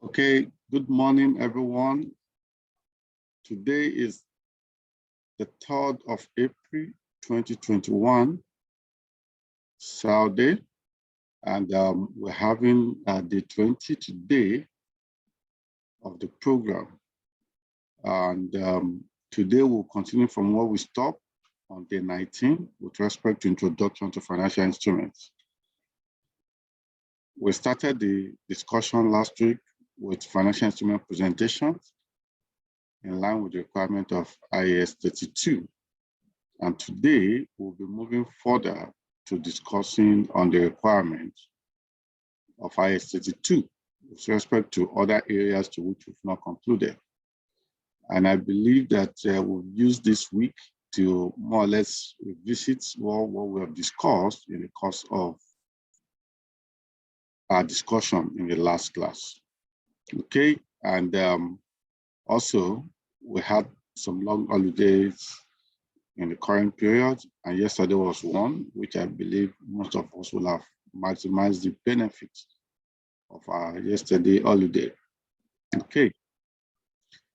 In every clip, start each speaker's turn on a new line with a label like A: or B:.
A: Okay, good morning, everyone. Today is the 3rd of April, 2021, Saturday, and we're having the 20th day of the program. And today we'll continue from where we stopped on day 19 with respect to introduction to financial instruments. We started the discussion last week with financial instrument presentations in line with the requirement of IAS 32. And today we'll be moving further to discussing on the requirements of IAS 32 with respect to other areas to which we've not concluded. And I believe that we'll use this week to more or less revisit what we have discussed in the course of our discussion in the last class. Okay, and also we had some long holidays in the current period, and yesterday was one, which I believe most of us will have maximized the benefits of our yesterday holiday. Okay,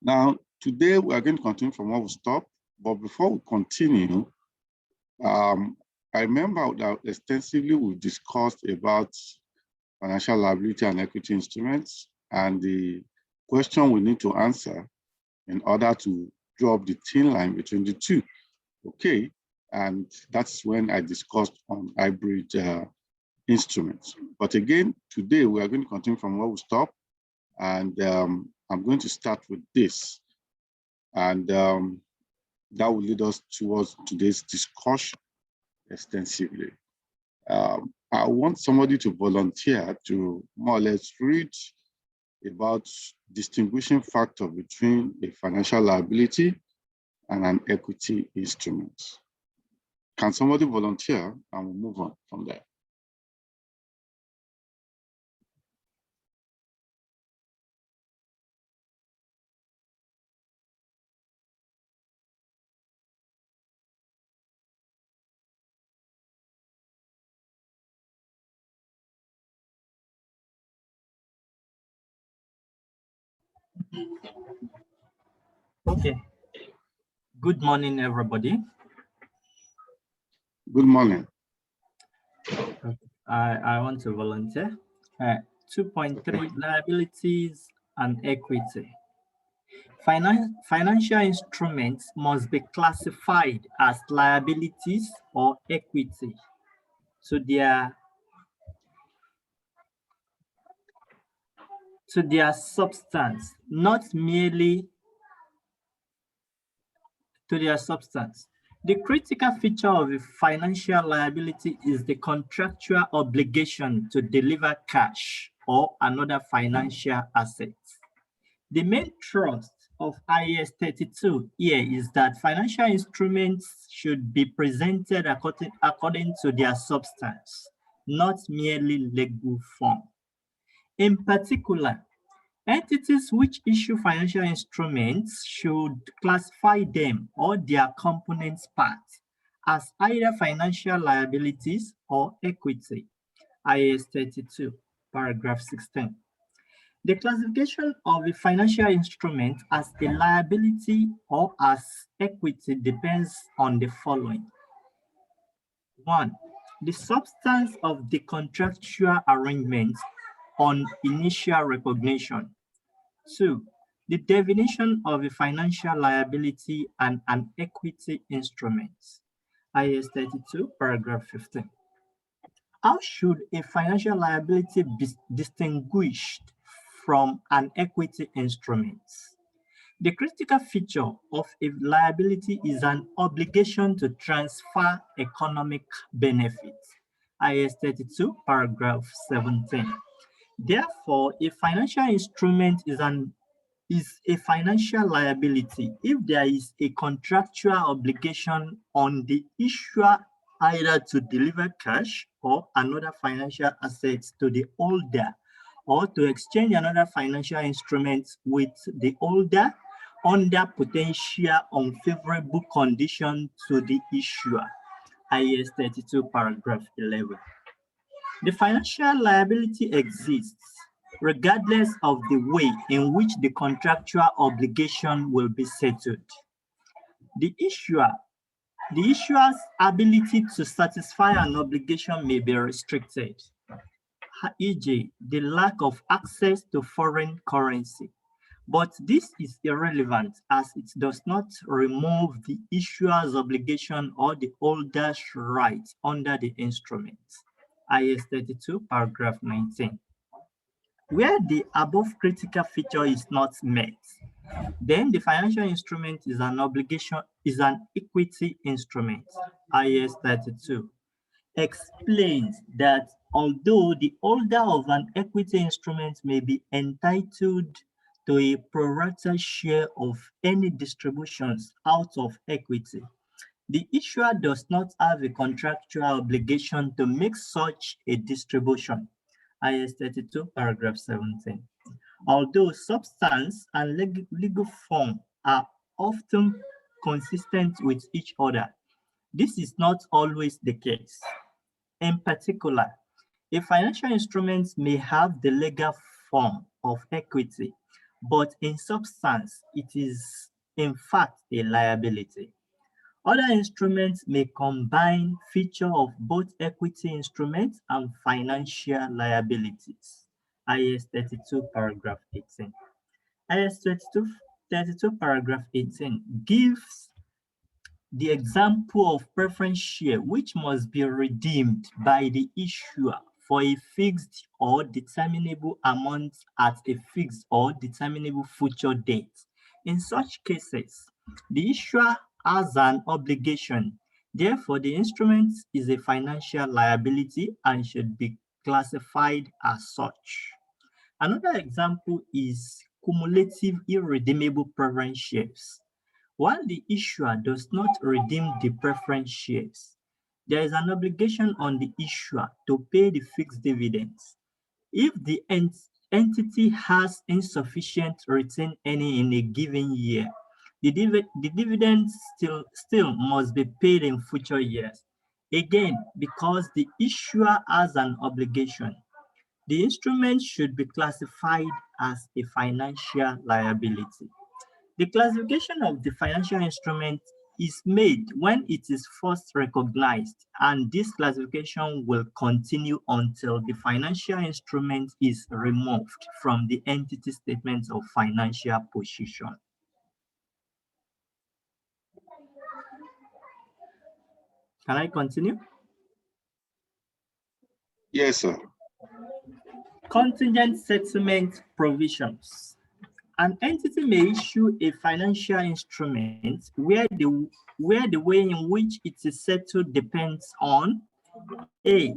A: now today we are going to continue from where we stopped, but before we continue, I remember that extensively we've discussed about financial liability and equity instruments, and the question we need to answer in order to draw up the thin line between the two. Okay, and that's when I discussed on hybrid instruments. But again, today we are going to continue from where we stopped, and I'm going to start with this, and that will lead us towards today's discussion extensively. I want somebody to volunteer to more or less read about distinguishing factor between a financial liability and an equity instrument. Can somebody volunteer, and we'll move on from there?
B: Okay. Good morning, everybody.
A: Good morning.
B: I want to volunteer. 2.3, liabilities and equity. Financial instruments must be classified as liabilities or equity. So their substance, not merely to their substance. The critical feature of a financial liability is the contractual obligation to deliver cash or another financial asset. The main thrust of IAS 32 here is that financial instruments should be presented according to their substance, not merely legal form. In particular, entities which issue financial instruments should classify them or their components parts as either financial liabilities or equity. IAS 32, paragraph 16. The classification of a financial instrument as a liability or as equity depends on the following. 1, the substance of the contractual arrangement on initial recognition. 2, the definition of a financial liability and an equity instrument. IAS 32, paragraph 15. How should a financial liability be distinguished from an equity instrument? The critical feature of a liability is an obligation to transfer economic benefits. IAS 32, paragraph 17. Therefore, a financial instrument is a financial liability if there is a contractual obligation on the issuer either to deliver cash or another financial asset to the holder, or to exchange another financial instrument with the holder under potential unfavorable condition to the issuer. IAS 32, paragraph 11. The financial liability exists regardless of the way in which the contractual obligation will be settled. The issuer's ability to satisfy an obligation may be restricted, e.g., the lack of access to foreign currency. But this is irrelevant as it does not remove the issuer's obligation or the holder's rights under the instrument. IS 32, paragraph 19. Where the above critical feature is not met, then the financial instrument is an equity instrument. IS 32 explains that although the holder of an equity instrument may be entitled to a pro rata share of any distributions out of equity, the issuer does not have a contractual obligation to make such a distribution. IS 32, paragraph 17. Although substance and legal form are often consistent with each other, this is not always the case. In particular, a financial instrument may have the legal form of equity, but in substance, it is in fact a liability. Other instruments may combine features of both equity instruments and financial liabilities. IS 32, paragraph 18. IS 32, paragraph 18 gives the example of preference share, which must be redeemed by the issuer for a fixed or determinable amount at a fixed or determinable future date. In such cases, the issuer has an obligation. Therefore, the instrument is a financial liability and should be classified as such. Another example is cumulative irredeemable preference shares. While the issuer does not redeem the preference shares, there is an obligation on the issuer to pay the fixed dividends. If the entity has insufficient retained earnings in a given year, the dividends still must be paid in future years. Again, because the issuer has an obligation, the instrument should be classified as a financial liability. The classification of the financial instrument is made when it is first recognized, and this classification will continue until the financial instrument is removed from the entity statement of financial position. Can I continue?
A: Yes, sir.
B: Contingent settlement provisions. An entity may issue a financial instrument where the way in which it is settled depends on A,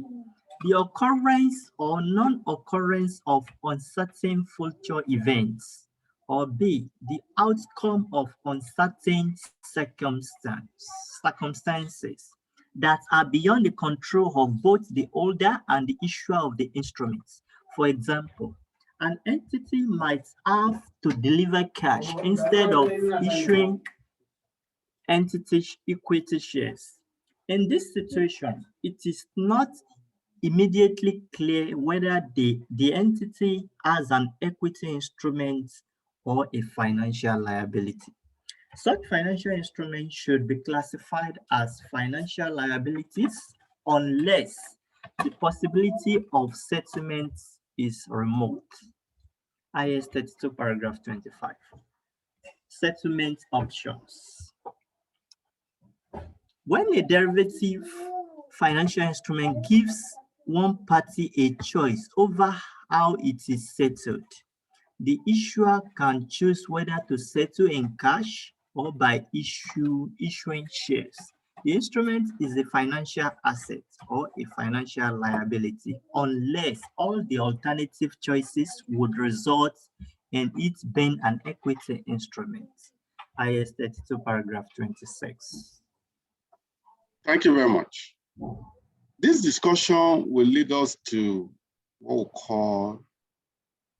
B: the occurrence or non-occurrence of uncertain future events, or B, the outcome of uncertain circumstances that are beyond the control of both the holder and the issuer of the instruments. For example, an entity might have to deliver cash instead of issuing entity equity shares. In this situation, it is not immediately clear whether the entity has an equity instrument or a financial liability. Such financial instruments should be classified as financial liabilities unless the possibility of settlement is remote. IS 32, paragraph 25. Settlement options. When a derivative financial instrument gives one party a choice over how it is settled, the issuer can choose whether to settle in cash or by issuing shares. The instrument is a financial asset or a financial liability unless all the alternative choices would result in it being an equity instrument. IS 32, paragraph 26.
A: Thank you very much. This discussion will lead us to what we call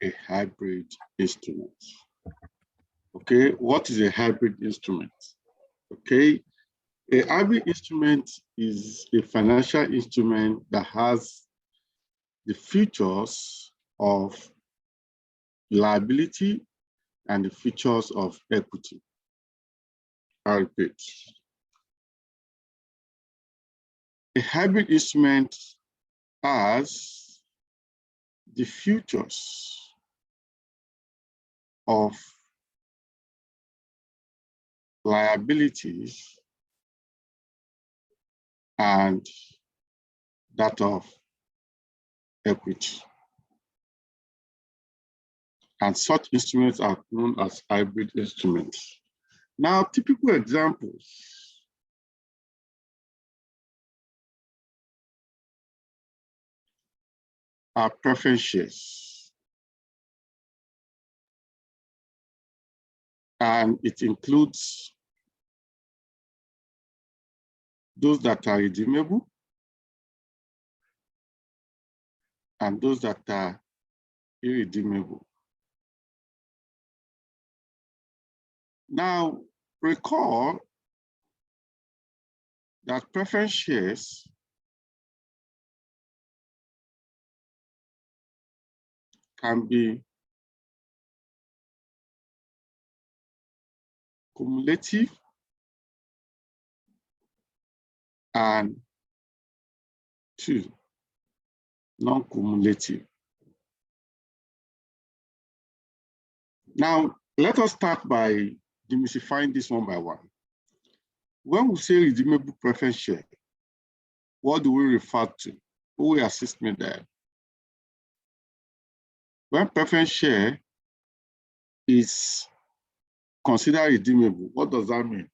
A: a hybrid instrument. Okay, what is a hybrid instrument? Okay, a hybrid instrument is a financial instrument that has the features of liability and the features of equity. I repeat. A hybrid instrument has the features of liabilities and that of equity. And such instruments are known as hybrid instruments. Now, typical examples are preference shares. And it includes those that are redeemable and those that are irredeemable. Now, recall that preference shares can be cumulative and two, non-cumulative. Now, let us start by demystifying this one by one. When we say redeemable preference share, what do we refer to? Who will assist me there? When preference share is considered redeemable, what does that mean?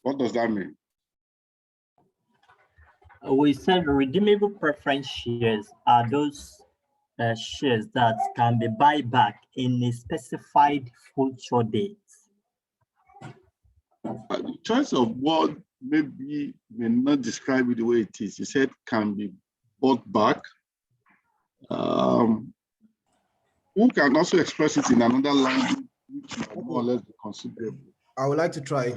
A: What does that mean?
B: We said redeemable preference shares are those shares that can be buyback in a specified future date.
A: The choice of word maybe may not describe it the way it is. You said can be bought back. Who can also express it in another language which might more or less be considerable?
C: I would like to try.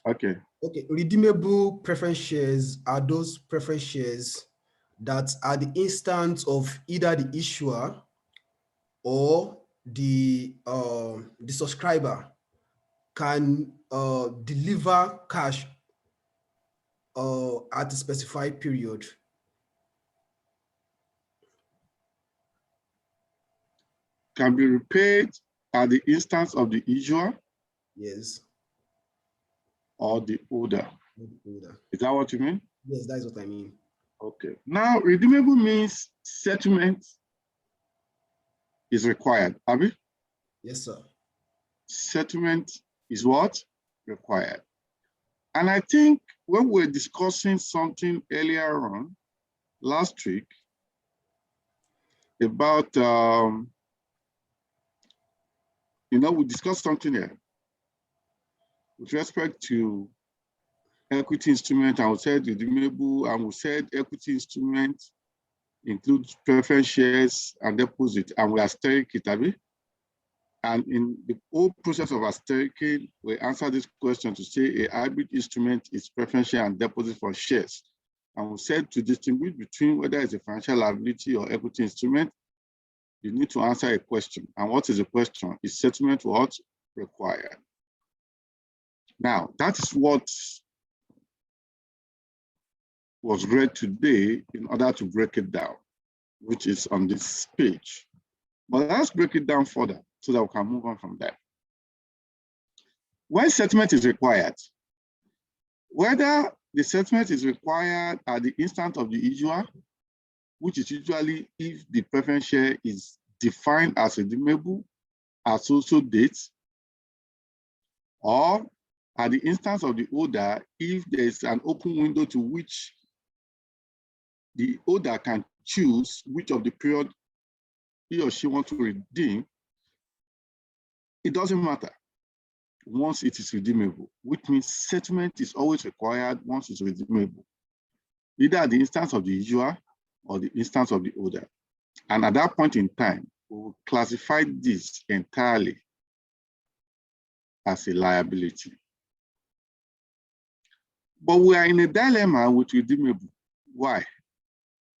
A: Okay.
C: Okay, redeemable preference shares are those preference shares that are the instance of either the issuer or the subscriber can deliver cash at a specified period.
A: Can be repaid at the instance of the issuer?
C: Yes.
A: Or the holder? Is that what you mean?
C: Yes, that is what I mean.
A: Okay. Now, redeemable means settlement is required. Abi?
C: Yes, sir.
A: Settlement is what? Required. And I think when we were discussing something earlier on, last week, about, we discussed something here with respect to equity instrument, and we said redeemable, and we said equity instrument includes preference shares and deposit, and we asterisk it, Abi? And in the whole process of asterisk, we answer this question to say a hybrid instrument is preference share and deposit for shares. And we said to distinguish between whether it's a financial liability or equity instrument, you need to answer a question. And what is the question? Is settlement what? Required. Now, that is what was read today in order to break it down, which is on this page. But let's break it down further so that we can move on from there. When settlement is required, whether the settlement is required at the instant of the issuer, which is usually if the preference share is defined as redeemable at so date, or at the instance of the holder, if there is an open window to which the holder can choose which of the period he or she wants to redeem, it doesn't matter once it is redeemable, which means settlement is always required once it's redeemable, either at the instance of the issuer or the instance of the holder. And at that point in time, we will classify this entirely as a liability. But we are in a dilemma with redeemable. Why?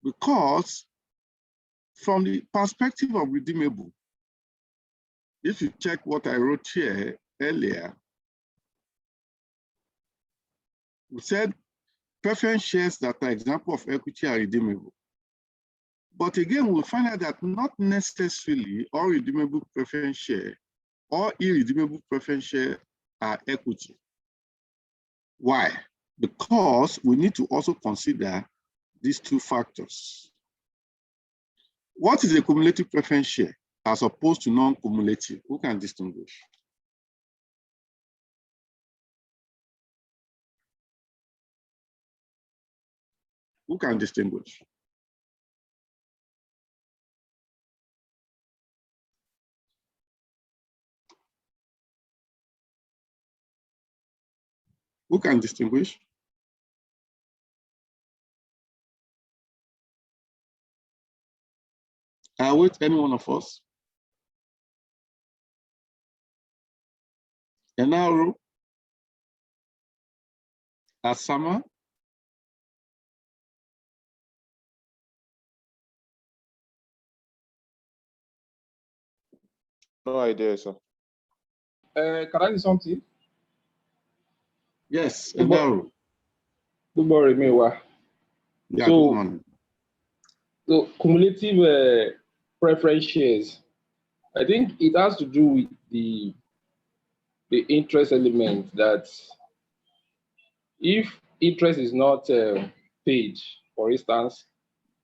A: Because from the perspective of redeemable, if you check what I wrote here earlier, we said preference shares that are example of equity are redeemable. But again, we'll find out that not necessarily all redeemable preference share or irredeemable preference share are equity. Why? Because we need to also consider these two factors. What is a cumulative preference share as opposed to non-cumulative? Who can distinguish? Who can distinguish? Who can distinguish? I'll wait any one of us. Enaru? Asama?
D: No idea, sir.
E: Can I do something?
A: Yes,
E: Good morning.
A: Enaru.
E: Good morning, Mewa.
A: Yeah,
E: So-
A: good morning.
E: So cumulative preference shares, I think it has to do with the interest element, that if interest is not paid, for instance,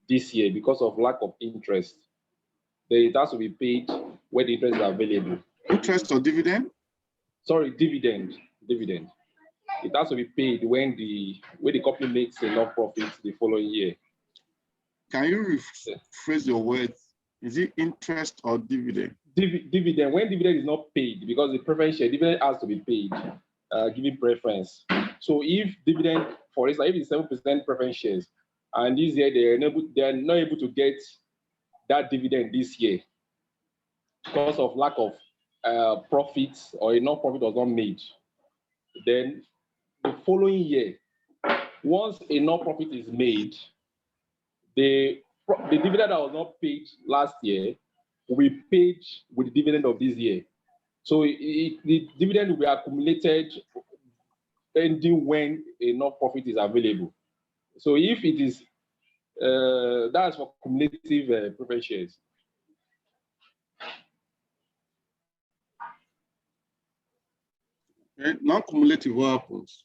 E: this year because of lack of interest, then it has to be paid when the interest is available.
A: Interest or dividend?
E: Sorry, dividend. It has to be paid when the company makes enough profit the following year.
A: Can you rephrase your words? Is it interest or dividend?
E: Dividend, when dividend is not paid, because the preference share, dividend has to be paid, giving preference. So if dividend, for instance, if it's 7% preference shares, and this year they are not able to get that dividend this year because of lack of profits, or enough profit was not made, then the following year, once enough profit is made, the dividend that was not paid last year will be paid with the dividend of this year. So the dividend will be accumulated ending when enough profit is available. So if it is, that's for cumulative preference shares.
A: Okay. Non-cumulative, what happens?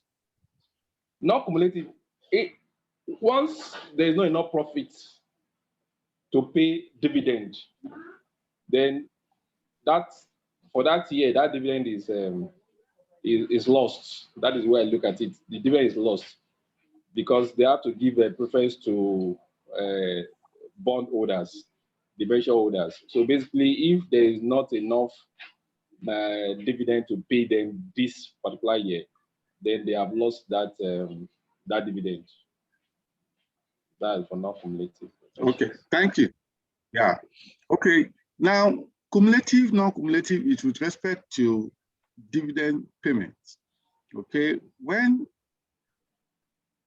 E: Not cumulative, once there is not enough profit to pay dividend, then for that year, that dividend is lost. That is where I look at it. The dividend is lost because they have to give a preference to bond holders, debenture holders. So basically, if there is not enough dividend to pay them this particular year, then they have lost that dividend. That is for non-cumulative.
A: Okay, thank you. Yeah. Okay, now cumulative, non-cumulative is with respect to dividend payments. Okay, when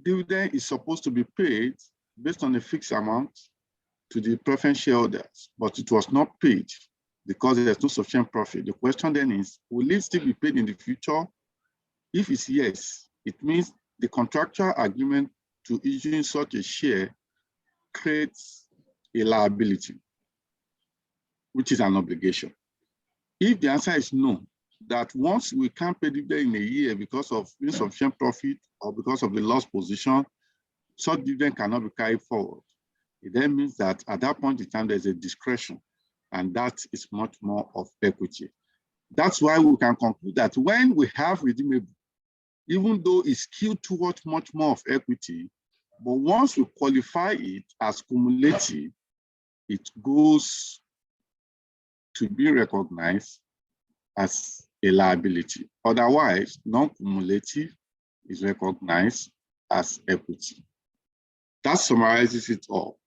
A: dividend is supposed to be paid based on a fixed amount to the preference shareholders, but it was not paid because there's no sufficient profit. The question then is, will it still be paid in the future? If it's yes, it means the contractual agreement to issuing such a share creates a liability, which is an obligation. If the answer is no, that once we can't pay dividend in a year because of insufficient profit or because of the loss position, such dividend cannot be carried forward. It then means that at that point in time, there's a discretion, and that is much more of equity. That's why we can conclude that when we have redeemable, even though it's skewed towards much more of equity, but once we qualify it as cumulative, it goes to be recognized as a liability. Otherwise, non-cumulative is recognized as equity. That summarizes it all.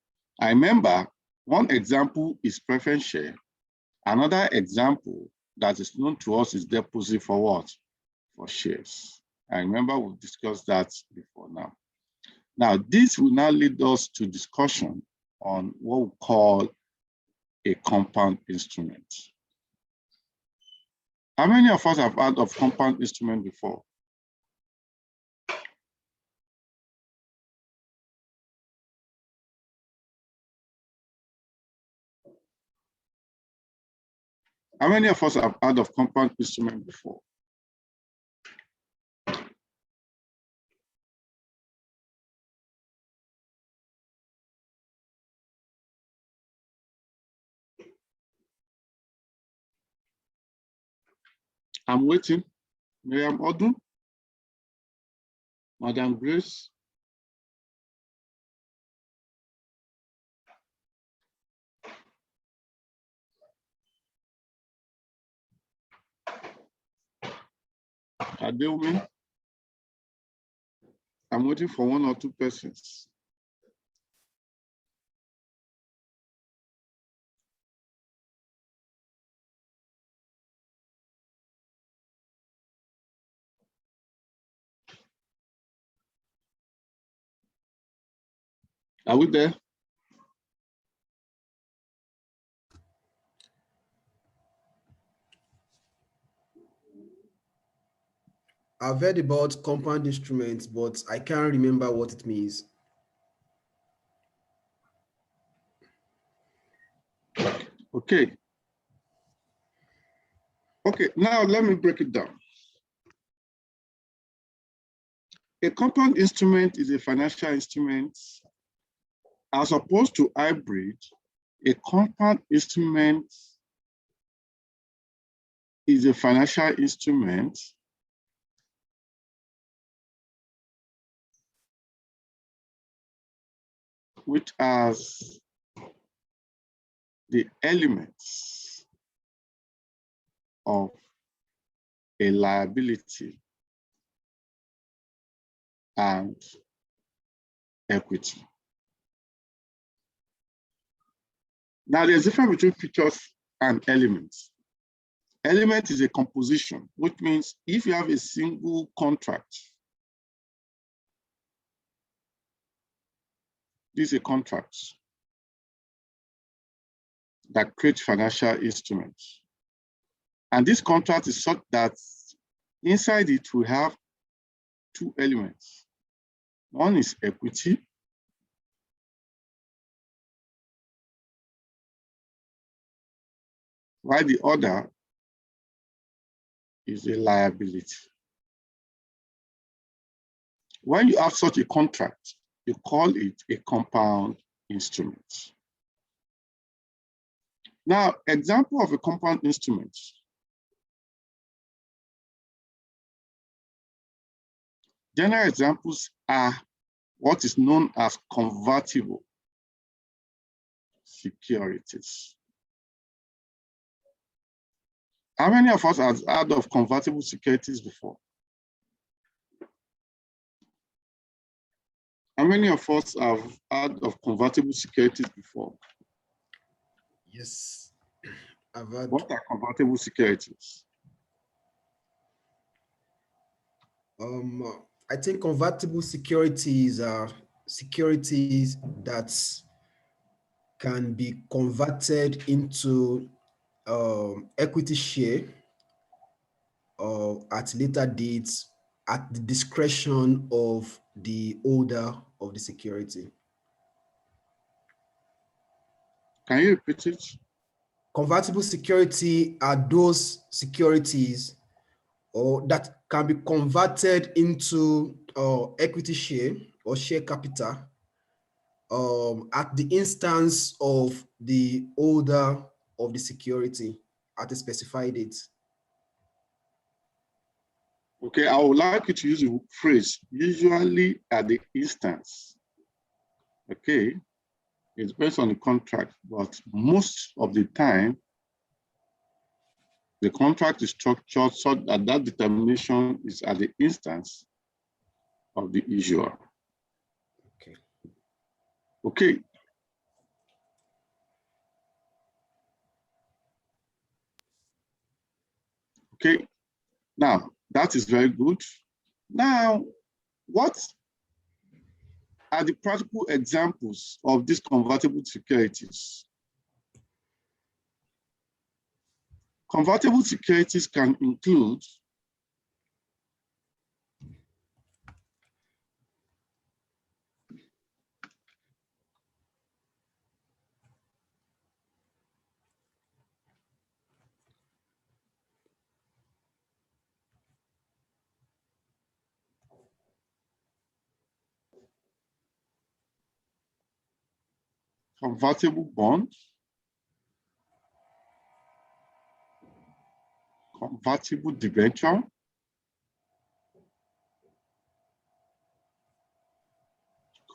A: I remember one example is preference share. Another example that is known to us is deposit for what? For shares. I remember we've discussed that before now. Now, this will now lead us to discussion on what we call a compound instrument. How many of us have heard of compound instrument before? How many of us have heard of compound instrument before? I'm waiting. Miriam Odun, Madam Grace. Adeomi. I'm waiting for one or two persons. Are we there?
C: I've heard about compound instruments, but I can't remember what it means.
A: Okay. Okay, now let me break it down. A compound instrument is a financial instrument. As opposed to hybrid, a compound instrument is a financial instrument which has the elements of a liability and equity. Now, there's a difference between features and elements. Element is a composition, which means if you have a single contract, this is a contract that creates financial instruments. And this contract is such that inside it we have two elements. One is equity, while the other is a liability. When you have such a contract, you call it a compound instrument. Now, example of a compound instrument. General examples are what is known as convertible securities. How many of us have heard of convertible securities before? How many of us have heard of convertible securities before?
C: Yes, I've heard.
A: What are convertible securities?
C: I think convertible securities are securities that can be converted into equity share at later dates at the discretion of the holder of the security.
A: Can you repeat it?
C: Convertible security are those securities that can be converted into equity share or share capital at the instance of the holder of the security at a specified date.
A: Okay, I would like you to use the phrase usually at the instance. Okay, it's based on the contract, but most of the time, the contract is structured so that that determination is at the instance of the issuer.
C: Okay.
A: Okay. Okay, now that is very good. Now, what are the practical examples of these convertible securities? Convertible securities can include convertible bonds, convertible debenture,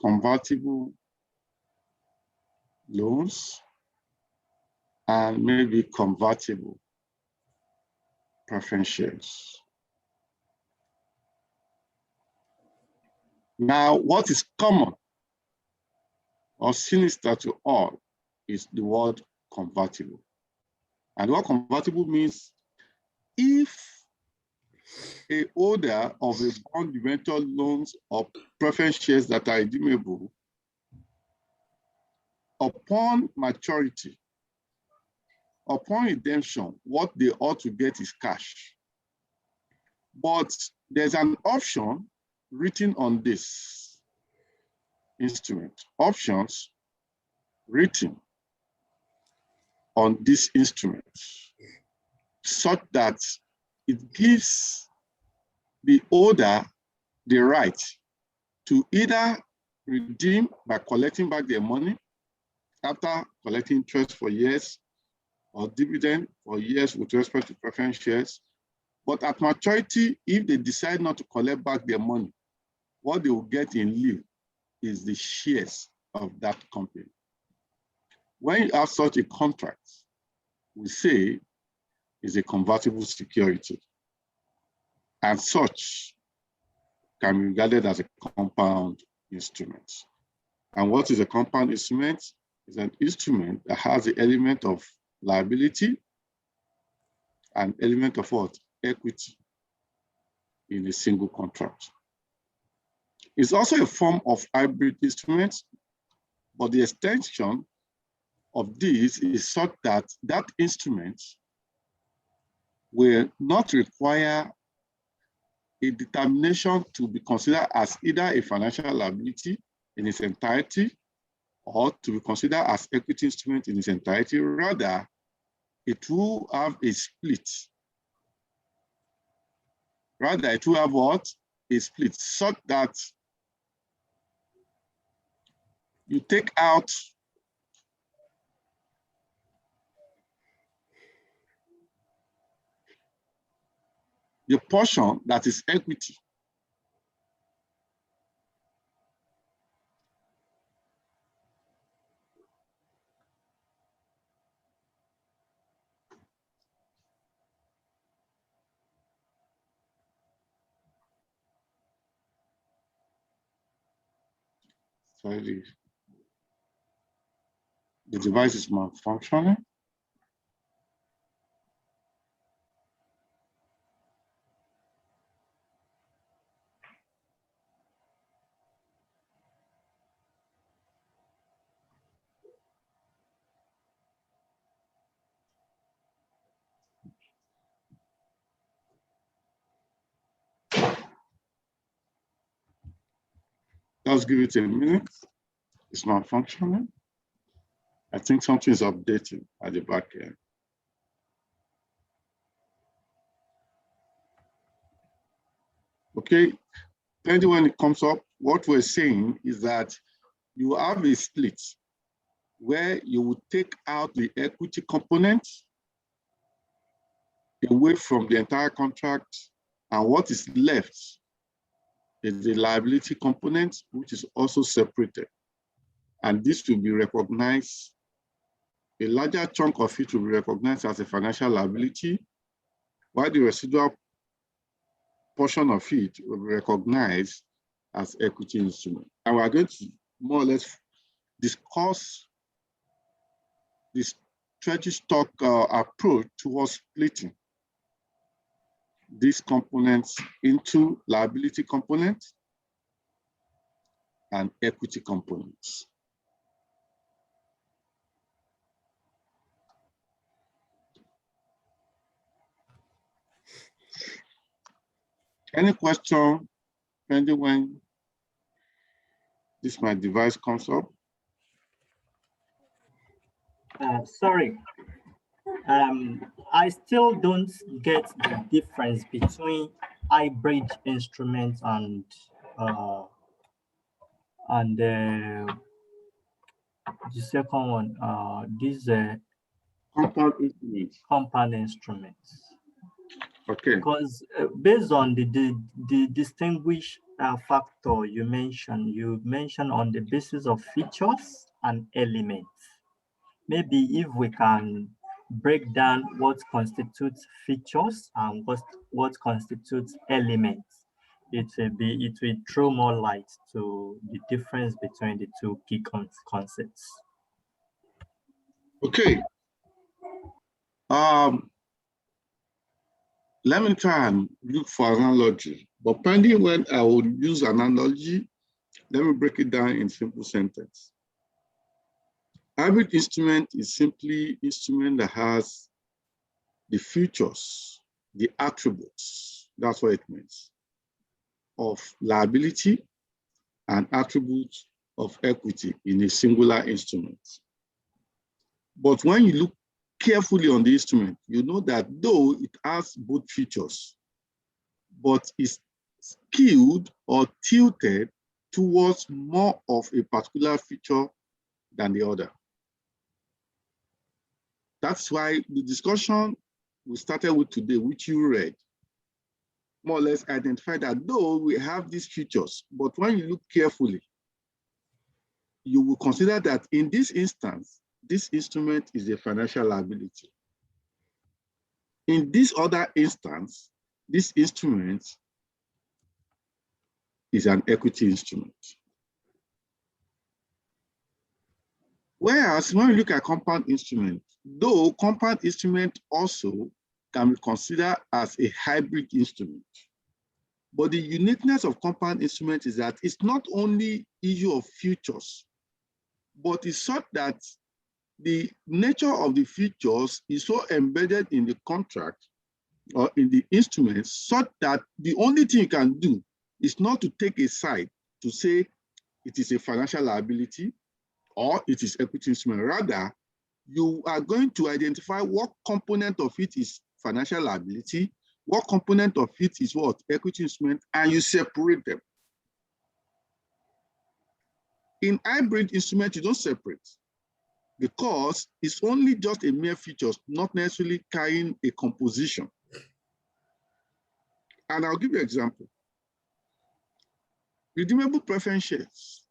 A: convertible loans, and maybe convertible preference shares. Now, what is common or sinister to all is the word convertible. And what convertible means, if a holder of a bond, debenture, loans, or preference shares that are redeemable, upon maturity, upon redemption, what they ought to get is cash. But there's an option written on this instrument. Options written on this instrument, such that it gives the holder the right to either redeem by collecting back their money after collecting interest for years, or dividend for years with respect to preference shares. But at maturity, if they decide not to collect back their money, what they will get in lieu is the shares of that company. When you have such a contract, we say is a convertible security, and such can be regarded as a compound instrument. And what is a compound instrument? It's an instrument that has the element of liability and element of what? Equity in a single contract. It's also a form of hybrid instrument, but the extension of this is such that that instrument will not require a determination to be considered as either a financial liability in its entirety or to be considered as equity instrument in its entirety. Rather, it will have a split. Rather, it will have what? A split, such that you take out the portion that is equity. Sorry, the device is malfunctioning. Let's give it a minute. It's malfunctioning. I think something is updating at the back end. Okay, depending when it comes up, what we're saying is that you have a split where you will take out the equity component away from the entire contract, and what is left is the liability component, which is also separated. And this will be recognized, a larger chunk of it will be recognized as a financial liability, while the residual portion of it will be recognized as equity instrument. And we're going to more or less discuss this treasury stock approach towards splitting these components into liability components and equity components. Any question, pending when my device comes up?
B: Sorry, I still don't get the difference between hybrid instruments and the second one, these
A: Compound instruments.
B: compound instruments.
A: Okay.
B: Because based on the distinguished factor you mentioned on the basis of features and elements. Maybe if we can break down what constitutes features and what constitutes elements, it will throw more light to the difference between the two key concepts.
A: Okay. Let me try and look for analogy, but pending when I will use analogy, let me break it down in simple sentence. Hybrid instrument is simply instrument that has the features, the attributes, that's what it means, of liability and attributes of equity in a singular instrument. But when you look carefully on the instrument, you know that though it has both features, but is skewed or tilted towards more of a particular feature than the other. That's why the discussion we started with today, which you read, more or less identified that though we have these features, but when you look carefully, you will consider that in this instance, this instrument is a financial liability. In this other instance, this instrument is an equity instrument. Whereas when we look at compound instrument, though compound instrument also can be considered as a hybrid instrument, but the uniqueness of compound instrument is that it's not only issue of features, but it's such that the nature of the features is so embedded in the contract or in the instruments such that the only thing you can do is not to take a side to say it is a financial liability or it is equity instrument. Rather, you are going to identify what component of it is financial liability, what component of it is what equity instrument, and you separate them. In hybrid instrument, you don't separate because it's only just a mere features, not necessarily carrying a composition. And I'll give you an example. Redeemable preference shares.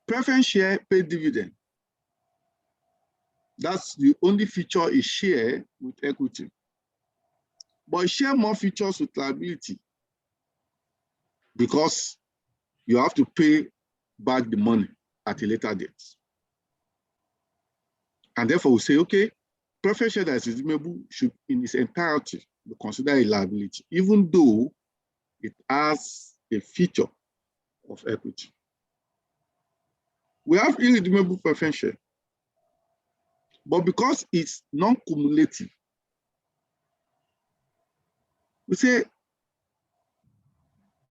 A: Preference share pay dividend. That's the only feature is share with equity. But share more features with liability because you have to pay back the money at a later date. And therefore we say, okay, preference share that is redeemable should in its entirety be considered a liability, even though it has a feature of equity. We have irredeemable preference share, but because it's non-cumulative, we say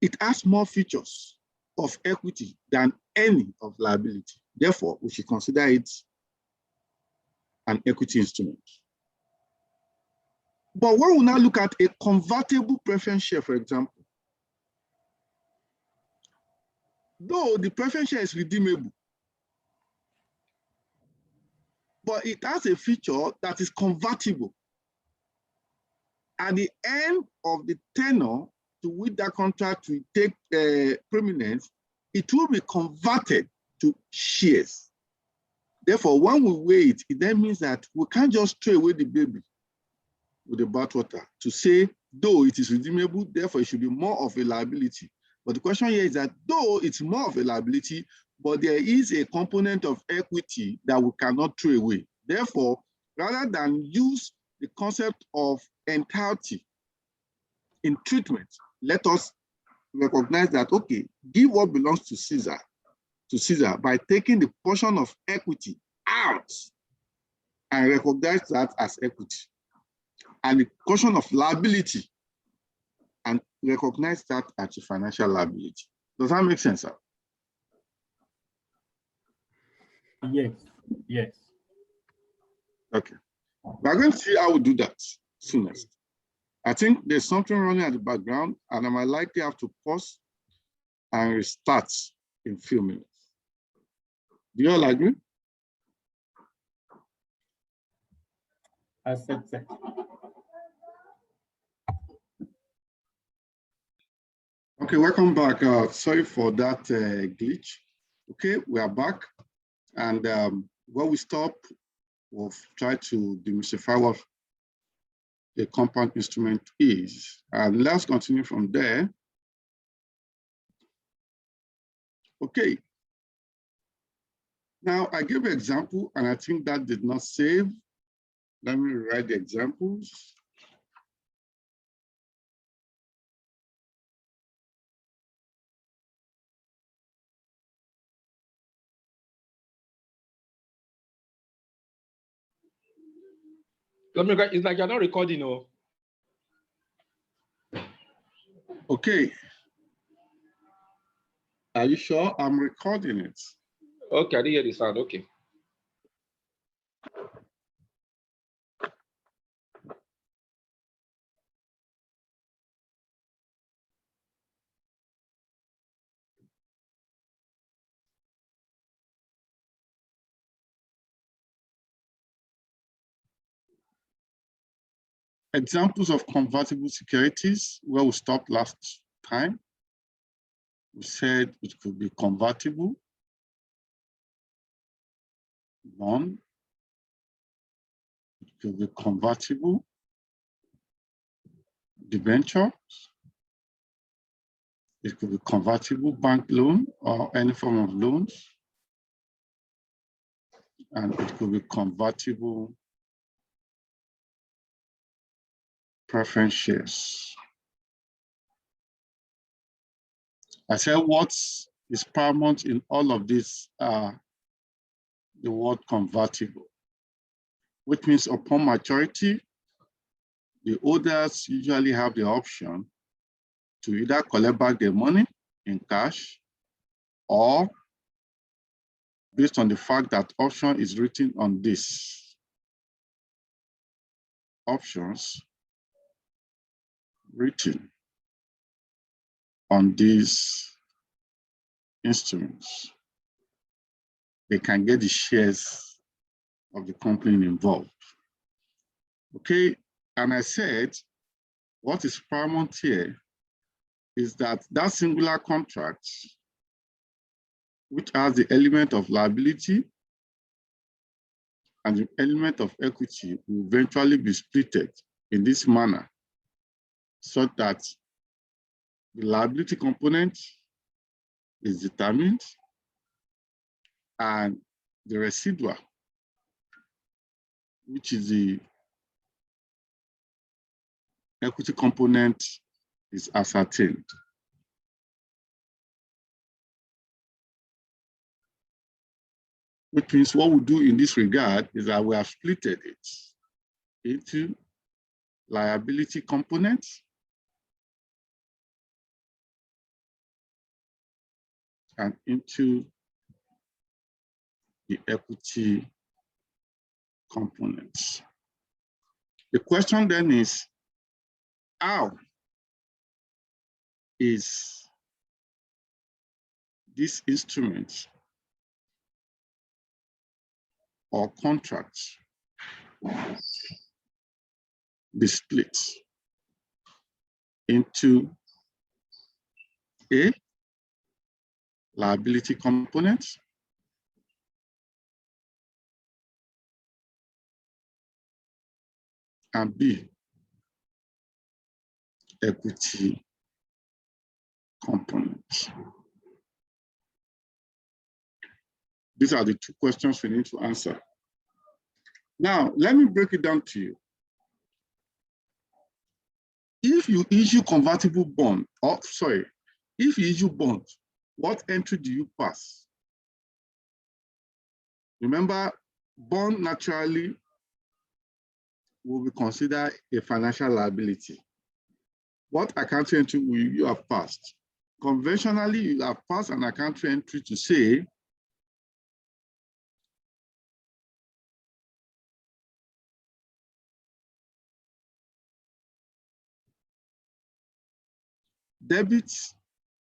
A: it has more features of equity than any of liability. Therefore, we should consider it an equity instrument. But when we now look at a convertible preference share, for example, though the preference share is redeemable, but it has a feature that is convertible. At the end of the tenure to which that contract will take prominence, it will be converted to shares. Therefore, when we weigh it, it then means that we can't just throw away the baby with the bathwater to say, though it is redeemable, therefore it should be more of a liability. But the question here is that though it's more of a liability, but there is a component of equity that we cannot throw away. Therefore, rather than use the concept of entirety in treatment, let us recognize that, okay, give what belongs to Caesar by taking the portion of equity out and recognize that as equity, and the portion of liability and recognize that as a financial liability. Does that make sense, sir?
B: Yes, yes.
A: Okay. We're going to see how we do that soonest. I think there's something running at the background, and I might likely have to pause and restart in a few minutes. Do you all agree?
B: Accepted.
A: Okay, welcome back. Sorry for that glitch. Okay, we are back. And where we stop, we'll try to demystify what a compound instrument is. And let's continue from there. Okay. Now, I gave an example, and I think that did not save. Let me write the examples.
E: It's like you're not recording, no?
A: Okay. Are you sure? I'm recording it.
E: Okay, I didn't hear the sound. Okay.
A: Examples of convertible securities, where we stopped last time. We said it could be convertible, bond, it could be convertible, debenture, it could be convertible bank loan or any form of loans, and it could be convertible preference shares. I said what is paramount in all of this are the word convertible, which means upon maturity, the holders usually have the option to either collect back their money in cash, or based on the fact that option is written on this, options written on these instruments, they can get the shares of the company involved. Okay, and I said, what is paramount here is that that singular contract, which has the element of liability and the element of equity, will eventually be splitted in this manner, so that the liability component is determined and the residual, which is the equity component, is ascertained. Which means what we do in this regard is that we have splitted it into liability components and into the equity components. The question then is, how is this instrument or contracts be split into A, liability components, and B, equity components? These are the two questions we need to answer. Now, let me break it down to you. If you issue convertible bond, or sorry, If you issue bond, what entry do you pass? Remember, bond naturally will be considered a financial liability. What account entry will you have passed? Conventionally, you have passed an account entry to say debit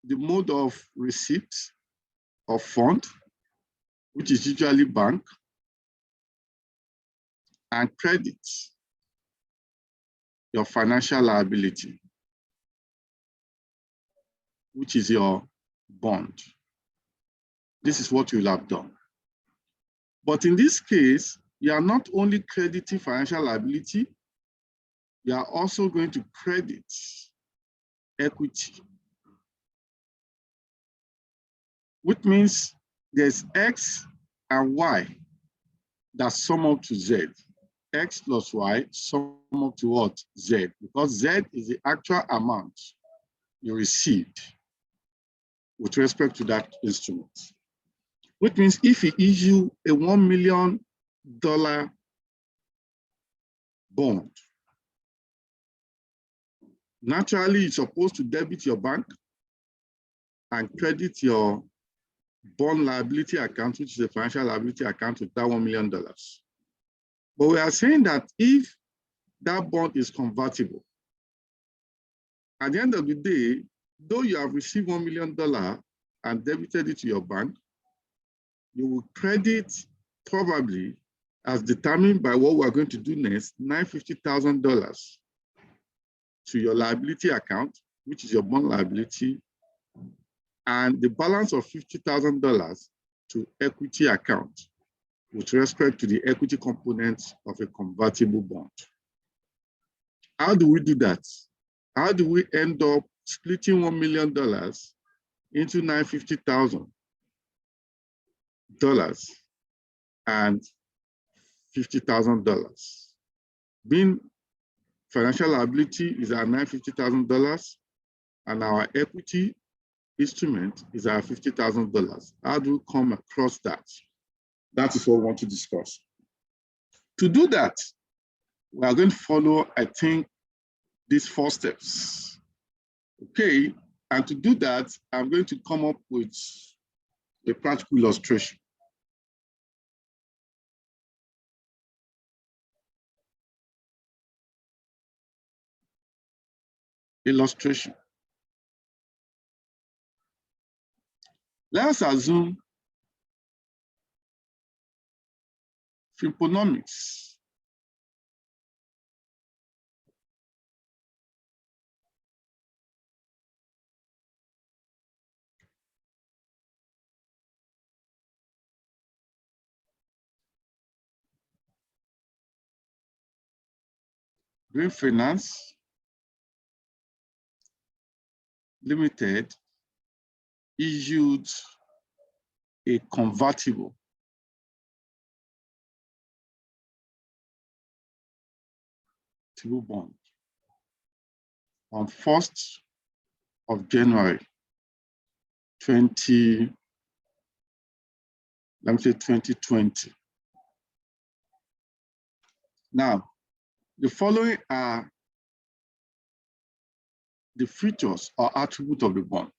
A: the mode of receipt of fund, which is usually bank, and credit your financial liability, which is your bond. This is what you'll have done. But in this case, you are not only crediting financial liability, you are also going to credit equity, which means there's X and Y that sum up to Z. X plus Y sum up to what? Z, because Z is the actual amount you received with respect to that instrument. Which means if you issue a $1 million bond, naturally you're supposed to debit your bank and credit your bond liability account, which is a financial liability account, with that $1 million. But we are saying that if that bond is convertible, at the end of the day, though you have received $1 million and debited it to your bank, you will credit, probably as determined by what we're going to do next, $950,000 to your liability account, which is your bond liability, and the balance of $50,000 to equity account with respect to the equity components of a convertible bond. How do we do that? How do we end up splitting $1 million into $950,000 and $50,000? Being financial liability is our $950,000 and our equity instrument is our $50,000. How do we come across that? That is what we want to discuss. To do that, we are going to follow, I think, these 4 steps. Okay, and to do that, I'm going to come up with a practical illustration. Illustration. Let's assume Fibonacci Green Finance Limited issued a convertible bond on 1st of January 2020. Now, the following are the features or attributes of the bond.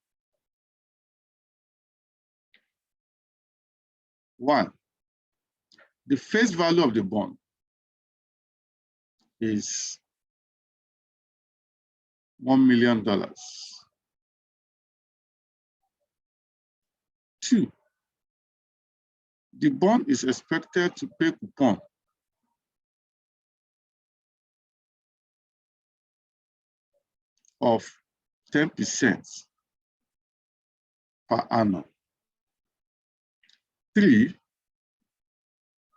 A: 1, the face value of the bond is $1 million. 2, the bond is expected to pay coupon of 10% per annum. 3,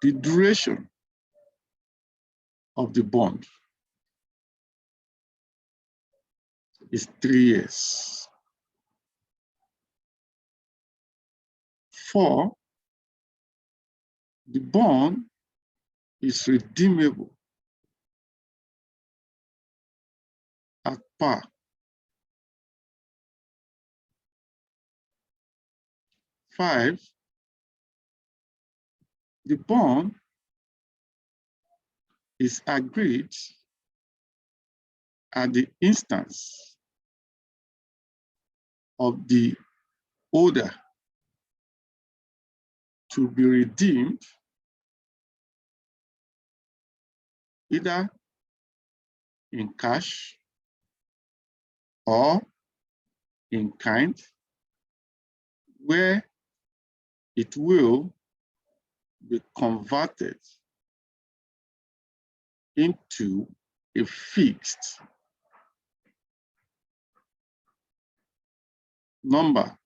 A: the duration of the bond is 3 years. 4, the bond is redeemable at par 5, the bond is agreed at the instance of the holder to be redeemed either in cash or in kind, where it will be converted into a fixed number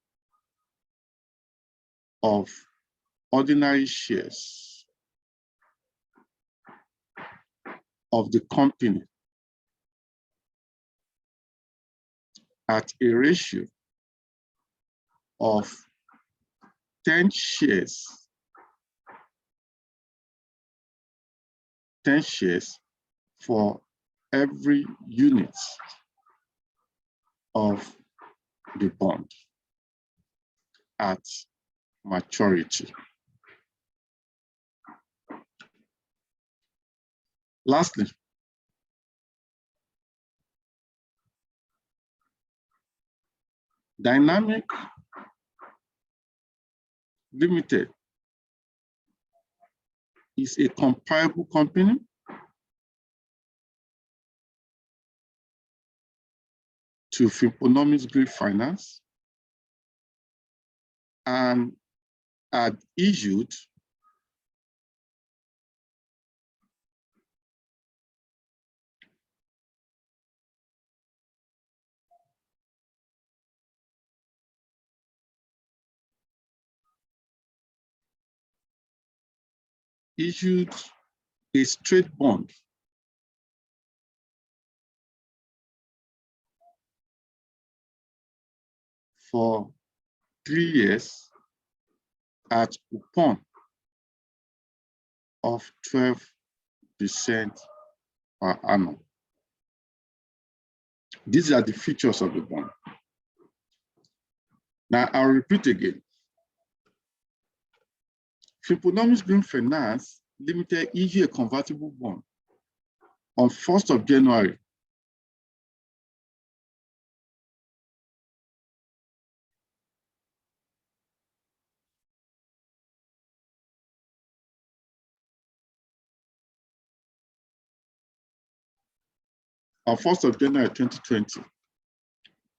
A: of ordinary shares of the company at a ratio of 10 shares for every unit of the bond at maturity. Lastly, Dynamic Limited is a comparable company to Fibonacci Grid Finance and had issued a straight bond for 3 years at coupon of 12% per annum. These are the features of the bond. Now, I'll repeat again. Fibonacci Green Finance Limited issued a convertible bond on 1st of January 2020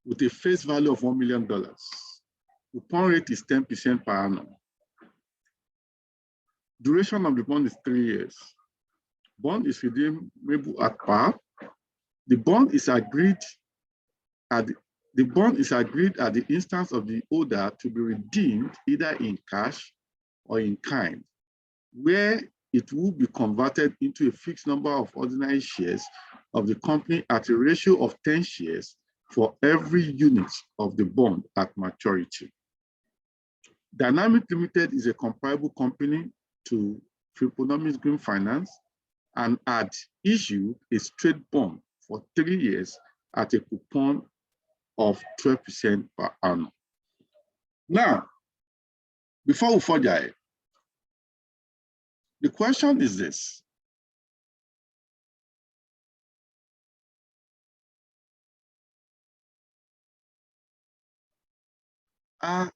A: with a face value of $1 million. Coupon rate is 10% per annum. Duration of the bond is 3 years. Bond is redeemable at par. The bond is agreed at the instance of the holder to be redeemed either in cash or in kind, where it will be converted into a fixed number of ordinary shares of the company at a ratio of 10 shares for every unit of the bond at maturity. Dynamic Limited is a comparable company to Fibonacci Green Finance and had issued a straight bond for 3 years at a coupon of 12% per annum. Now, before we further ahead, the question is this: are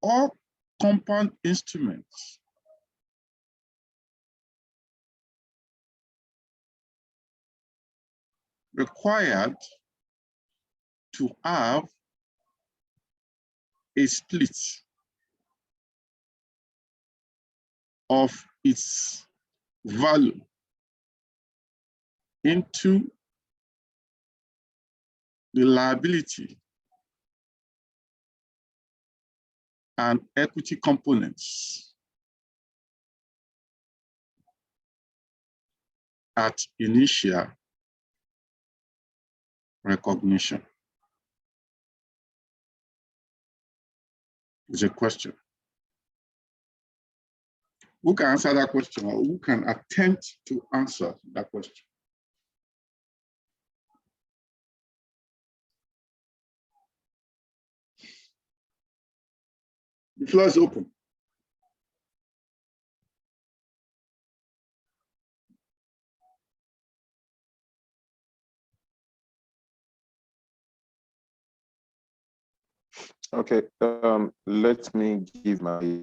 A: all compound instruments required to have a split of its value into the liability and equity components at initial recognition? Is a question. Who can answer that question, or who can attempt to answer that question? The floor is open.
D: Okay, let me give my,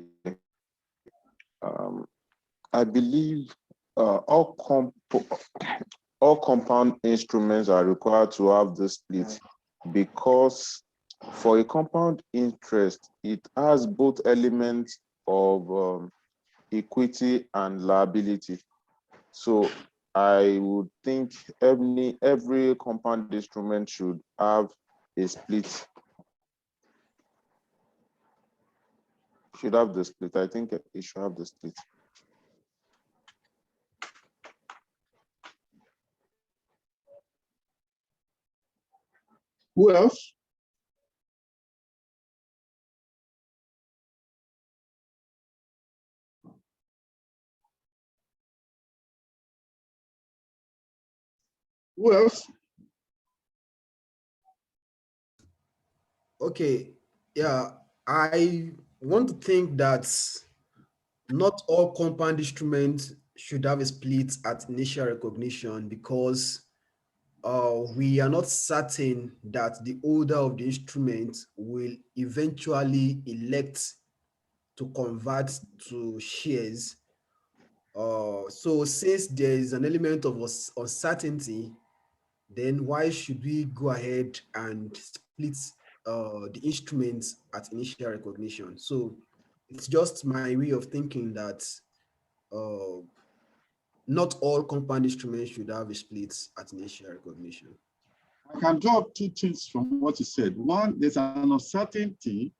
D: I believe all compound instruments are required to have the split because for a compound interest, it has both elements of equity and liability. So I would think every compound instrument should have a split. Should have the split. I think it should have the split.
A: Who else? Who else?
C: Okay, yeah, I want to think that not all compound instruments should have a split at initial recognition because we are not certain that the holder of the instrument will eventually elect to convert to shares. So since there is an element of uncertainty, then why should we go ahead and split the instruments at initial recognition? So it's just my way of thinking that uh, not all compound instruments should have a split at initial recognition.
A: I can draw up two things from what you said. One, there's an uncertainty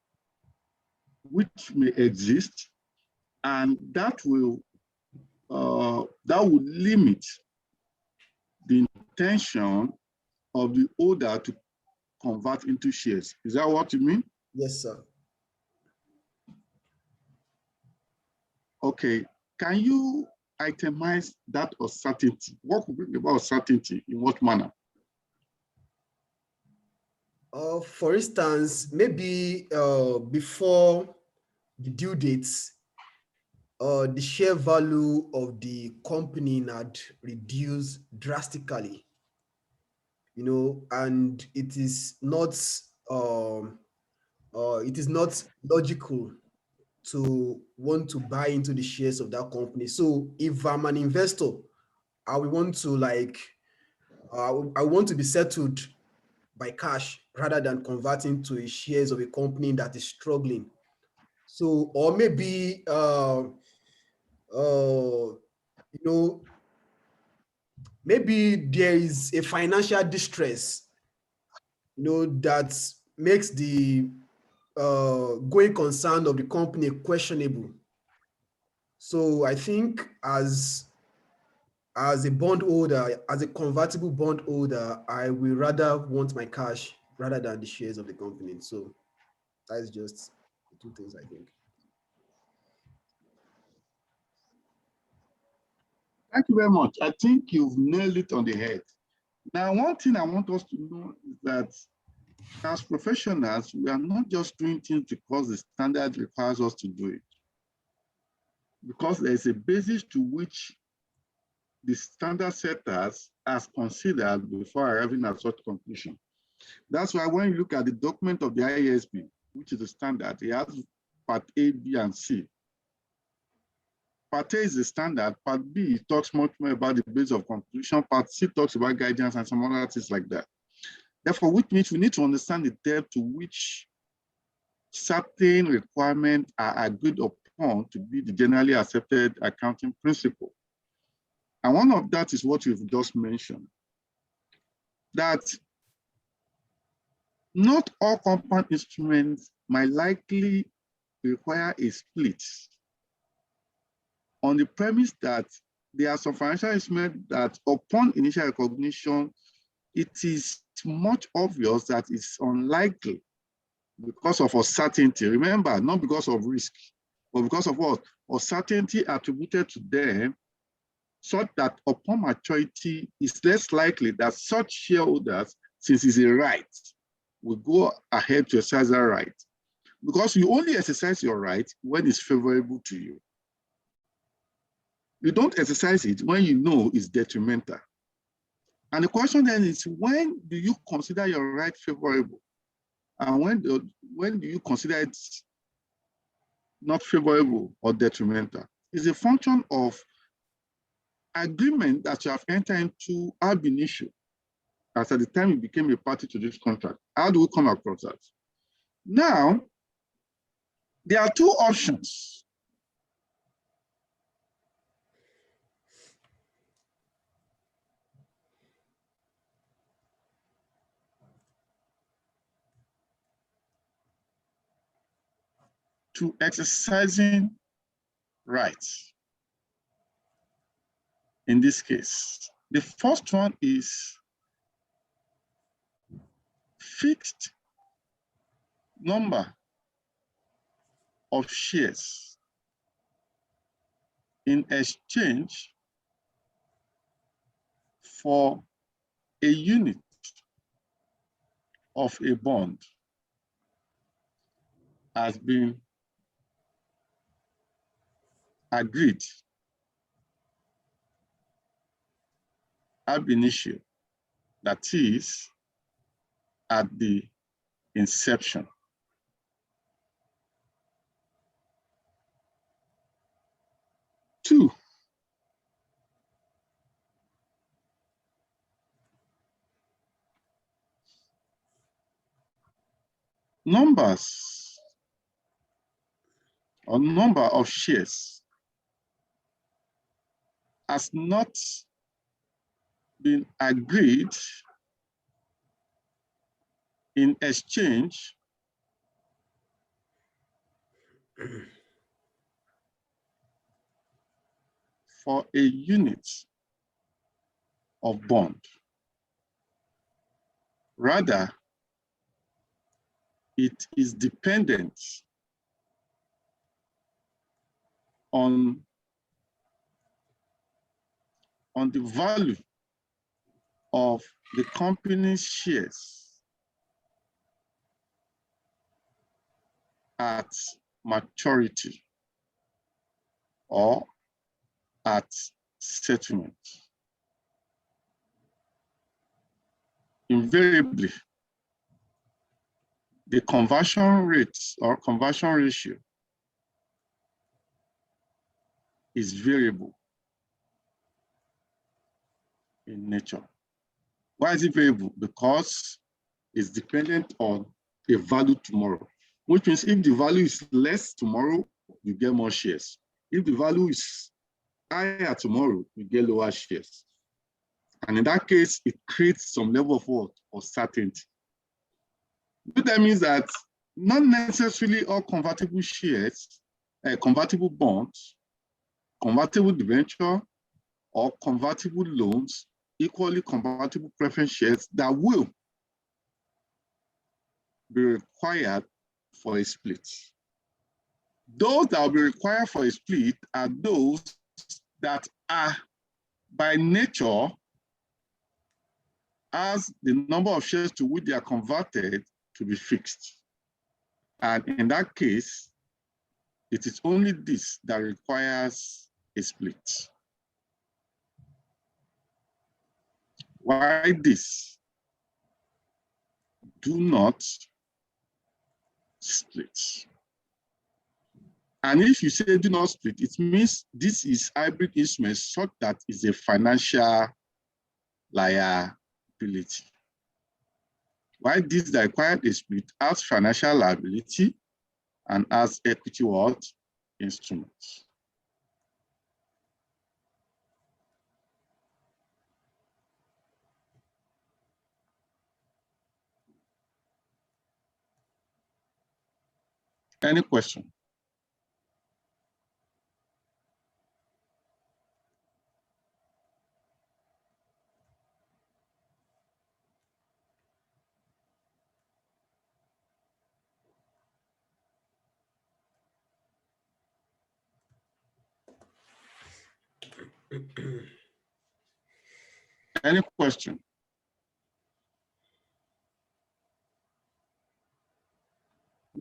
A: which may exist, and that will limit the intention of the holder to convert into shares. Is that what you mean?
C: Yes, sir.
A: Okay. Can you itemize that uncertainty? What could bring about uncertainty? In what manner?
C: For instance, maybe before the due dates, the share value of the company had reduced drastically, and it is not logical to want to buy into the shares of that company. So if I'm an investor, I will want to I want to be settled by cash rather than converting to shares of a company that is struggling. So, or maybe maybe there is a financial distress, that makes the going concern of the company questionable. So I think as a bondholder, as a convertible bondholder, I will rather want my cash rather than the shares of the company. So that's just the two things I think.
A: Thank you very much. I think you've nailed it on the head. Now, one thing I want us to know is that as professionals, we are not just doing things because the standard requires us to do it. Because there is a basis to which the standard setters has considered before arriving at such conclusion. That's why when you look at the document of the IASB, which is the standard, it has part A, B, and C. Part A is the standard, part B talks much more about the basis of conclusion, part C talks about guidance and some other things like that. Therefore, which means we need to understand the depth to which certain requirements are agreed upon to be the generally accepted accounting principle. And one of that is what you've just mentioned, that not all compound instruments might likely require a split on the premise that there are some financial instruments that upon initial recognition, it is much obvious that it's unlikely because of uncertainty. Remember, not because of risk, but because of what? Uncertainty attributed to them, such that upon maturity, it's less likely that such shareholders, since it's a right, will go ahead to exercise that right. because you only exercise your right when it's favorable to you. You don't exercise it when you know it's detrimental. And the question then is, when do you consider your right favorable? And when do you consider it not favorable or detrimental? It's a function of agreement that you have entered into ab initio, as at the time you became a party to this contract. How do we come across that? Now, there are two options. To exercising rights in this case. The first one is fixed number of shares in exchange for a unit of a bond has been agreed ab initio, that is, at the inception. Two, numbers or number of shares has not been agreed in exchange for a unit of bond. Rather, it is dependent on the value of the company's shares at maturity or at settlement. Invariably, the conversion rate or conversion ratio is variable in nature. Why is it variable? Because it's dependent on a value tomorrow, which means if the value is less tomorrow, you get more shares. If the value is higher tomorrow, you get lower shares. And in that case, it creates some level of what? Of certainty. But that means that not necessarily all convertible shares, convertible bonds, convertible debenture, or convertible loans, equally convertible preference shares that will be required for a split. Those that will be required for a split are those that are by nature as the number of shares to which they are converted to be fixed. And in that case, it is only this that requires a split. Why this? Do not split. And if you say do not split, it means this is hybrid instrument such that is a financial liability. Why this that required a split as financial liability and as equity what? Instruments. Any question? Any question?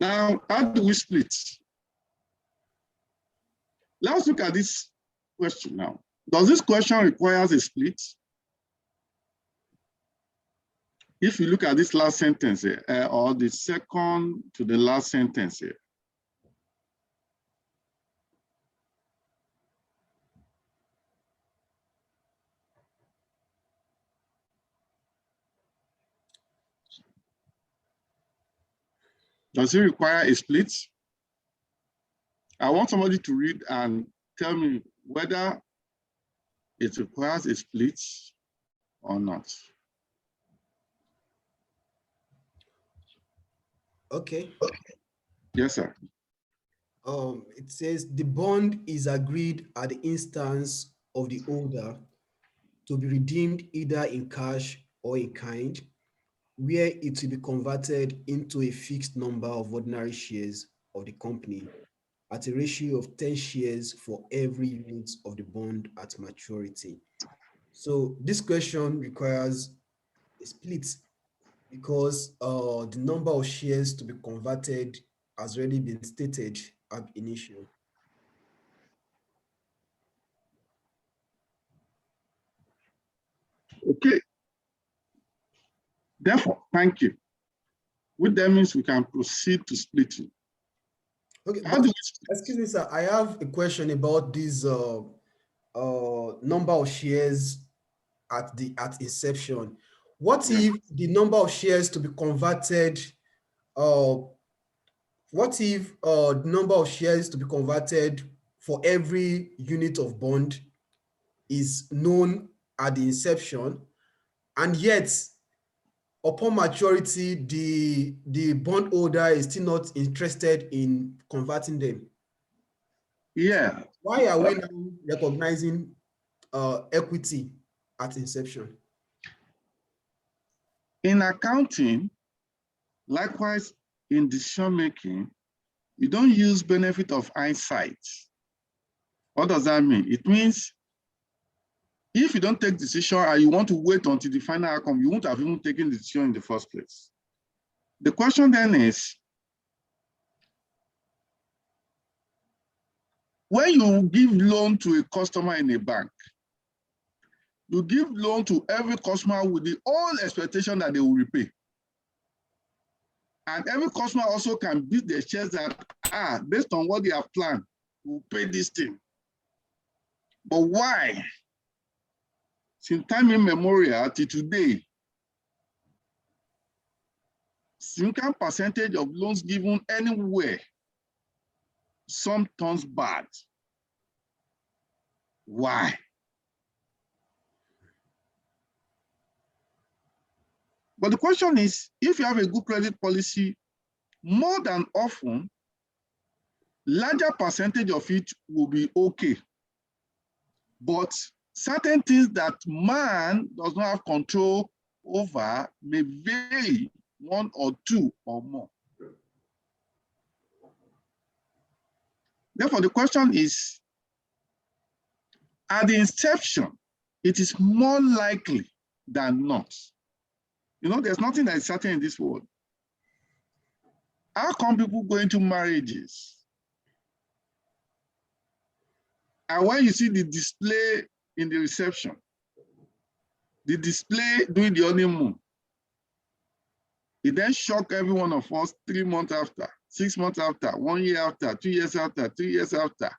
A: Now, how do we split? Let's look at this question now. Does this question require a split? If you look at this last sentence here, or the second to the last sentence here, does it require a split? I want somebody to read and tell me whether it requires a split or not.
C: Okay.
A: Yes, sir.
C: It says the bond is agreed at the instance of the holder to be redeemed either in cash or in kind, where it will be converted into a fixed number of ordinary shares of the company at a ratio of 10 shares for every unit of the bond at maturity. So this question requires a split because the number of shares to be converted has already been stated ab initio.
A: Okay. Therefore, thank you. Which that means we can proceed to splitting.
C: Okay,
A: How
C: but
A: do we split?
C: excuse me, sir. I have a question about this number of shares at inception. What if the number of shares to be converted? What if the number of shares to be converted for every unit of bond is known at the inception, and yet upon maturity, the bondholder is still not interested in converting them?
A: Yeah.
C: Why are we now recognizing equity at inception?
A: In accounting, likewise in decision making, you don't use benefit of hindsight. What does that mean? It means if you don't take decision and you want to wait until the final outcome, you won't have even taken the decision in the first place. The question then is, when you give loan to a customer in a bank, you give loan to every customer with the whole expectation that they will repay. And every customer also can build their shares that, based on what they have planned, will pay this thing. But why? Since time immemorial till today, significant percentage of loans given anywhere, some turns bad. Why? But the question is, if you have a good credit policy, more than often, larger percentage of it will be okay. But certain things that man does not have control over may vary one or two or more. Therefore, the question is, at the inception, it is more likely than not. You know, there's nothing that is certain in this world. How come people go into marriages? And when you see the display in the reception, the display during the honeymoon, it then shocked every one of us 3 months after, 6 months after, 1 year after, 2 years after, 3 years after.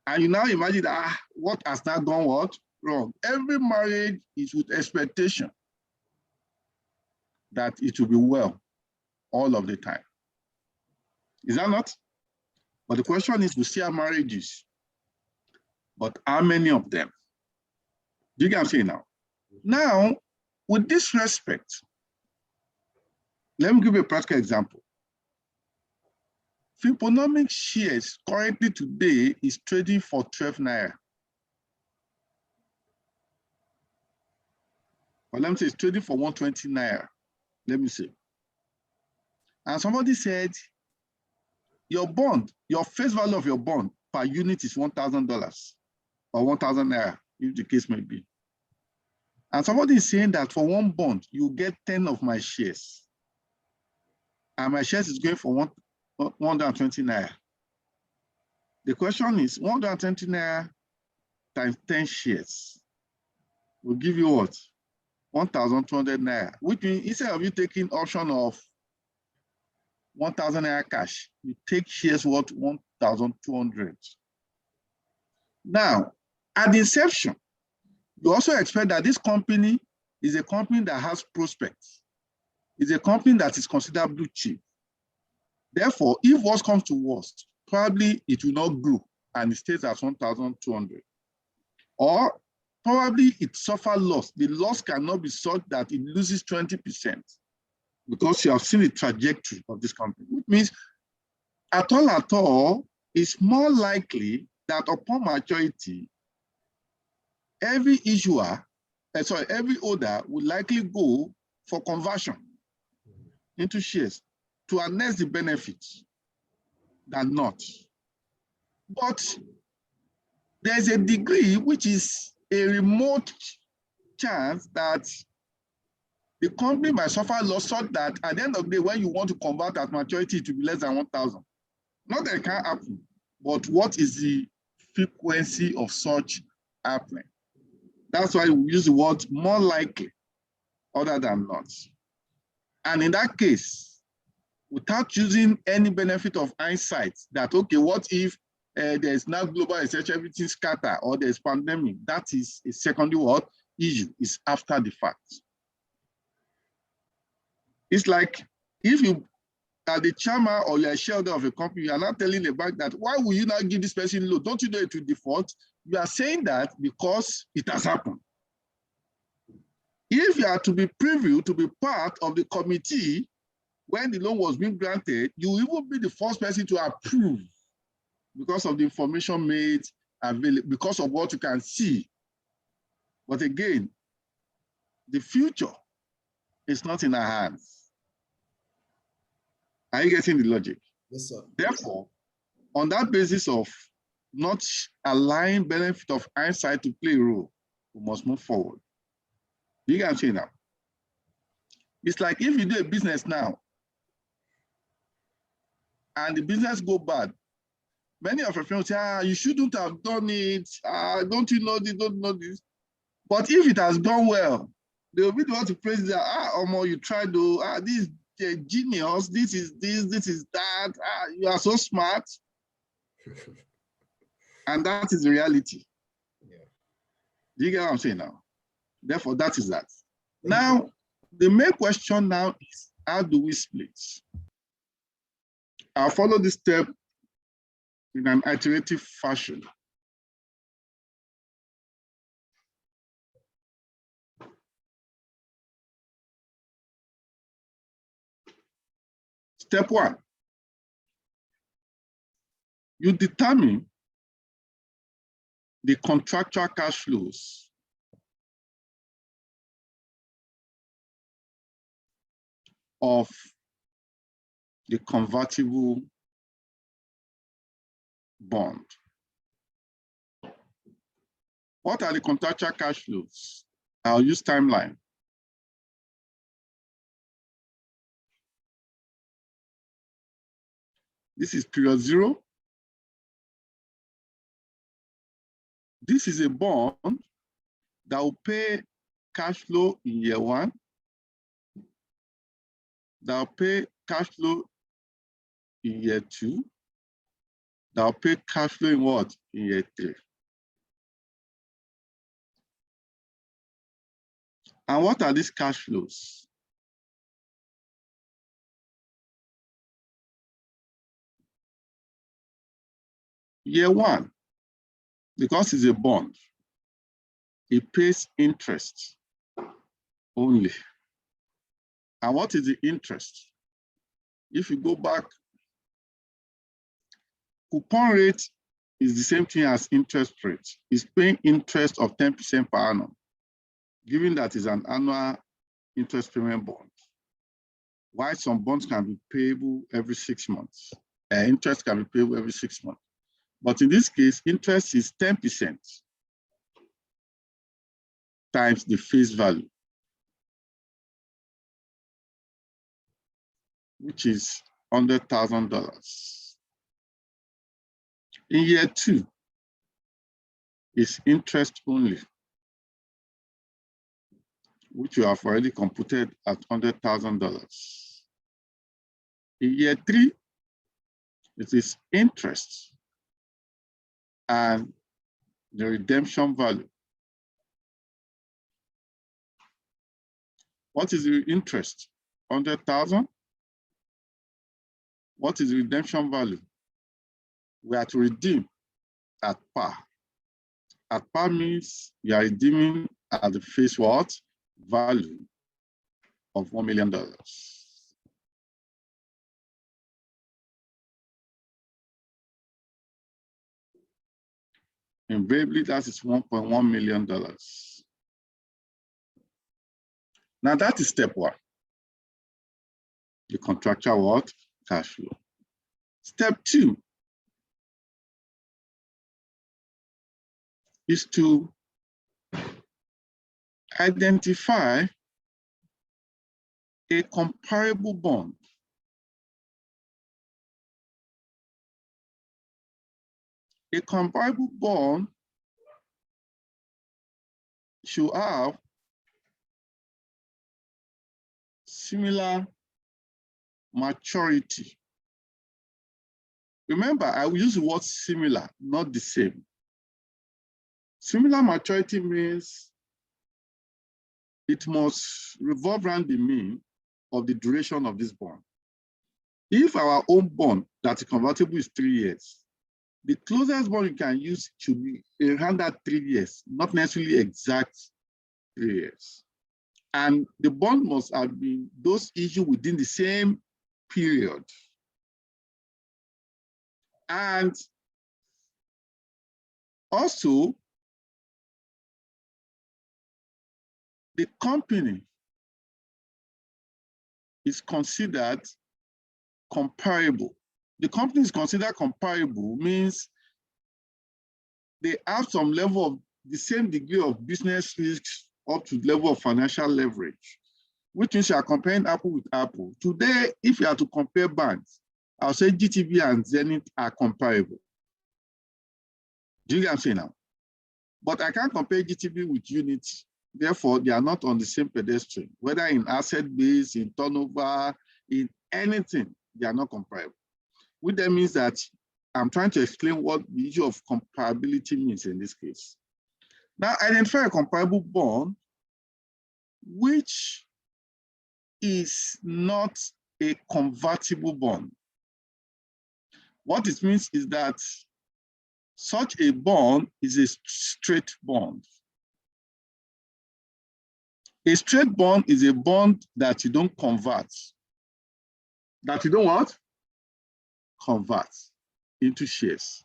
A: And you now imagine that what has now gone what? Wrong. Every marriage is with expectation that it will be well all of the time. Is that not? But the question is, we see our marriages, but how many of them? Do you get what I'm saying now? Now, with this respect, let me give you a practical example. Fiponomic shares currently today is trading for 12 naira. But let me say it's trading for 120 naira. Let me see. And somebody said, your bond, your face value of your bond per unit is $1,000 or 1,000 naira, if the case may be. And somebody is saying that for one bond, you get 10 of my shares. and my shares is going for 120 naira. The question is 120 naira times 10 shares will give you what? 1,200 naira, which means instead of you taking option of 1,000 naira cash, you take shares worth 1,200. Now, at the inception, you also expect that this company is a company that has prospects. It's a company that is considered blue chip. Therefore, if worst comes to worst, probably it will not grow and it stays at 1,200. Or probably it suffers loss. The loss cannot be such that it loses 20% because you have seen the trajectory of this company, which means at all, it's more likely that upon maturity, every every holder will likely go for conversion into shares to harness the benefits than not. But there's a degree which is a remote chance that the company might suffer loss so that at the end of the day, when you want to convert at maturity, it will be less than 1,000. Not that it can't happen, but what is the frequency of such happening? That's why we use the word more likely other than not. And in that case, without using any benefit of hindsight, that, okay, what if there's now global recession, everything scatter, or there's pandemic? That is a secondary what issue, is after the fact. It's like if you are the chairman or you're a shareholder of a company, you are not telling the bank that, why will you not give this person loan? Don't you know it will default? You are saying that because it has happened. If you are to be privy to be part of the committee when the loan was being granted, you will even be the first person to approve because of the information made available, because of what you can see. But again, the future is not in our hands. Are you getting the logic?
C: Yes, sir.
A: Therefore, on that basis of not allowing benefit of hindsight to play a role, we must move forward. You can see now. It's like if you do a business now and the business go bad, many of your friends say, you shouldn't have done it. Don't you know this, don't know this. But if it has gone well, they will be the one to praise that, Omo, you tried to, this is genius, this is that, you are so smart. And that is the reality.
C: Yeah.
A: Do you get what I'm saying now? Therefore, that is that. Now, the main question now is, how do we split? I'll follow this step in an iterative fashion. Step one, you determine the contractual cash flows of the convertible bond. What are the contractual cash flows? I'll use timeline. This is period 0. This is a bond that will pay cash flow in year 1, that will pay cash flow in year 2, that will pay cash flow in what? In year 3. And what are these cash flows? Year 1, because it's a bond, it pays interest only. And what is the interest? If you go back, coupon rate is the same thing as interest rate. It's paying interest of 10% per annum, given that it's an annual interest payment bond. While some bonds can be payable every 6 months. Interest can be payable every 6 months. But in this case, interest is 10% times the face value. which is $100,000. In year 2, is interest only, which you have already computed at $100,000. In year 3, it is interest and the redemption value. What is the interest? 100,000. What is the redemption value? We are to redeem at par. At par means you are redeeming at the face what? Value of $1 million. Invariably, that is $1.1 million. Now that is step 1. The contractual what? Cash flow. Step 2 is to identify a comparable bond. A comparable bond should have similar maturity. Remember, I will use the word similar, not the same. Similar maturity means it must revolve around the mean of the duration of this bond. If our own bond that is convertible is 3 years, the closest bond you can use should be around that 3 years, not necessarily exact 3 years. And the bond must have been those issued within the same period. And also, the company is considered comparable. The company is considered comparable means they have some level of the same degree of business risks up to the level of financial leverage, which means you are comparing apple with apple. Today, if you are to compare banks, I'll say GTB and Zenith are comparable. Do you get what I'm saying now? But I can't compare GTB with Unity. Therefore, they are not on the same pedestrian, whether in asset base, in turnover, in anything, they are not comparable. Which then means that I'm trying to explain what the issue of comparability means in this case. Now, identify a comparable bond which is not a convertible bond. What it means is that such a bond is a straight bond. A straight bond is a bond that you don't convert. That you don't what? Convert into shares.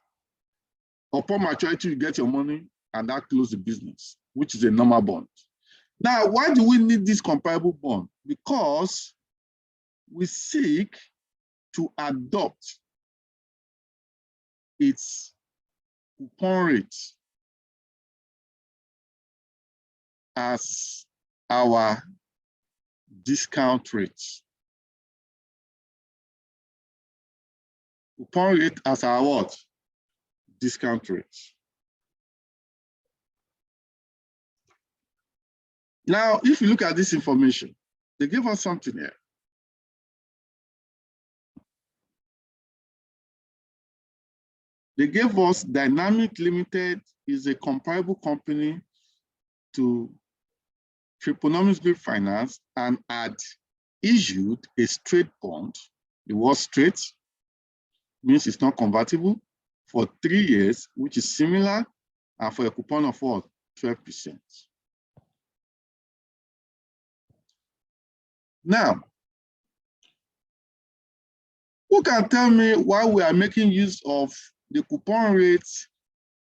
A: Upon maturity, you get your money and that closes the business, which is a normal bond. Now, why do we need this comparable bond? Because we seek to adopt its coupon rate as our discount rate. Coupon rate as our what? Discount rate. Now, if you look at this information, they give us something here. They gave us Dynamic Limited is a comparable company to Triponomics Group Finance and had issued a straight bond. The word straight means it's not convertible for 3 years, which is similar, and for a coupon of what? 12%. Now, who can tell me why we are making use of the coupon rate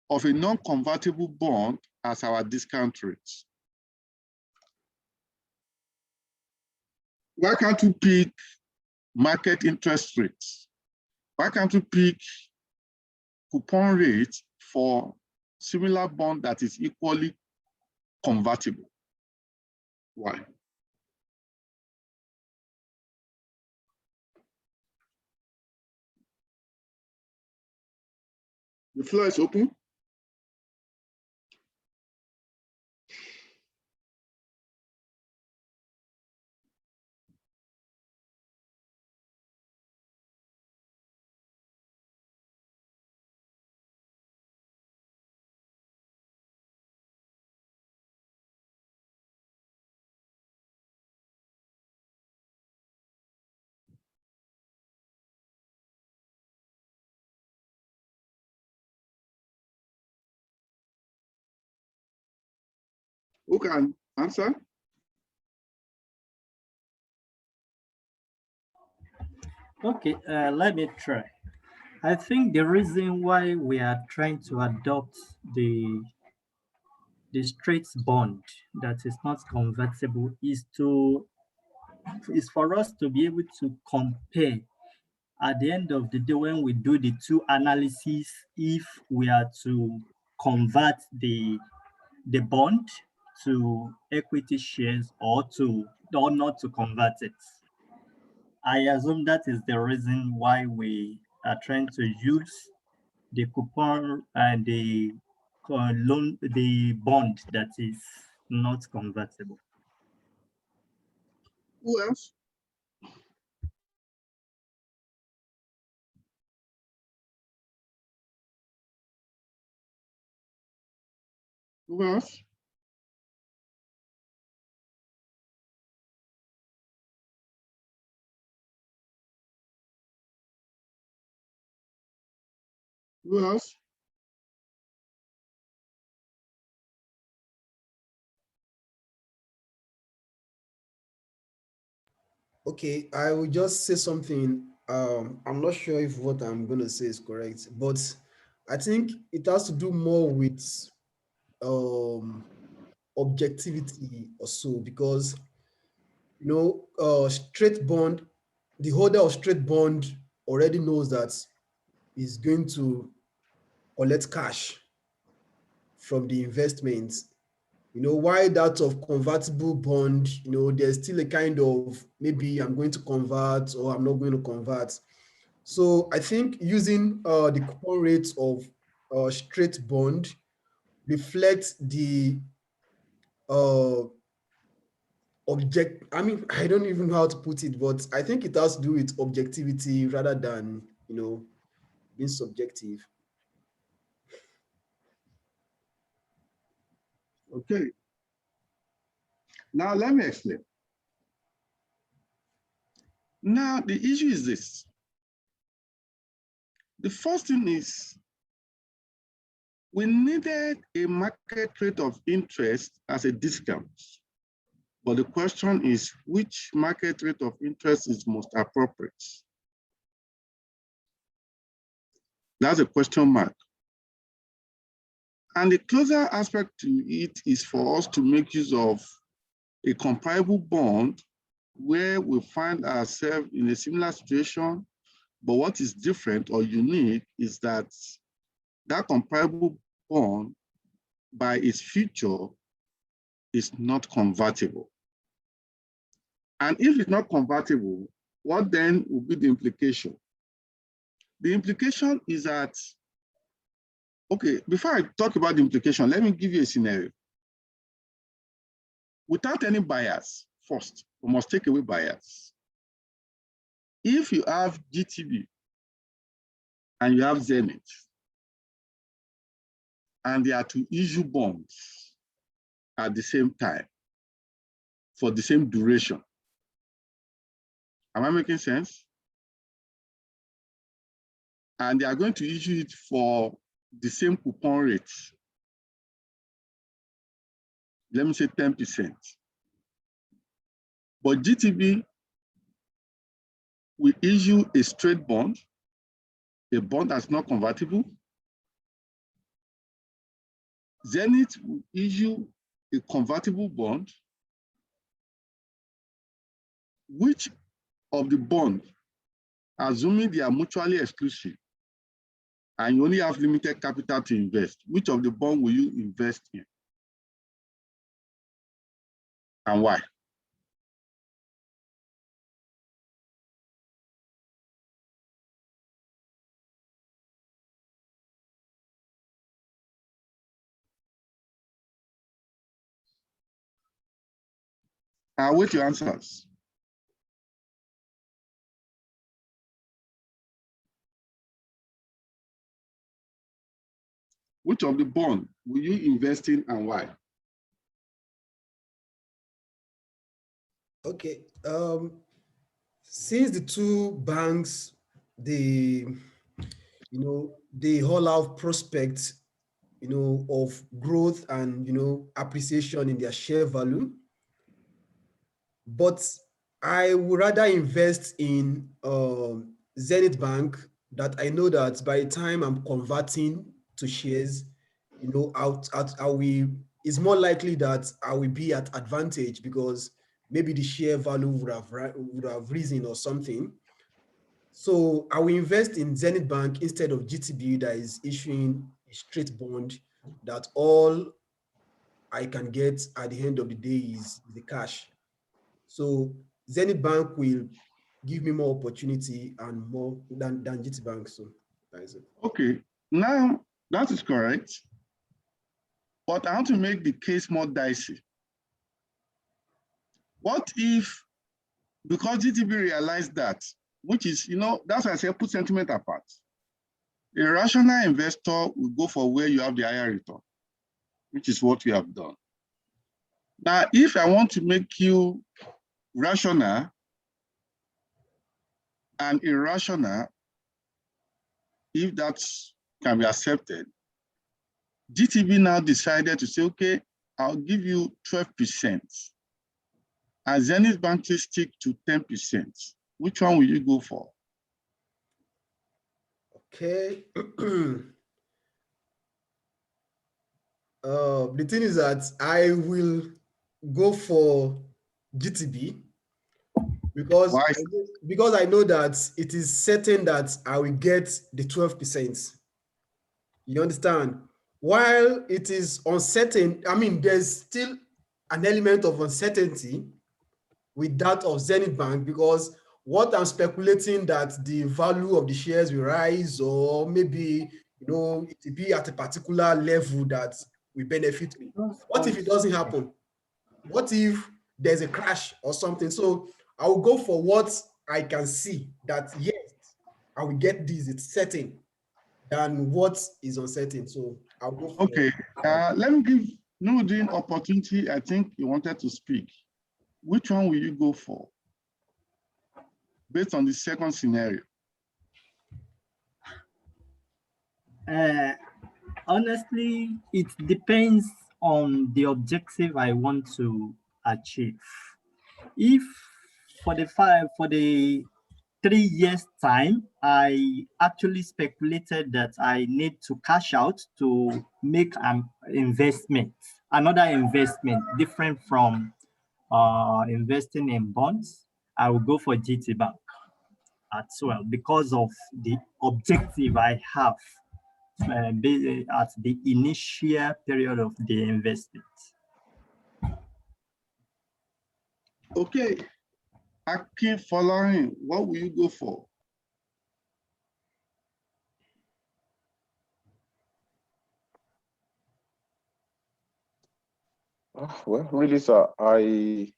A: of a non-convertible bond as our discount rate? Why can't we pick market interest rates? Why can't we pick coupon rate for similar bond that is equally convertible? Why? The floor is open. Who can answer?
B: Okay, let me try. I think the reason why we are trying to adopt the straight bond that is not convertible is for us to be able to compare at the end of the day when we do the two analyses, if we are to convert the bond to equity shares or not to convert it. I assume that is the reason why we are trying to use the coupon and the bond that is not convertible.
A: Who else? Who else? Who else?
C: Okay, I will just say something. I'm not sure if what I'm going to say is correct, but I think it has to do more with objectivity or so, because straight bond, the holder of straight bond already knows that he's going to collect cash from the investment. Why that of convertible bond, there's still a kind of maybe I'm going to convert or I'm not going to convert. So I think using the coupon rate of straight bond reflects the I don't even know how to put it, but I think it has to do with objectivity rather than being subjective.
A: Okay. Now let me explain. Now the issue is this. The first thing is we needed a market rate of interest as a discount. But the question is, which market rate of interest is most appropriate? That's a question mark. And the closer aspect to it is for us to make use of a comparable bond where we find ourselves in a similar situation, but what is different or unique is that that comparable bond by its feature is not convertible. And if it's not convertible, what then will be the implication? The implication is that, okay, before I talk about the implication, let me give you a scenario. Without any bias, first, we must take away bias. If you have GTB and you have Zenith, and they are to issue bonds at the same time for the same duration, am I making sense? And they are going to issue it for the same coupon rate. Let me say 10%. But GTB will issue a straight bond, a bond that's not convertible. Zenith will issue a convertible bond. Which of the bond, assuming they are mutually exclusive, and you only have limited capital to invest, which of the bond will you invest in? And why? I'll wait your answers. Which of the bond will you invest in and why?
C: Okay. Since the two banks, they all have prospects, of growth and appreciation in their share value, but I would rather invest in Zenith Bank, that I know that by the time I'm converting to shares, I will, it's more likely that I will be at advantage because maybe the share value would have risen or something. So I will invest in Zenith Bank instead of GTB that is issuing a straight bond that all I can get at the end of the day is the cash. So Zenith Bank will give me more opportunity and more than GT Bank. So that is it.
A: Okay, now that is correct. But I want to make the case more dicey. What if, because GTB realized that, which is, that's why I say put sentiment apart. A rational investor will go for where you have the higher return, which is what we have done. Now, if I want to make you rational and irrational, if that can be accepted, GTB now decided to say, okay, I'll give you 12%. And Zenith Bank will stick to 10%. Which one will you go for?
C: Okay. The thing is that I will go for GTB because I know that it is certain that I will get the 12%. You understand? While it is uncertain, I mean, there's still an element of uncertainty with that of Zenith Bank, because what I'm speculating that the value of the shares will rise, or maybe it will be at a particular level that will benefit me. What if it doesn't happen? What if there's a crash or something? So I will go for what I can see that yes, I will get this, it's certain, than what is uncertain. So I'll go for
A: okay. Let me give Nuruddin opportunity. I think you wanted to speak. Which one will you go for based on the second scenario?
B: Honestly, it depends on the objective I want to achieve. If for the 3 years time, I actually speculated that I need to cash out to make an investment, another investment different from investing in bonds, I will go for GT Bank as well because of the objective I have at the initial period of the investment.
A: Okay, Akin following, what will you go for?
D: Well, really, sir, I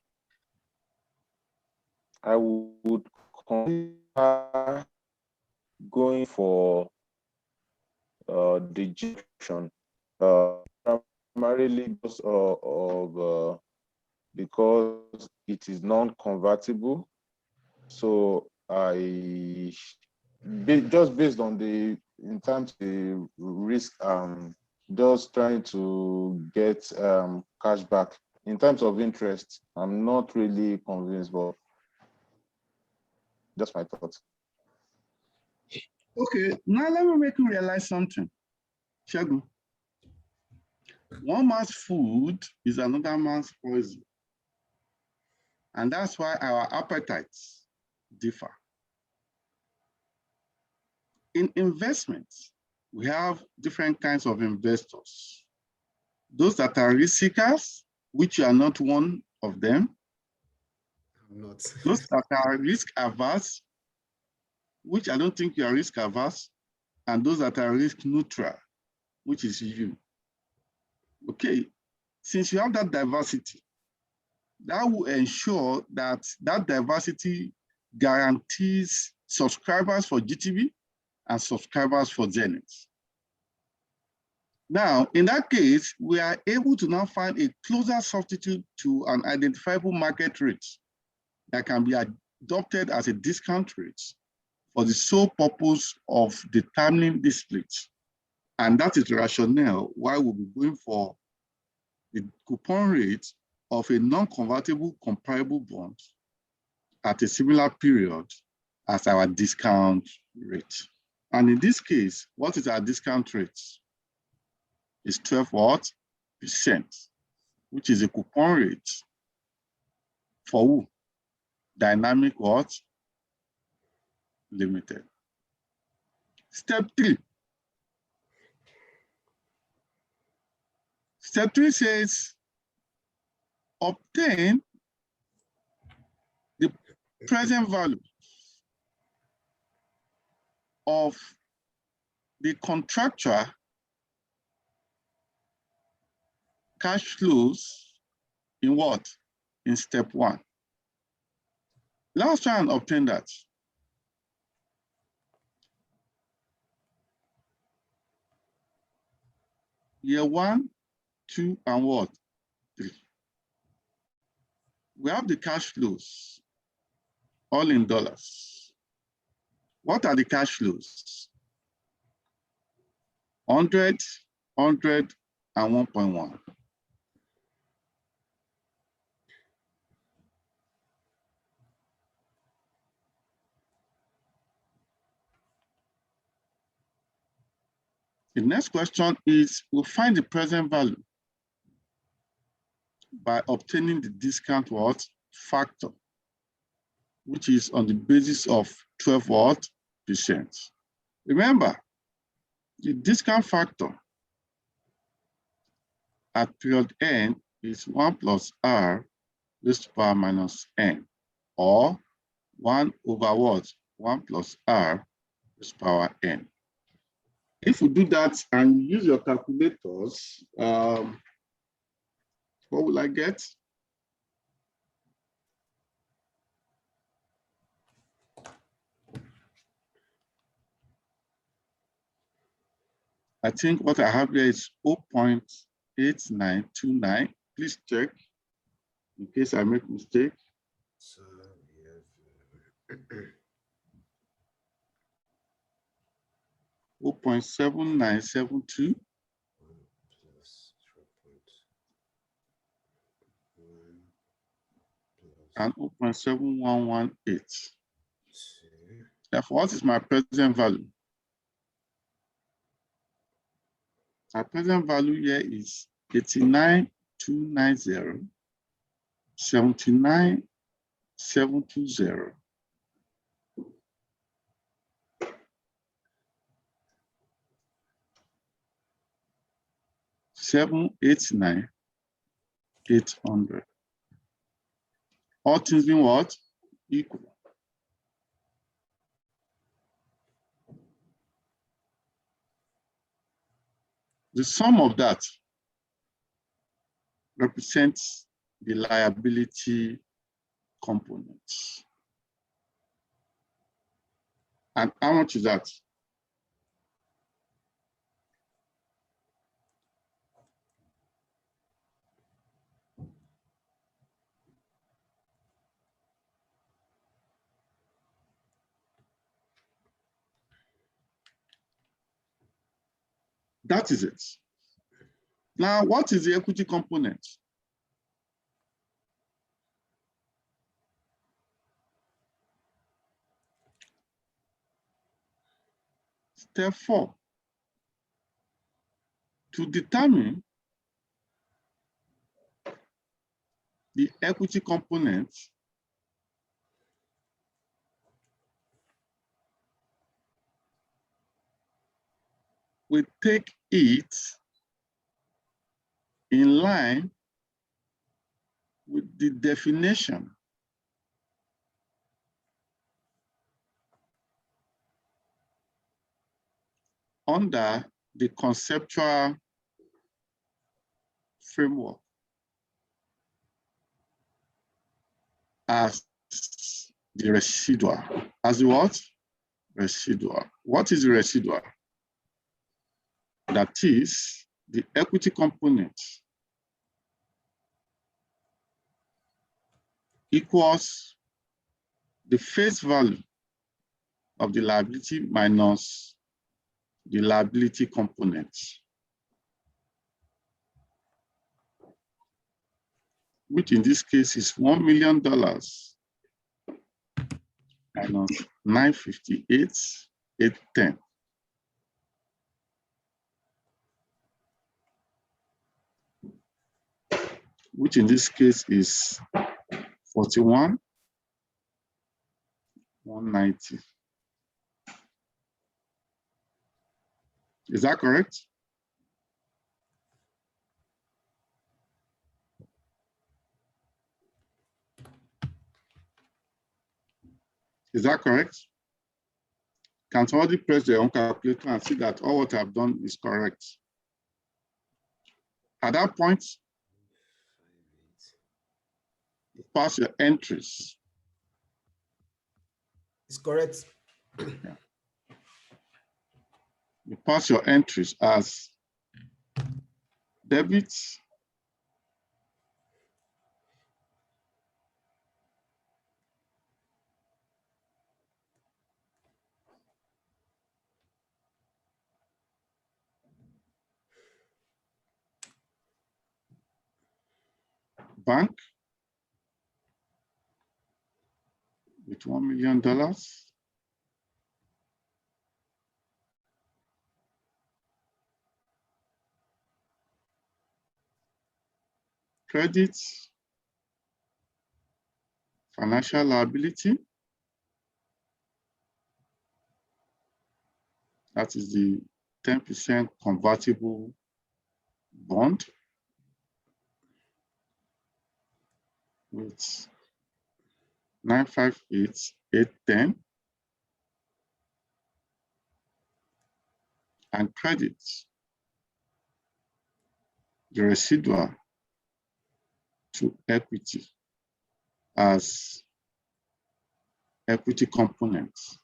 D: would consider going for the Egyptian, primarily because it is non-convertible. So just based on in terms of the risk, just trying to get cash back. In terms of interest, I'm not really convinced, but just my thoughts.
A: Okay, now let me make you realize something. Shagun. One man's food is another man's poison. And that's why our appetites differ. In investments, we have different kinds of investors. Those that are risk seekers, which you are not one of them.
C: I'm not.
A: Those that are risk averse, which I don't think you are risk averse, and those that are risk neutral, which is you. Okay, since you have that diversity, that will ensure that that diversity guarantees subscribers for GTB and subscribers for Zenith. Now, in that case, we are able to now find a closer substitute to an identifiable market rate that can be adopted as a discount rate for the sole purpose of determining this split. And that is the rationale why we'll be going for the coupon rate of a non-convertible comparable bond at a similar period as our discount rate. And in this case, what is our discount rate? It's 12%, which is a coupon rate for who? Dynamic what? Limited. Step 3. Step 3 says, obtain the present value of the contractual cash flows in what? In step 1. Let's try and obtain that. Year 1, 2, and what? 3. We have the cash flows, all in dollars. What are the cash flows? 100, 100, and 1.1. The next question is, we'll find the present value by obtaining the discount what? Factor, which is on the basis of 12 what? %. Remember, the discount factor at period N is 1 plus R raised to power minus N, or 1 over what? 1 plus R raised to power N. If you do that and use your calculators, what will I get? I think what I have here is 0.8929. Please check in case I make mistake.
C: So we have
A: 0.7972 and 0.7118. Therefore, what is my present value? My present value here is 89,290, 79,720, 789,800. All things being what? Equal. The sum of that represents the liability components. And how much is that? That is it. Now, what is the equity component? Step 4. To determine the equity component, we take it in line with the definition under the conceptual framework. as the residual. As the what? Residual. What is the residual? That is the equity component equals the face value of the liability minus the liability component, which in this case is $1 million minus 958,810. Which in this case is 41,190. Is that correct? Is that correct? Can somebody press their own calculator and see that all what I've done is correct? At that point, pass your entries.
C: It's correct.
A: Yeah. You pass your entries as debits, bank with $1 million, credit, financial liability, that is the 10% convertible bond with 958,810, and credit, the residual to equity as equity components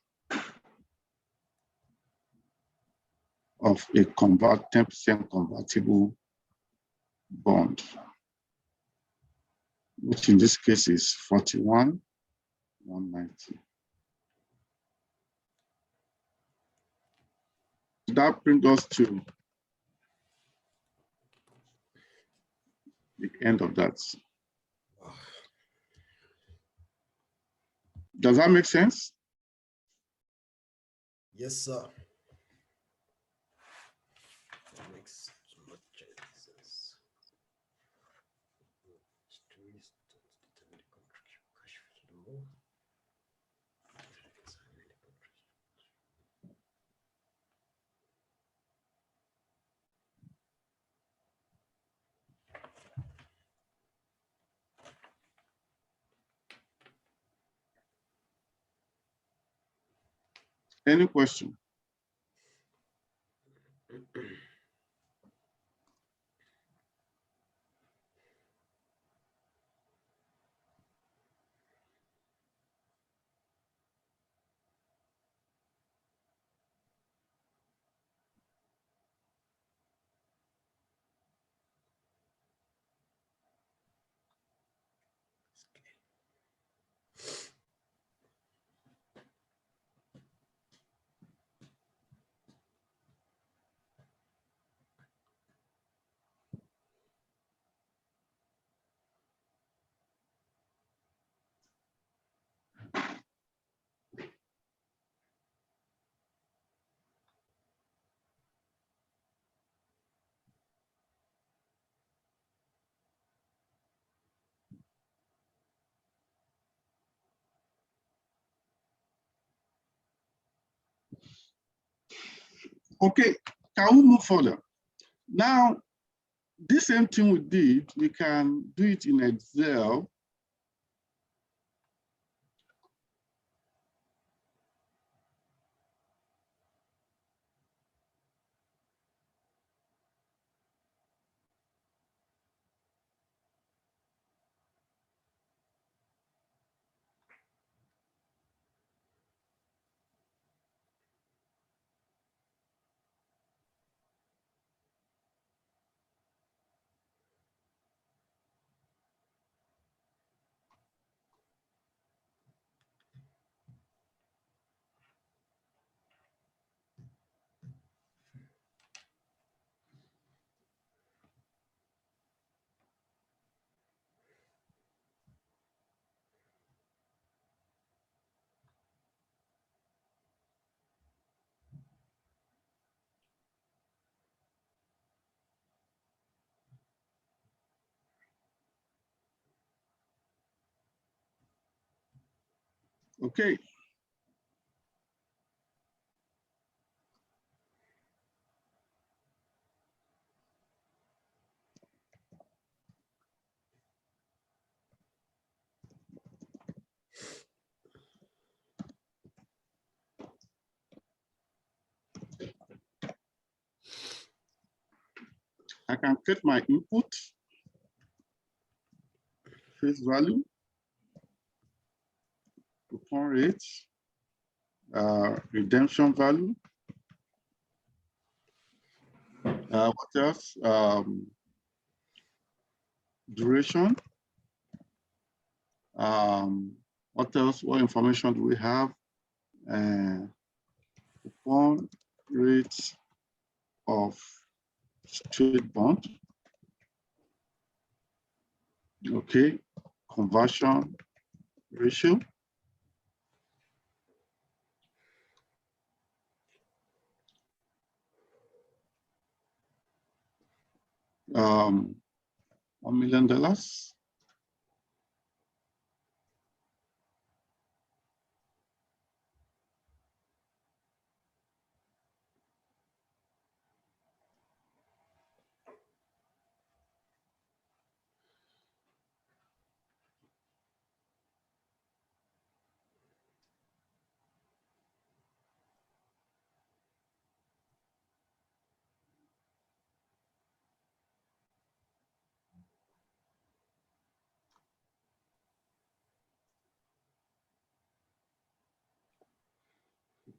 A: of a 10% convertible bond, which in this case is 41,190. That brings us to the end of that. Does that make sense?
C: Yes, sir. That makes much sense.
A: Any question? Okay, can we move further? Now, this same thing we did, we can do it in Excel. Okay. I can create my input, face value, coupon rate, redemption value. What else? Duration. What else? What information do we have? Coupon rate of straight bond. Okay. Conversion ratio. 1 million dollars.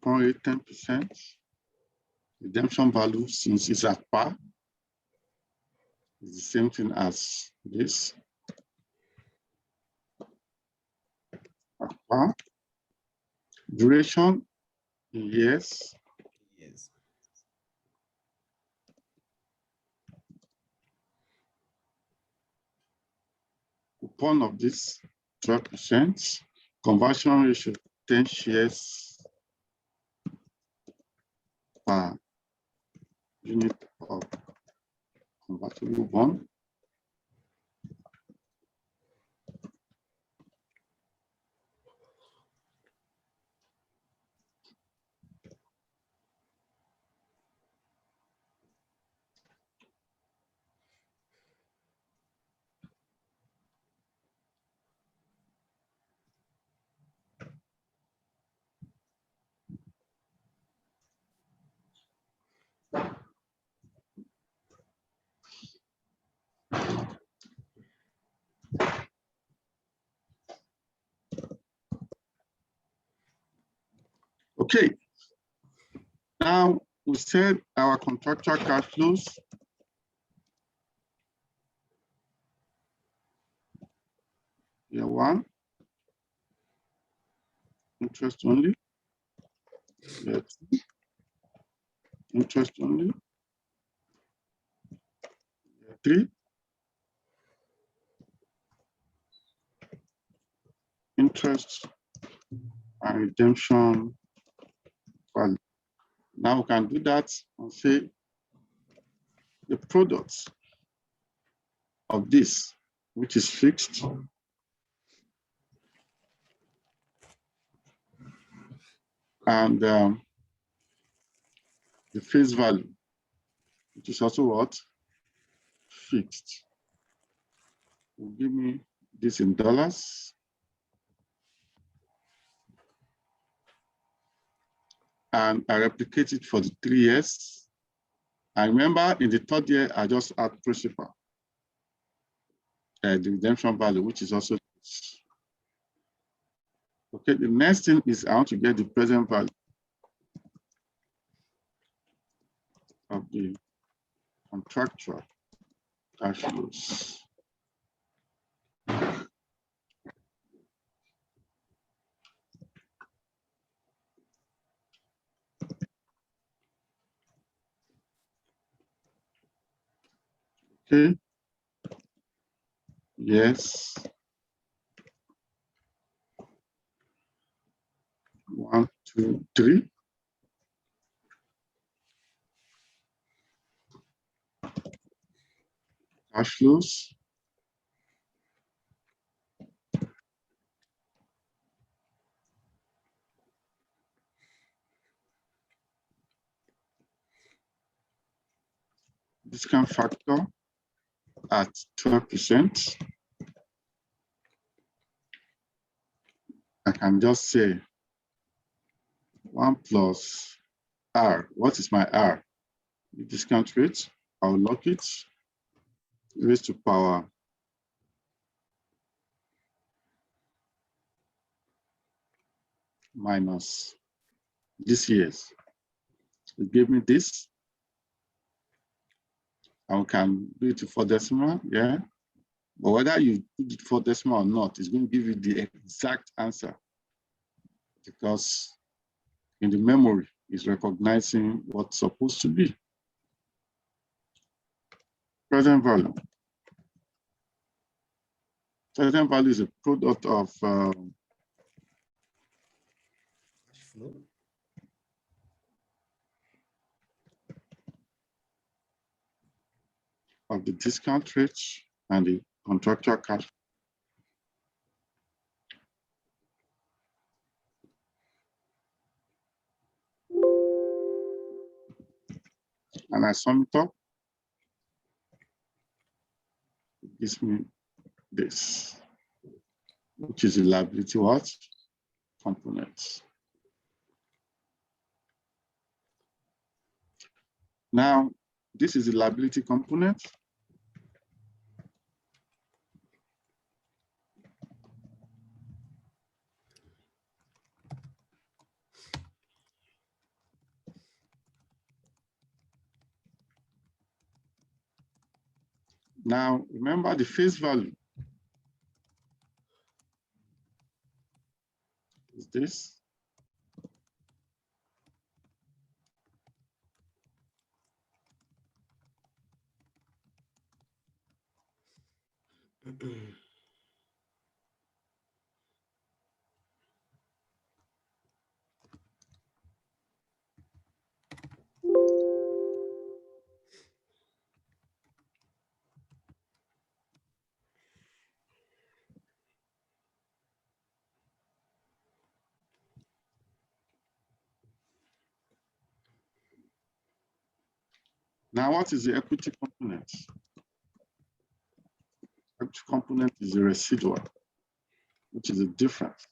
A: Coupon rate 10%. Redemption value, since it's at par, is the same thing as this. At par. Duration, yes.
C: Yes.
A: Coupon of this 12%. Conversion ratio 10 shares per unit of convertible bond. Okay. Now we said our contractual cash flows. Year one, interest only. Year two, interest only. Year three, interest and redemption value. Now we can do that and say the products of this, which is fixed, and the face value, which is also what? Fixed. Will give me this in dollars. And I replicate it for the 3 years. I remember in the third year, I just add principal, the redemption value, which is also this. Okay, the next thing is I want to get the present value of the contractual cash flows. Okay. Yes. 1, 2, 3. Cash flows. discount factor at 12%, I can just say 1 plus R. What is my R? The discount rate. I'll lock it, raised to power minus this year's. It gave me this. And we can do it to 4 decimal, yeah. But whether you put it 4 decimal or not, it's going to give you the exact answer, because in the memory, it's recognizing what's supposed to be. Present value. Present value is a product of the discount rate and the contractual cash. And I sum it up, it gives me this, which is the liability what? Components. Now, this is the liability component. Now, remember the face value is this. Now, what is the equity component? Equity component is the residual, which is the difference.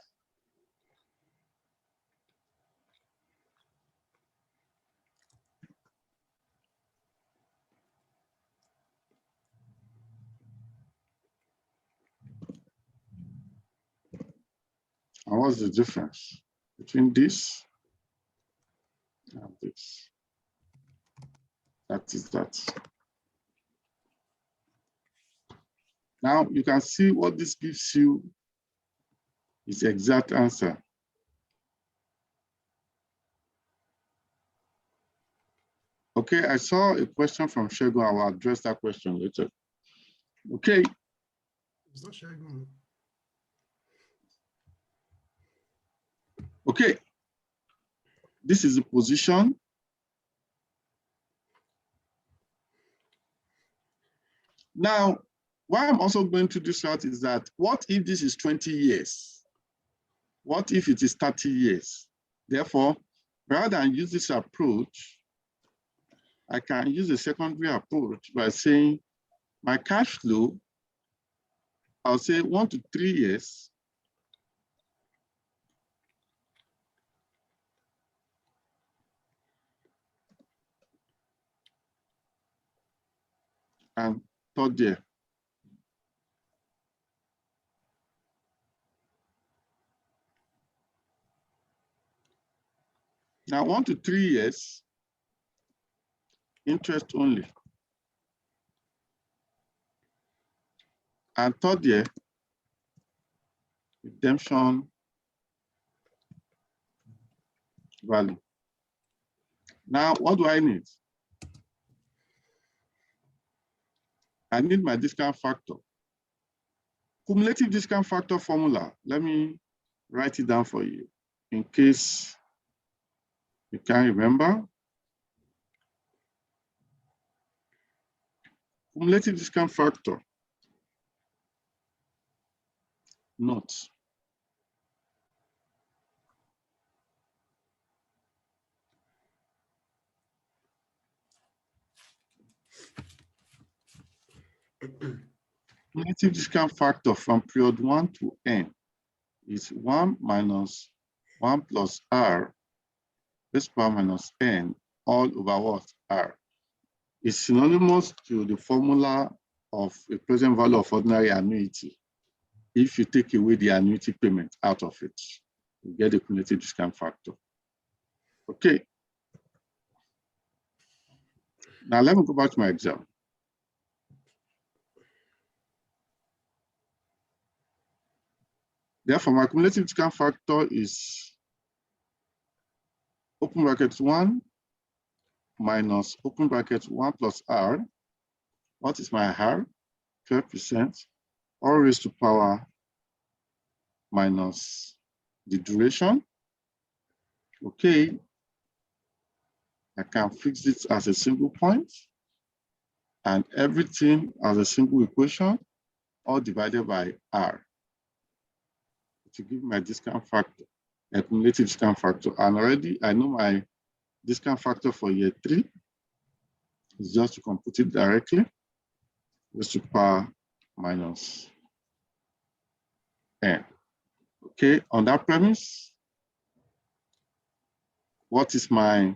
A: And what's the difference between this and this? That is that. Now you can see what this gives you is the exact answer. Okay, I saw a question from Shegun. I will address that question later. Okay.
C: It's not Shegun.
A: Okay. This is the position. Now, why I'm also going to this route is that, what if this is 20 years? What if it is 30 years? Therefore, rather than use this approach, I can use a secondary approach by saying my cash flow, I'll say 1 to 3 years. And third year. Now 1 to 3 years, interest only. And third year, redemption value. Now, what do I need? I need my discount factor. Cumulative discount factor formula. Let me write it down for you in case you can't remember. Cumulative discount factor. Note. Cumulative discount factor from period 1 to n is 1 minus 1 plus r raised to power minus n all over what? R. Is synonymous to the formula of a present value of ordinary annuity. If you take away the annuity payment out of it, you get the cumulative discount factor. Okay. Now let me go back to my exam. Therefore, my cumulative discount factor is open bracket 1 minus open bracket 1 plus r. What is my r? 12%, all raised to power minus the duration. Okay, I can fix it as a single point and everything as a single equation, all divided by r to give my discount factor, a cumulative discount factor. And already I know my discount factor for year 3 is just to compute it directly, raised to power minus n. Okay, on that premise, what is my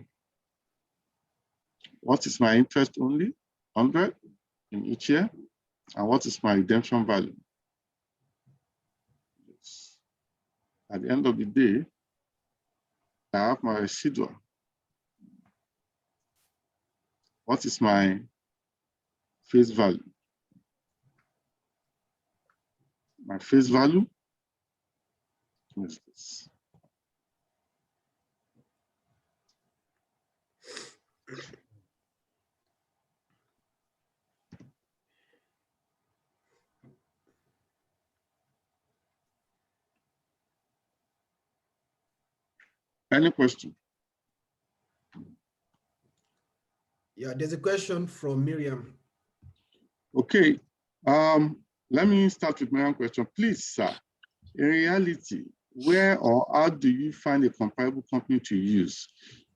A: interest only? 100 in each year. And what is my redemption value? At the end of the day, I have my residual. What is my face value? My face value is this. Any question?
C: Yeah, there's a question from Miriam.
A: Okay, let me start with my own question. Please, sir, in reality, where or how do you find a comparable company to use?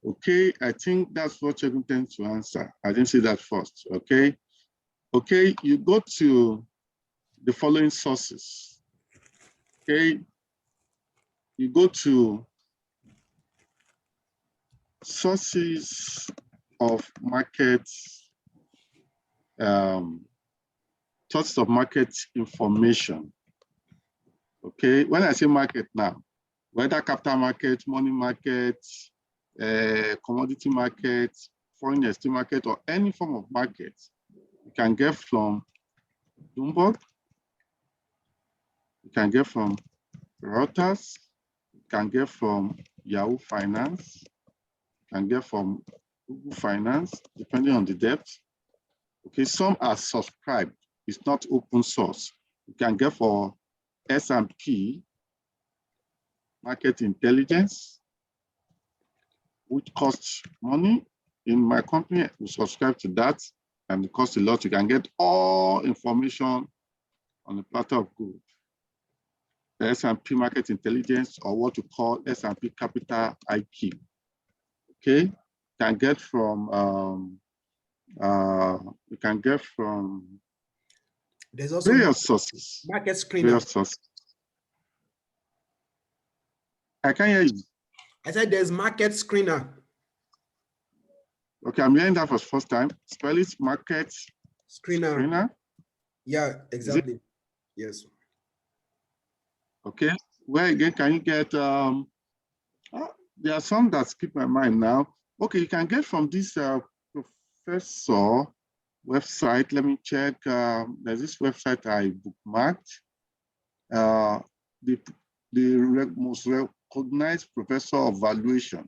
A: Okay, I think that's what you're going to answer. I didn't say that first, okay? Okay, you go to the following sources, okay? You go to sources of market, sources of market information. Okay, when I say market now, whether capital market, money market, commodity market, foreign exchange market, or any form of market, you can get from Bloomberg, you can get from Reuters, you can get from Yahoo Finance, you can get from Google Finance, depending on the depth. Okay, some are subscribed, it's not open source. You can get for S&P Market Intelligence, which costs money. In my company, we subscribe to that, and it costs a lot. You can get all information on the platter of gold. The S&P Market Intelligence, or what you call S&P Capital IQ. Okay, you can get from
C: There's also
A: various sources.
C: market screener.
A: Various sources. I can't hear you.
C: I said there's market screener.
A: Okay, I'm hearing that for the first time. Spell it, market screener.
C: Yeah, exactly. Yes.
A: Okay, where again can you get, there are some that skip my mind now. Okay, you can get from this professor website. Let me check. There's this website I bookmarked. The most recognized professor of valuation,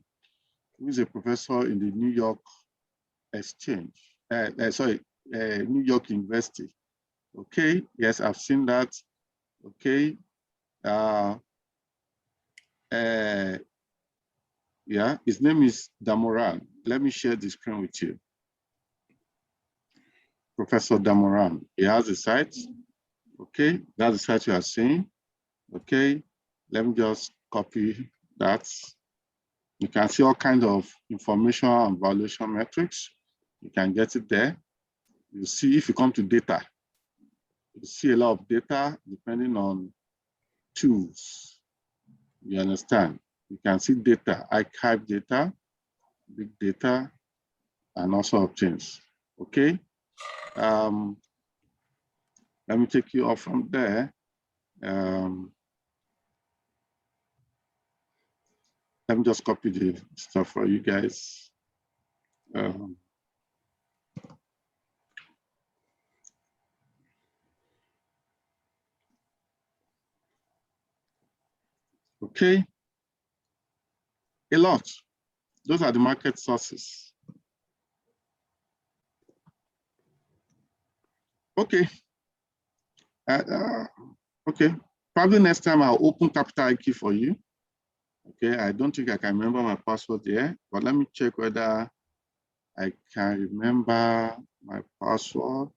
A: who is a professor in the New York Exchange, New York University. Okay, yes, I've seen that. Okay. Yeah, his name is Damoran. Let me share the screen with you. Professor Damoran, he has a site. Okay, that's the site you are seeing. Okay, let me just copy that. You can see all kinds of information and valuation metrics. You can get it there. You see, if you come to data, You see a lot of data depending on tools. You understand? You can see data, archive data, big data, and all sort of things. Okay. Let me take you off from there. Let me just copy the stuff for you guys. Okay. A lot. Those are the market sources. Okay. Okay. Probably next time I'll open Capital IQ for you. Okay. I don't think I can remember my password there, but let me check whether I can remember my password.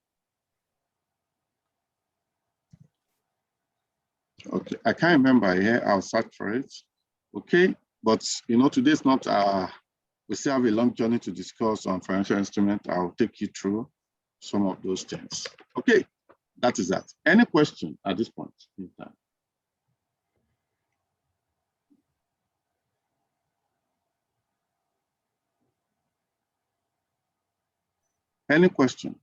A: Okay. I can't remember here. I'll search for it. Okay. But you know, today's not we still have a long journey to discuss on financial instruments. I'll take you through some of those things. Okay, that is that. Any question at this point in time? Any question?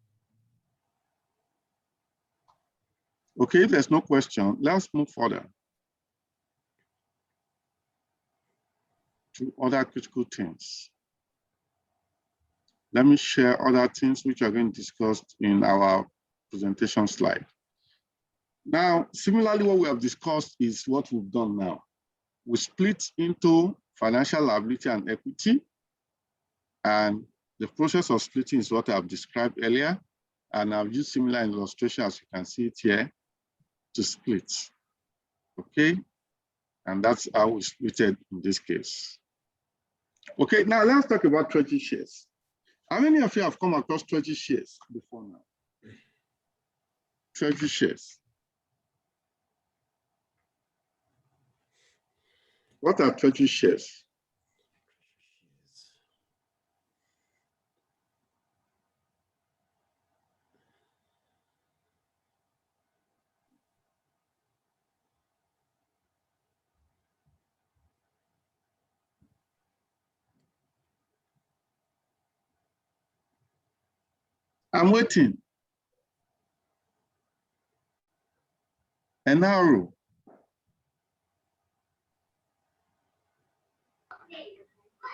A: Okay, if there's no question, let's move further to other critical things. Let me share other things which are going to discuss in our presentation slide. Now, similarly, what we have discussed is what we've done now. We split into financial liability and equity, and the process of splitting is what I've described earlier, and I've used similar illustration as you can see it here to split. Okay, and that's how we split it in this case. Okay, now let's talk about treasury shares. How many of you have come across treasury shares before now? Treasury shares. What are treasury shares? I'm waiting. An arrow.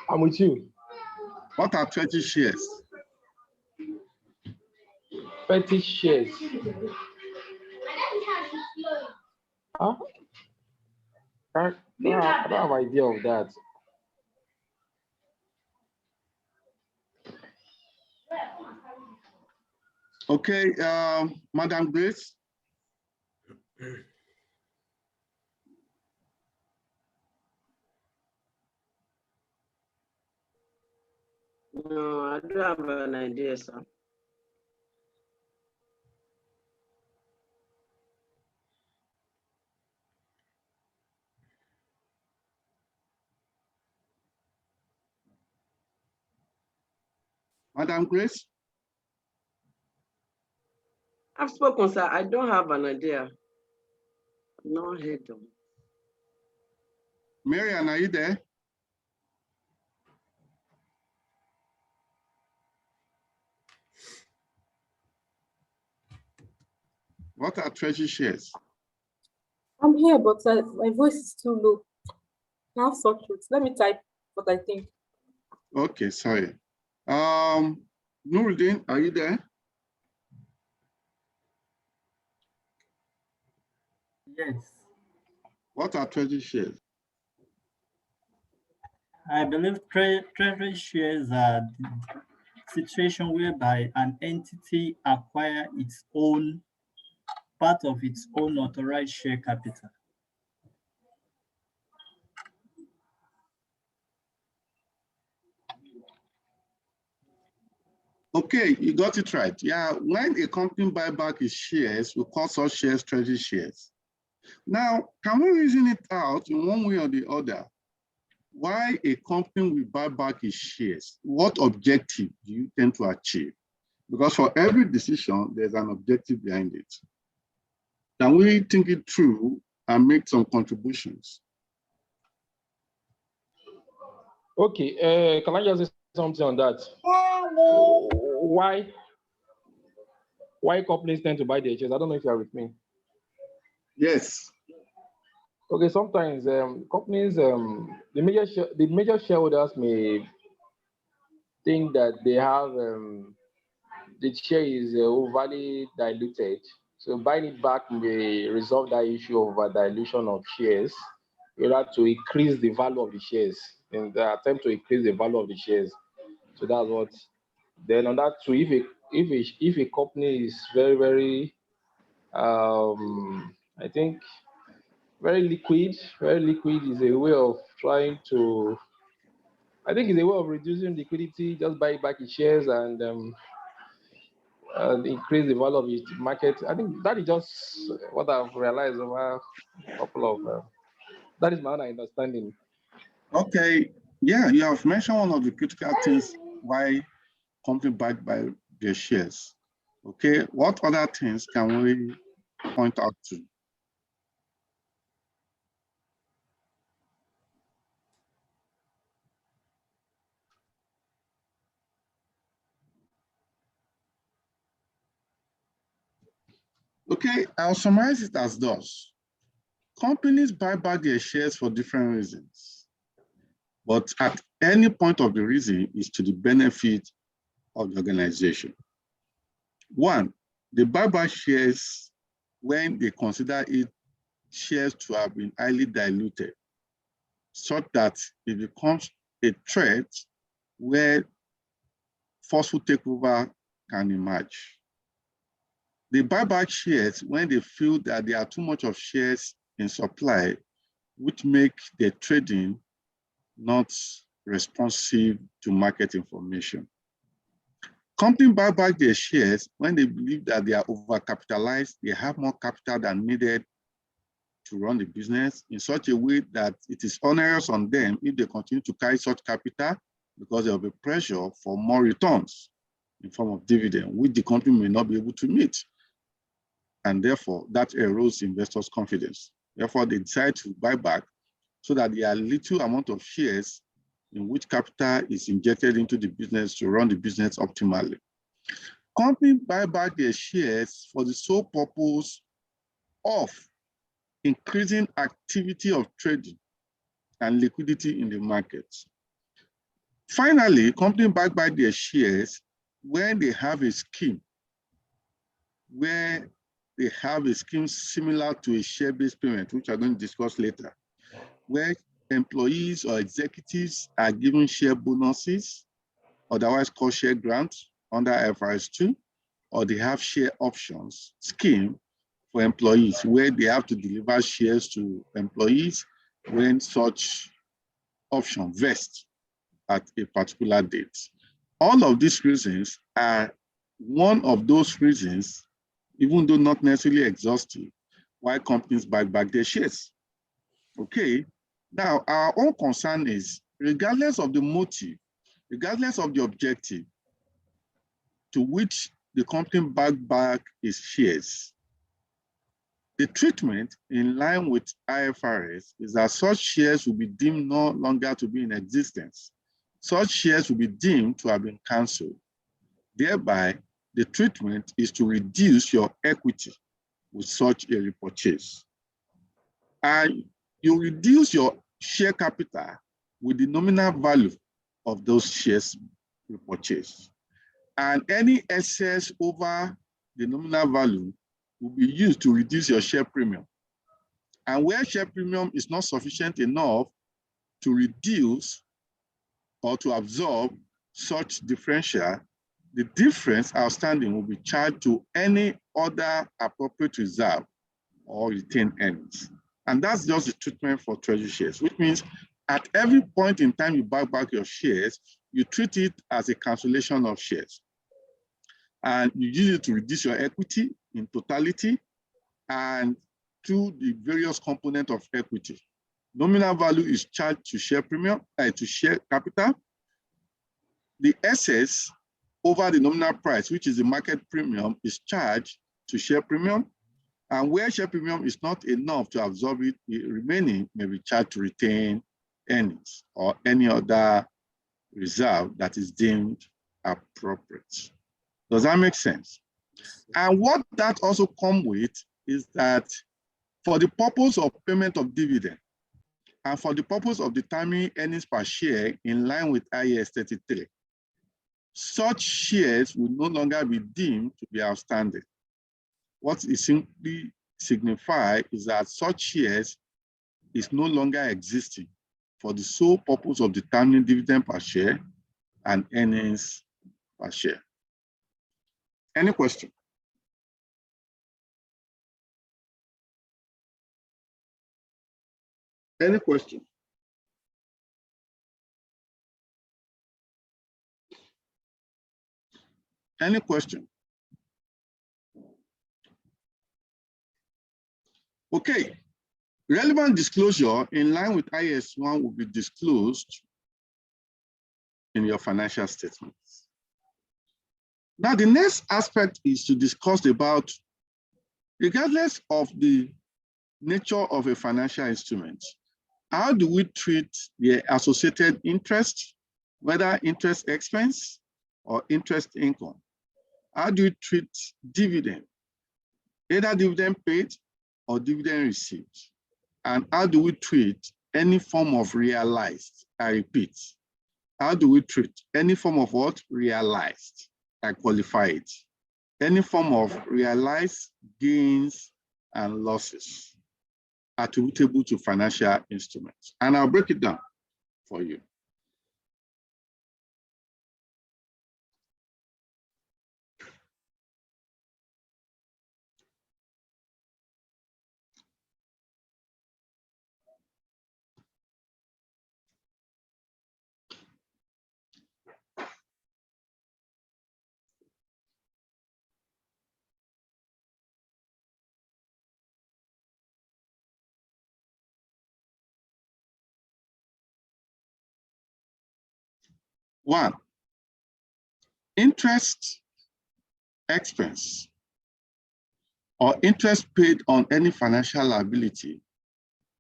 E: I'm with you.
A: What are treasury shares?
E: Petty shares. Huh? I don't have an idea of that.
A: Okay, Madam Grace.
F: No, I don't have an idea, sir.
A: Madam Grace?
F: I've spoken, sir. I don't have an idea. No head on.
A: Marian, are you there? What are treasury shares?
G: I'm here, but my voice is too low. I have sore throat. Let me type what I think.
A: Okay, sorry. Nuruddin, are you there?
B: Yes.
A: What are treasury shares?
B: I believe treasury shares are the situation whereby an entity acquires its own part of its own authorized share capital.
A: Okay, you got it right. Yeah, when a company buy back its shares, we call such shares treasury shares. Now, can we reason it out in one way or the other? Why a company will buy back its shares? What objective do you tend to achieve? Because for every decision, there's an objective behind it. Can we think it through and make some contributions?
E: Okay, can I just say something on that? Why companies tend to buy their shares? I don't know if you are with me.
A: Yes.
E: Okay, sometimes companies, the major shareholders may think that they have the share is overly diluted. So buying it back may resolve that issue of dilution of shares, in order to increase the value of the shares, in the attempt to increase the value of the shares. So that's what. Then on that too, if a company is very I think very liquid is a way of trying to. I think it's a way of reducing liquidity. Just buy back its shares and increase the value of its market. I think that is just what I've realized over a couple of. That is my own understanding.
A: Okay. Yeah, you have mentioned one of the critical things why companies buy their shares. Okay. What other things can we point out to? Okay, I'll summarize it as thus. Companies buy back their shares for different reasons, but at any point of the reason is to the benefit of the organization. One, they buy back shares when they consider it shares to have been highly diluted, such that it becomes a threat where forceful takeover can emerge. They buy back shares when they feel that there are too much of shares in supply, which make their trading not responsive to market information. Companies buy back their shares when they believe that they are overcapitalized, they have more capital than needed to run the business in such a way that it is onerous on them if they continue to carry such capital, because there will be pressure for more returns in form of dividend, which the company may not be able to meet. And therefore, that erodes investors' confidence. Therefore, they decide to buy back so that there are little amount of shares in which capital is injected into the business to run the business optimally. Companies buy back their shares for the sole purpose of increasing activity of trading and liquidity in the markets. Finally, companies buy back their shares when they have a scheme where they have a scheme similar to a share-based payment, which I'm going to discuss later, where employees or executives are given share bonuses, otherwise called share grants under Ifrs 2, or they have share options scheme for employees where they have to deliver shares to employees when such option vests at a particular date. All of these reasons are one of those reasons, even though not necessarily exhaustive, why companies buy back their shares. Okay, now our own concern is, regardless of the motive, regardless of the objective to which the company buy back its shares, the treatment in line with IFRS is that such shares will be deemed no longer to be in existence. Such shares will be deemed to have been canceled. Thereby, the treatment is to reduce your equity with such a repurchase. And you reduce your share capital with the nominal value of those shares repurchased. And any excess over the nominal value will be used to reduce your share premium. And where share premium is not sufficient enough to reduce or to absorb such differential, the difference outstanding will be charged to any other appropriate reserve or retained earnings. And that's just the treatment for treasury shares, which means at every point in time you buy back your shares, you treat it as a cancellation of shares. And you use it to reduce your equity in totality and through the various components of equity. Nominal value is charged to share premium, to share capital. The excess over the nominal price, which is the market premium, is charged to share premium. And where share premium is not enough to absorb it, the remaining may be charged to retain earnings or any other reserve that is deemed appropriate. Does that make sense? And what that also comes with is that for the purpose of payment of dividend and for the purpose of determining earnings per share in line with IAS 33, such shares will no longer be deemed to be outstanding. What it simply signifies is that such shares is no longer existing for the sole purpose of determining dividend per share and earnings per share. Any question? Any question? Any question? Okay. Relevant disclosure in line with IAS 1 will be disclosed in your financial statements. Now, the next aspect is to discuss about, regardless of the nature of a financial instrument, how do we treat the associated interest, whether interest expense or interest income? How do we treat dividend, either dividend paid or dividend received? And how do we treat any form of realized? I repeat, how do we treat any form of what? Realized. I qualify it. Any form of realized gains and losses attributable to financial instruments. And I'll break it down for you. One, interest expense or interest paid on any financial liability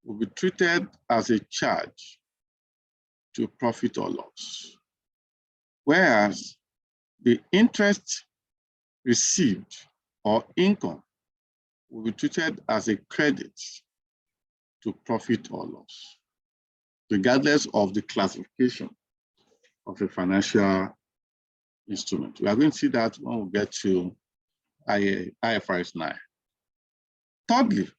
A: will be treated as a charge to profit or loss, whereas the interest received or income will be treated as a credit to profit or loss, regardless of the classification of a financial instrument. We are going to see that when we get to IFRS 9. Thirdly,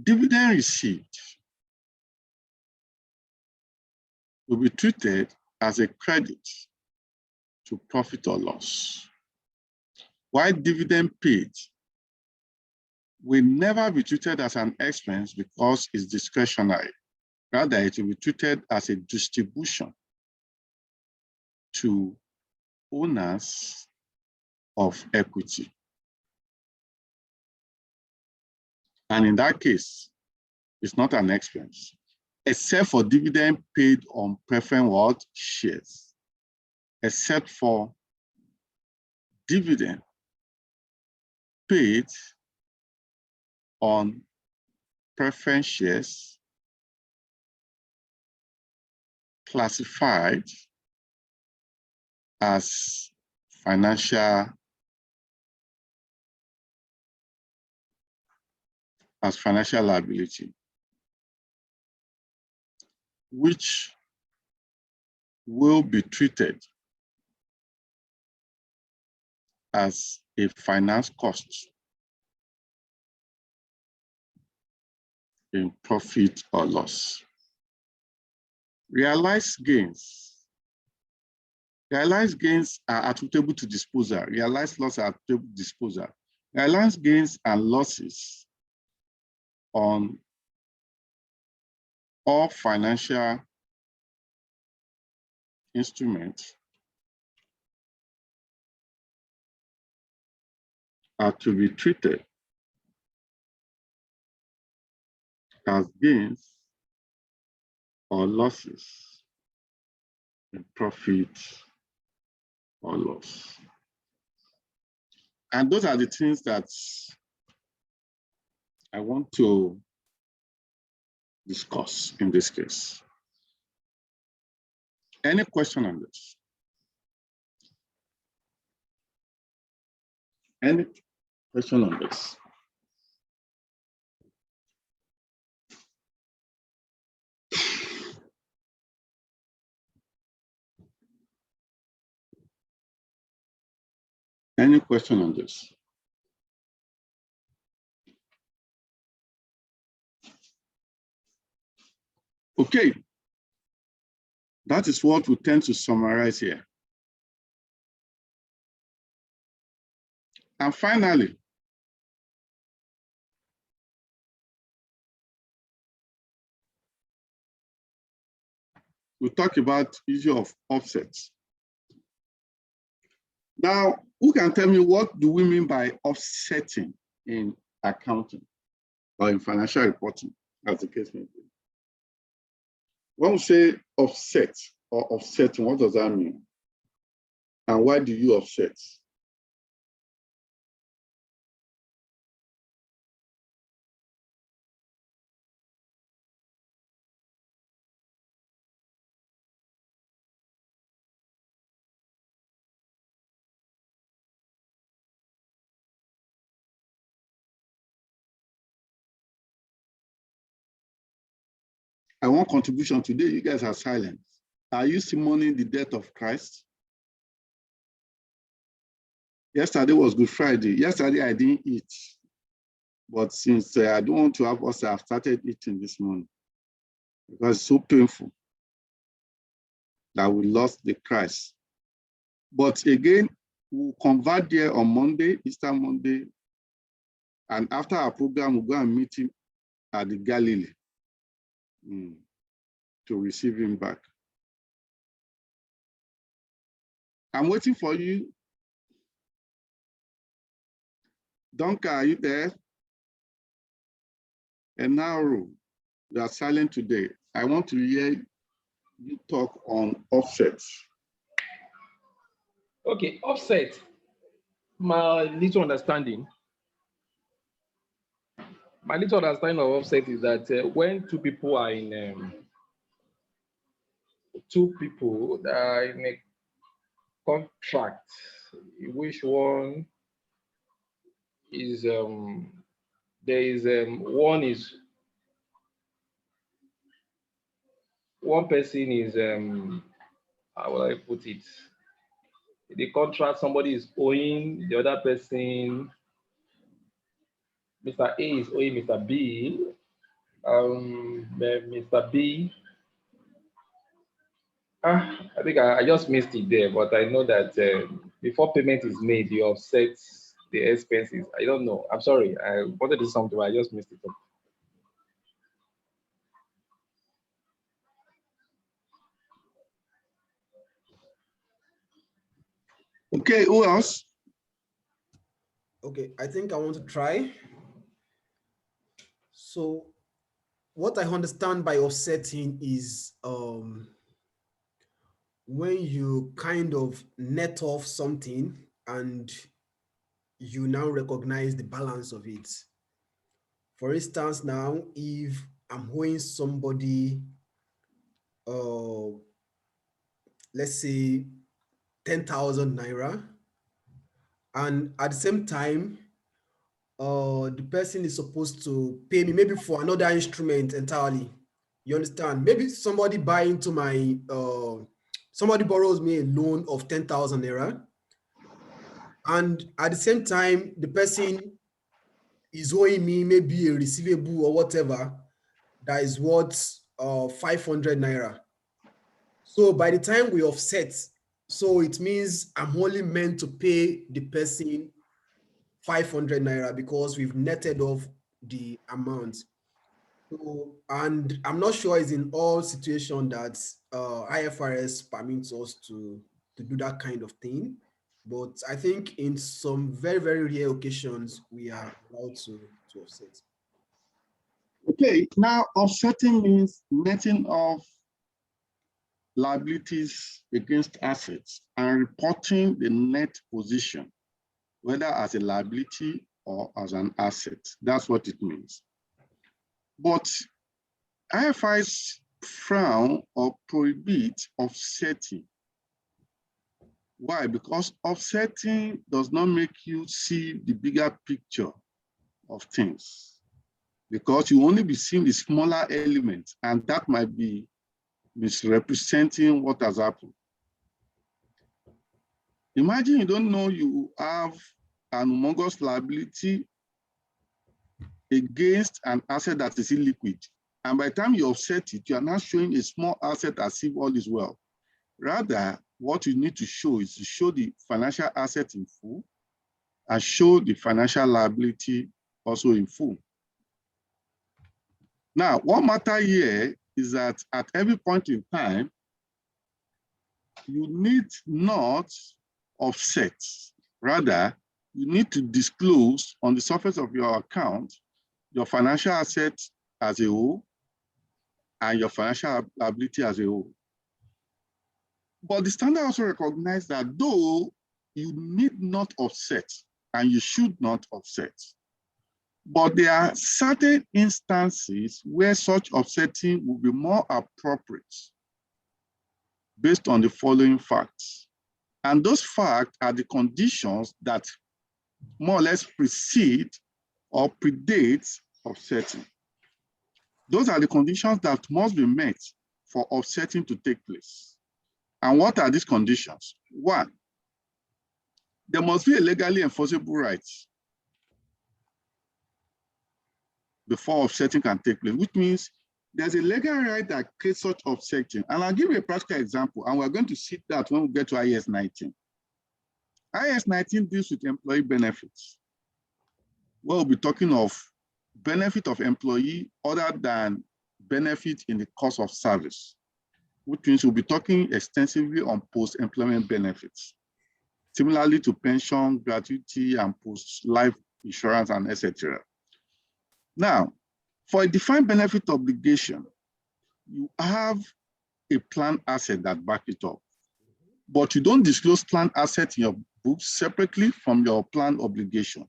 A: dividend received will be treated as a credit to profit or loss, while dividend paid will never be treated as an expense because it's discretionary. Rather, it will be treated as a distribution to owners of equity. And in that case, it's not an expense, except for dividend paid on preference shares, except for dividend paid on preference shares classified as financial liability, which will be treated as a finance cost in profit or loss. Realized gains are attributable to disposal. Realized losses are attributable to disposal. Realized gains and losses on all financial instruments are to be treated as gains or losses in profit or loss. And those are the things that I want to discuss in this case. Any question on this? Any question on this? Any question on this? Okay, that is what we tend to summarize here. And finally, we talk about issue of offsets. Now, who can tell me what do we mean by offsetting in accounting or in financial reporting, as the case may be? When we say offset or offsetting, what does that mean? And why do you offset? I want contribution today. You guys are silent. Are you still mourning the death of Christ? Yesterday was Good Friday. Yesterday I didn't eat. But since I don't want to have us, I've started eating this morning because it's so painful that we lost the Christ. But again, we'll convert there on Monday, Easter Monday. And after our program, we'll go and meet him at the Galilee to receive him back. I'm waiting for you. Donka, are you there? And now you are silent today. I want to hear you talk on offsets.
E: Okay, offset. My little understanding of offset is that when two people are in that are in a contract, which one is one person is how will I put it? The contract, somebody is owing the other person. Mr. A is owing Mr. B. Mr. B. I think I just missed it there, but I know that before payment is made, you offset the expenses. I don't know. I'm sorry. I wanted to do something, but I just missed it.
A: Okay, who else?
C: Okay, I think I want to try. So what I understand by offsetting is when you kind of net off something and you now recognize the balance of it. For instance, now, if I'm owing somebody, let's say 10,000 naira, and at the same time, the person is supposed to pay me maybe for another instrument entirely. You understand? Maybe somebody buy into my, somebody borrows me a loan of 10,000 naira. And at the same time, the person is owing me maybe a receivable or whatever that is worth 500 naira. So by the time we offset, so it means I'm only meant to pay the person 500 naira because we've netted off the amount. So, and I'm not sure it's in all situations that IFRS permits us to do that kind of thing. But I think in some very, very rare occasions, we are allowed to offset.
A: Okay, now offsetting means netting off liabilities against assets and reporting the net position, whether as a liability or as an asset. That's what it means. But IFRS frown or prohibit offsetting. Why? Because offsetting does not make you see the bigger picture of things, because you only be seeing the smaller elements, and that might be misrepresenting what has happened. Imagine you don't know you have an humongous liability against an asset that is illiquid. And by the time you offset it, you are not showing a small asset as if all is well. Rather, what you need to show is to show the financial asset in full and show the financial liability also in full. Now, what matters here is that at every point in time, you need not offset. Rather, you need to disclose on the surface of your account your financial assets as a whole and your financial liability as a whole. But the standard also recognizes that though you need not offset and you should not offset, but there are certain instances where such offsetting will be more appropriate based on the following facts. And those facts are the conditions that more or less precede or predate offsetting. Those are the conditions that must be met for offsetting to take place. And what are these conditions? One, there must be a legally enforceable right before offsetting can take place, which means there's a legal right that creates such offsetting. And I'll give you a practical example, and we're going to see that when we get to IAS 19. IAS 19 deals with employee benefits. We'll be talking of benefit of employee other than benefit in the course of service, which means we'll be talking extensively on post-employment benefits, similarly to pension, gratuity, and post-life insurance, and etc. Now, for a defined benefit obligation, you have a planned asset that backs it up, but you don't disclose planned assets in your books separately from your planned obligation.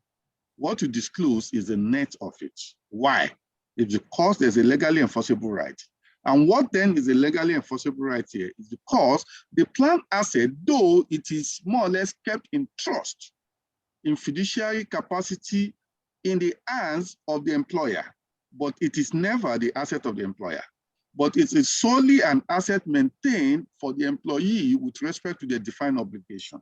A: What you disclose is the net of it. Why? It's because there's a legally enforceable right. And what then is a legally enforceable right here is because the planned asset, though it is more or less kept in trust, in fiduciary capacity in the hands of the employer, but it is never the asset of the employer. But it is solely an asset maintained for the employee with respect to the defined obligation.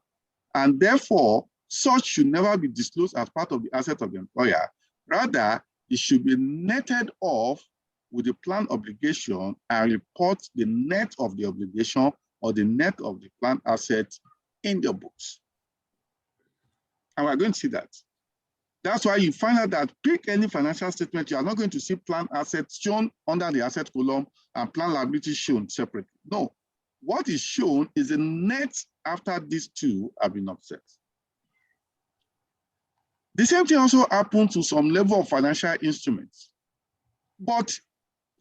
A: And therefore, such should never be disclosed as part of the asset of the employer. Rather, it should be netted off with the planned obligation and report the net of the obligation or the net of the planned asset in your books. And we're going to see that. That's why you find out that pick any financial statement, you are not going to see planned assets shown under the asset column and planned liability shown separately. No, what is shown is the net after these two have been offset. The same thing also happens to some level of financial instruments. But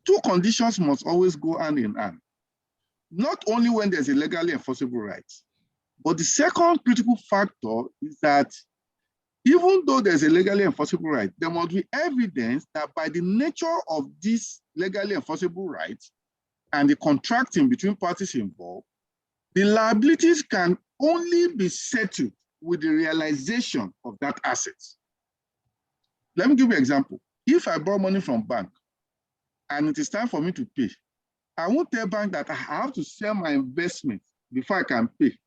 A: two conditions must always go hand in hand. Not only when there's a legally enforceable right, but the second critical factor is that even though there's a legally enforceable right, there must be evidence that by the nature of this legally enforceable right and the contracting between parties involved, the liabilities can only be settled with the realization of that asset. Let me give you an example. If I borrow money from bank and it is time for me to pay, I won't tell bank that I have to sell my investment before I can pay.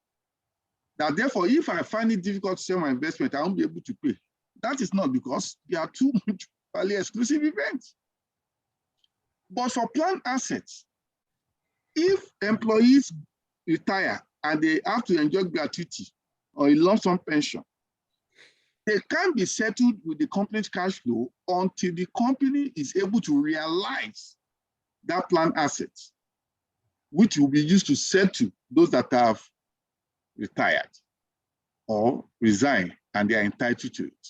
A: That therefore, if I find it difficult to sell my investment, I won't be able to pay. That is not because they are two mutually exclusive events. But for planned assets, if employees retire and they have to enjoy gratuity or a lump sum pension, they can be settled with the company's cash flow until the company is able to realize that planned asset, which will be used to settle those that have retired or resigned and they are entitled to it.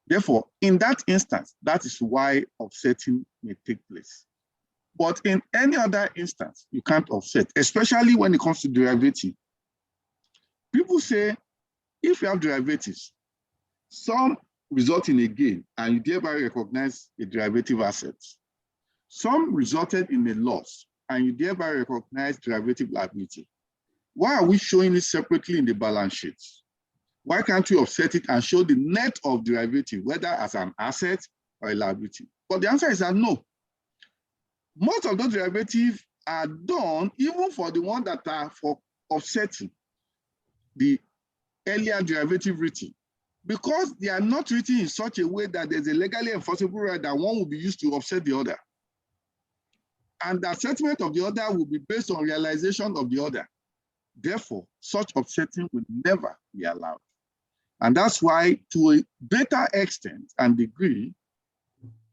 A: Therefore, in that instance, that is why offsetting may take place. But in any other instance, you can't offset, especially when it comes to derivative. People say, if you have derivatives, some result in a gain, and you thereby recognize a derivative asset. Some resulted in a loss, and you thereby recognize derivative liability. Why are we showing it separately in the balance sheet? Why can't we offset it and show the net of derivative, whether as an asset or a liability? But the answer is that no. Most of those derivatives are done even for the ones that are for offsetting the earlier derivative written, because they are not written in such a way that there's a legally enforceable right that one will be used to offset the other. And the assessment of the other will be based on realization of the other. Therefore, such offsetting will never be allowed. And that's why, to a greater extent and degree,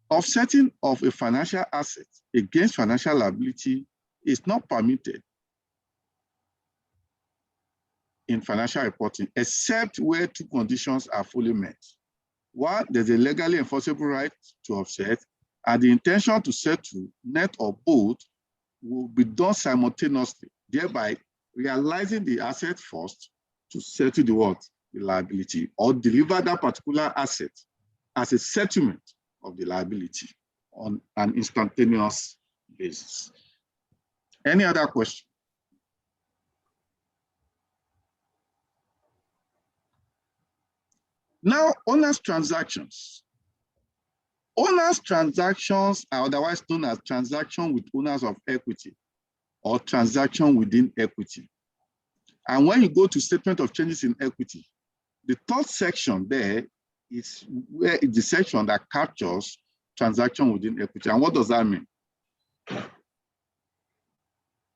A: offsetting of a financial asset against financial liability is not permitted in financial reporting, except where two conditions are fully met. One, there's a legally enforceable right to offset, and the intention to settle, net or both, will be done simultaneously, thereby realizing the asset first to settle the what? The liability, or deliver that particular asset as a settlement of the liability on an instantaneous basis. Any other question? Now, owners' transactions. Owners' transactions are otherwise known as transaction with owners of equity or transaction within equity. And when you go to statement of changes in equity, the third section there is where it's the section that captures transaction within equity. And what does that mean?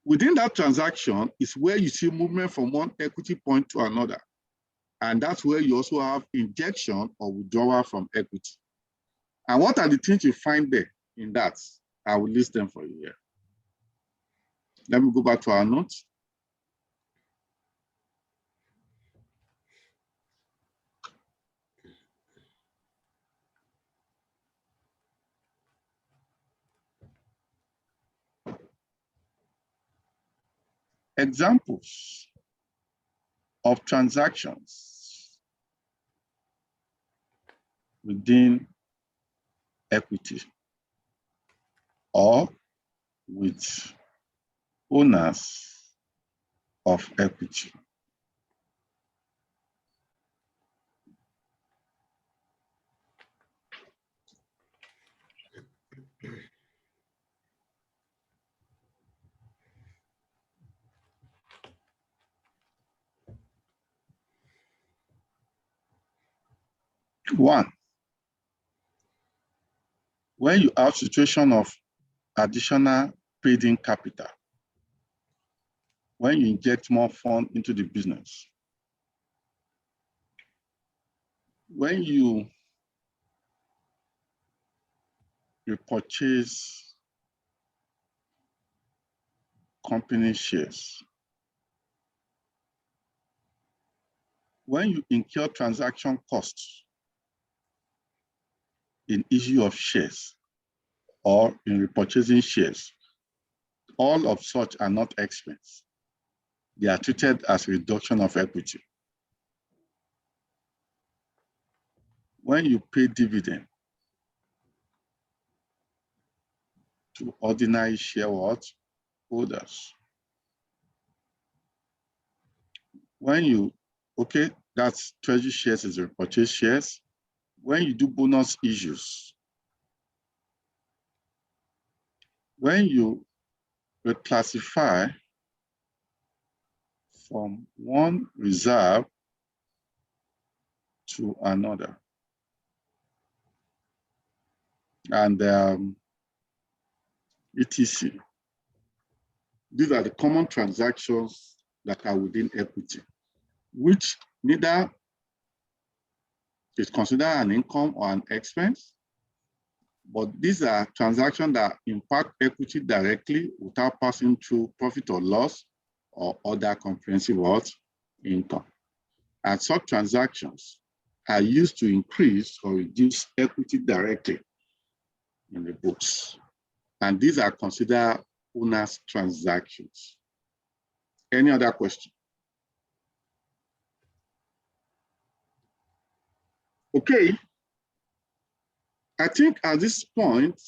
A: Within that transaction is where you see movement from one equity point to another. And that's where you also have injection or withdrawal from equity. And what are the things you find there in that? I will list them for you here. Let me go back to our notes. Examples of transactions within equity or with owners of equity. One, when you have situation of additional paid-in capital, when you inject more funds into the business, when you repurchase company shares, when you incur transaction costs in issue of shares or in repurchasing shares, all of such are not expense. They are treated as reduction of equity. When you pay dividend to ordinary shareholders, when you, okay, that's treasury shares is repurchase shares. When you do bonus issues, when you reclassify from one reserve to another, and etc. These are the common transactions that are within equity, which neither is considered an income or an expense, but these are transactions that impact equity directly without passing through profit or loss or other comprehensive income. And such transactions are used to increase or reduce equity directly in the books. And these are considered owners' transactions. Any other question? Okay, I think at this point,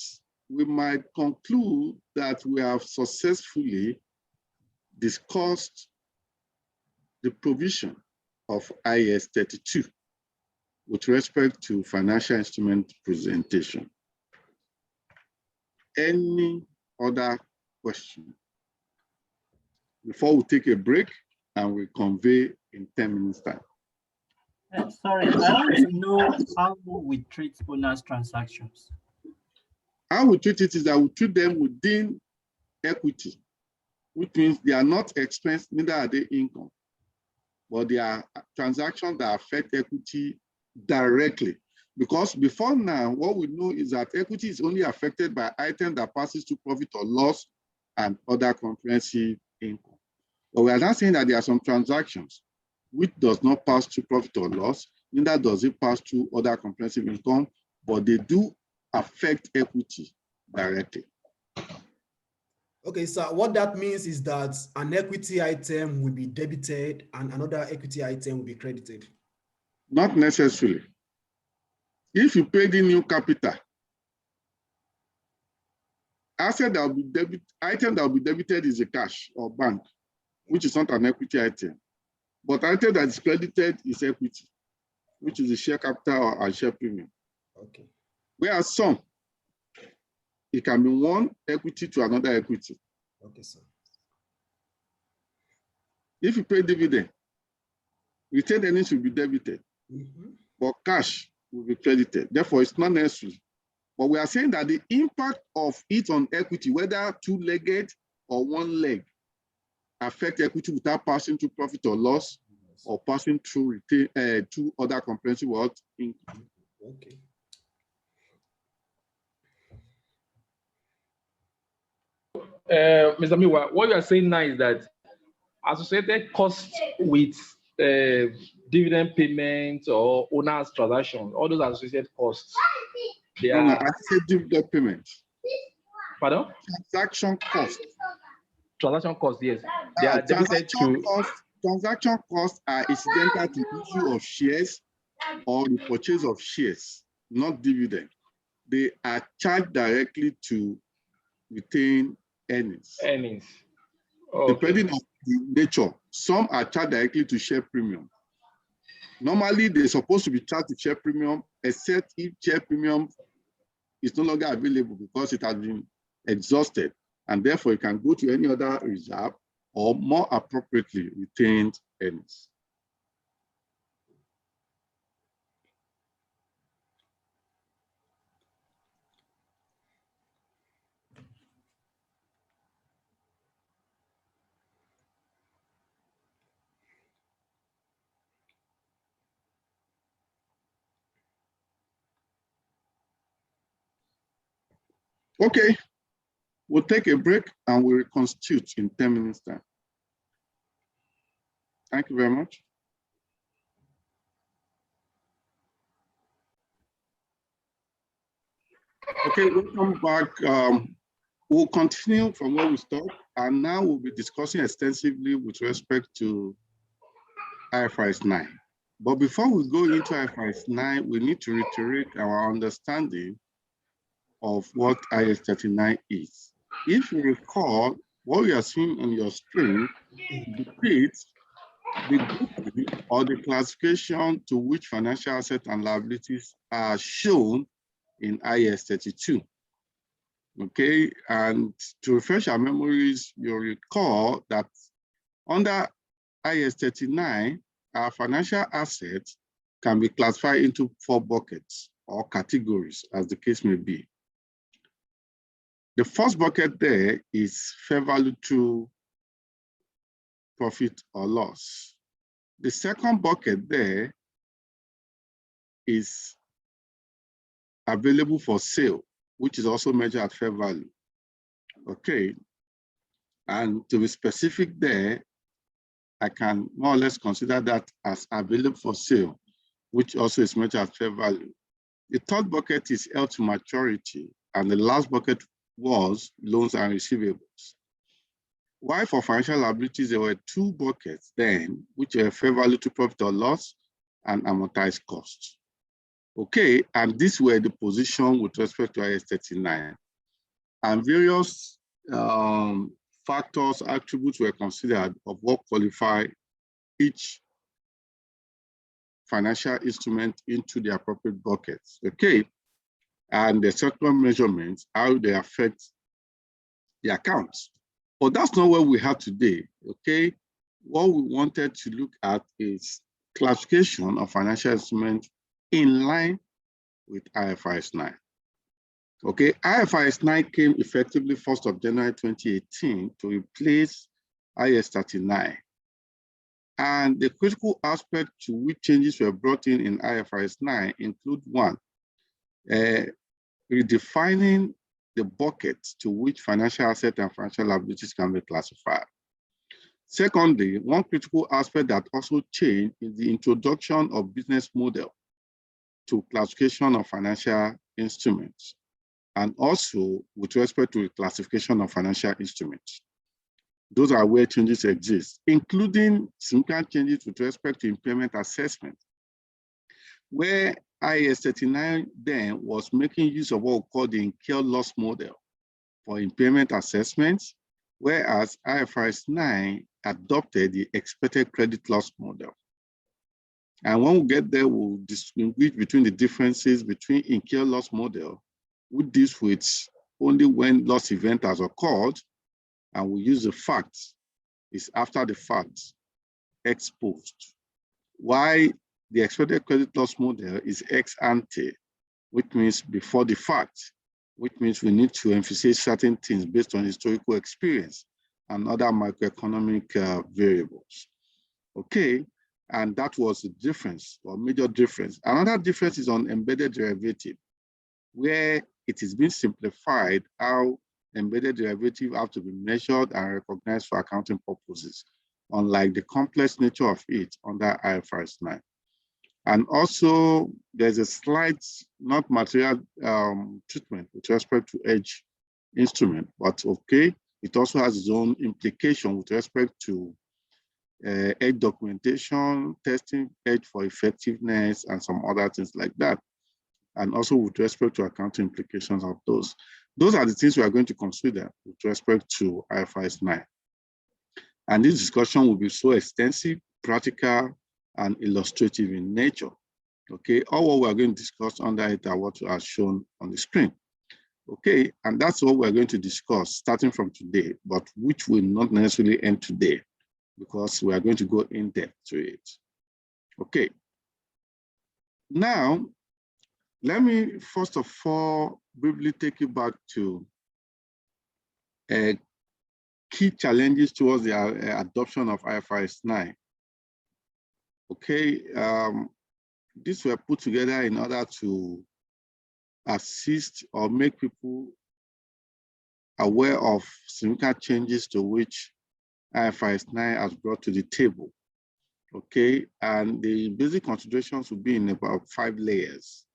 A: we might conclude that we have successfully discussed the provision of IAS 32 with respect to financial instrument presentation. Any other question before we take a break and we convey in 10 minutes time?
B: Sorry, I want to know how we treat owners' transactions.
A: How we treat it is that we treat them within equity, which means they are not expense, neither are they income, but they are transactions that affect equity directly. Because before now, what we know is that equity is only affected by items that passes to profit or loss and other comprehensive income. But we are not saying that there are some transactions which does not pass to profit or loss, neither does it pass to other comprehensive income, but they do affect equity directly.
C: Okay, so what that means is that an equity item will be debited and another equity item will be credited.
A: Not necessarily. If you pay the new capital, asset that will be debited, item that will be debited is a cash or bank, which is not an equity item. But item that is credited is equity, which is the share capital or a share premium.
C: Okay.
A: Whereas some, it can be one equity to another equity.
C: Okay, sir.
A: If you pay dividend, retained earnings will be debited, but cash will be credited. Therefore, it's not necessary. But we are saying that the impact of it on equity, whether two-legged or one leg, affect equity without passing to profit or loss or passing through to other comprehensive income.
C: Okay.
E: Mr. Miwa, what you are saying now is that associated costs with dividend payments or owners transaction, all those associated costs, they are.
A: No, I said dividend payment.
E: Pardon?
A: Transaction cost.
E: Transaction costs, yes. They are debited to.
A: Transaction costs are incidental to issue of shares or the purchase of shares, not dividend. They are charged directly to retained earnings.
E: Earnings. Okay.
A: Depending on the nature, some are charged directly to share premium. Normally, they're supposed to be charged to share premium, except if share premium is no longer available because it has been exhausted, and therefore it can go to any other reserve or more appropriately retained earnings. Okay, we'll take a break and we'll reconstitute in 10 minutes time. Thank you very much. Okay, welcome back. We'll continue from where we stopped, and now we'll be discussing extensively with respect to Ifrs 9. But before we go into Ifrs 9, we need to reiterate our understanding of what IAS 39 is. If you recall, what you are seeing on your screen depicts the grouping or the classification to which financial assets and liabilities are shown in IAS 32. Okay, and to refresh our memories, you'll recall that under IAS 39, our financial assets can be classified into 4 buckets or categories, as the case may be. The first bucket there is fair value to profit or loss. The second bucket there is available for sale, which is also measured at fair value. Okay, and to be specific there, I can more or less consider that as available for sale, which also is measured at fair value. The third bucket is held to maturity, and the last bucket was loans and receivables. While for financial liabilities, there were 2 buckets then, which are fair value to profit or loss and amortized costs. Okay, and these were the position with respect to IAS 39. And various factors, attributes were considered of what qualify each financial instrument into the appropriate buckets, okay? And the sector measurements, how they affect the accounts. But that's not what we have today, okay? What we wanted to look at is classification of financial instruments in line with IFRS 9. Okay, IFRS 9 came effectively 1st of January 2018 to replace IAS 39. And the critical aspect to which changes were brought in IFRS 9 include one, redefining the buckets to which financial assets and financial liabilities can be classified. Secondly, one critical aspect that also changed is the introduction of business model to classification of financial instruments, and also with respect to the classification of financial instruments. Those are where changes exist, including significant changes with respect to impairment assessment, where IAS 39 then was making use of what we call the incurred loss model for impairment assessments, whereas IFRS 9 adopted the expected credit loss model. And when we get there, we'll distinguish between the differences between incurred loss model, which deals with only when loss event has occurred, and we use the facts, is after the fact, ex post. Why the expected credit loss model is ex ante, which means before the fact, which means we need to emphasize certain things based on historical experience and other macroeconomic variables. Okay, and that was the difference, or major difference. Another difference is on embedded derivative, where it is being simplified how embedded derivative have to be measured and recognized for accounting purposes, unlike the complex nature of it under IFRS 9. And also, there's a slight, not material treatment with respect to hedge instrument, but okay, it also has its own implication with respect to hedge documentation, testing hedge for effectiveness, and some other things like that. And also with respect to accounting implications of those. Those are the things we are going to consider with respect to IFRS 9. And this discussion will be so extensive, practical, and illustrative in nature. Okay, all what we are going to discuss under it are what are shown on the screen. Okay, and that's what we're going to discuss starting from today, but which will not necessarily end today because we are going to go in depth to it. Okay, now, let me first of all briefly take you back to key challenges towards the adoption of IFRS 9. Okay, these were put together in order to assist or make people aware of significant changes to which IFRS 9 has brought to the table. Okay, and the basic considerations will be in about 5 layers,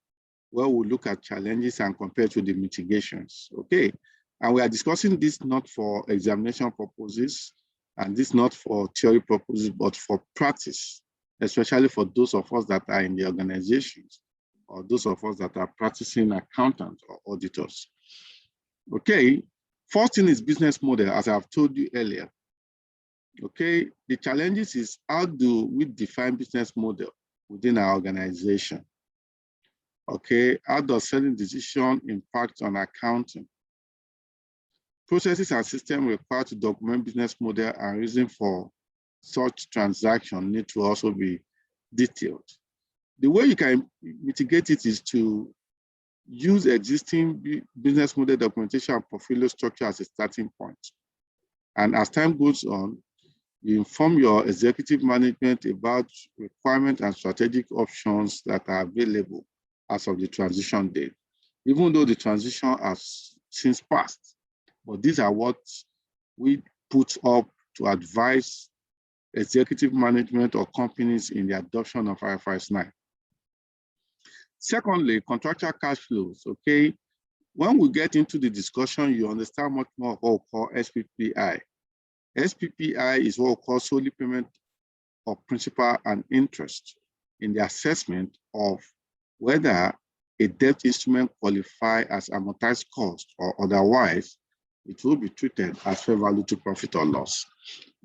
A: where we'll look at challenges and compare to the mitigations. Okay, and we are discussing this not for examination purposes, and this not for theory purposes, but for practice, especially for those of us that are in the organizations, or those of us that are practicing accountants or auditors. Okay, first thing is business model, as I've told you earlier. Okay, the challenges is how do we define business model within our organization? Okay, how does selling decision impact on accounting? Processes and systems required to document business model and reason for such transaction need to also be detailed. The way you can mitigate it is to use existing business model documentation and portfolio structure as a starting point. And as time goes on, you inform your executive management about requirements and strategic options that are available as of the transition date, even though the transition has since passed. But these are what we put up to advise executive management or companies in the adoption of IFRS 9. Secondly, contractual cash flows, okay? When we get into the discussion, you understand much more of what we call SPPI. SPPI is what we call solely payment of principal and interest in the assessment of whether a debt instrument qualify as amortized cost or otherwise, it will be treated as fair value to profit or loss.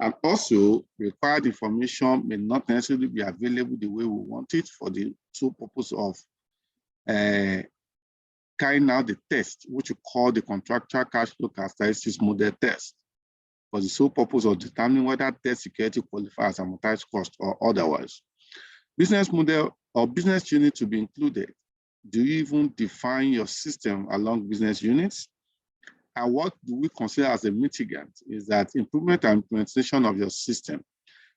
A: And also, required information may not necessarily be available the way we want it for the sole purpose of carrying out the test, which we call the contractual cash flow characteristics model test, for the sole purpose of determining whether debt security qualifies as amortized cost or otherwise. Business model or business unit to be included. Do you even define your system along business units? And what do we consider as a mitigant is that improvement and implementation of your system.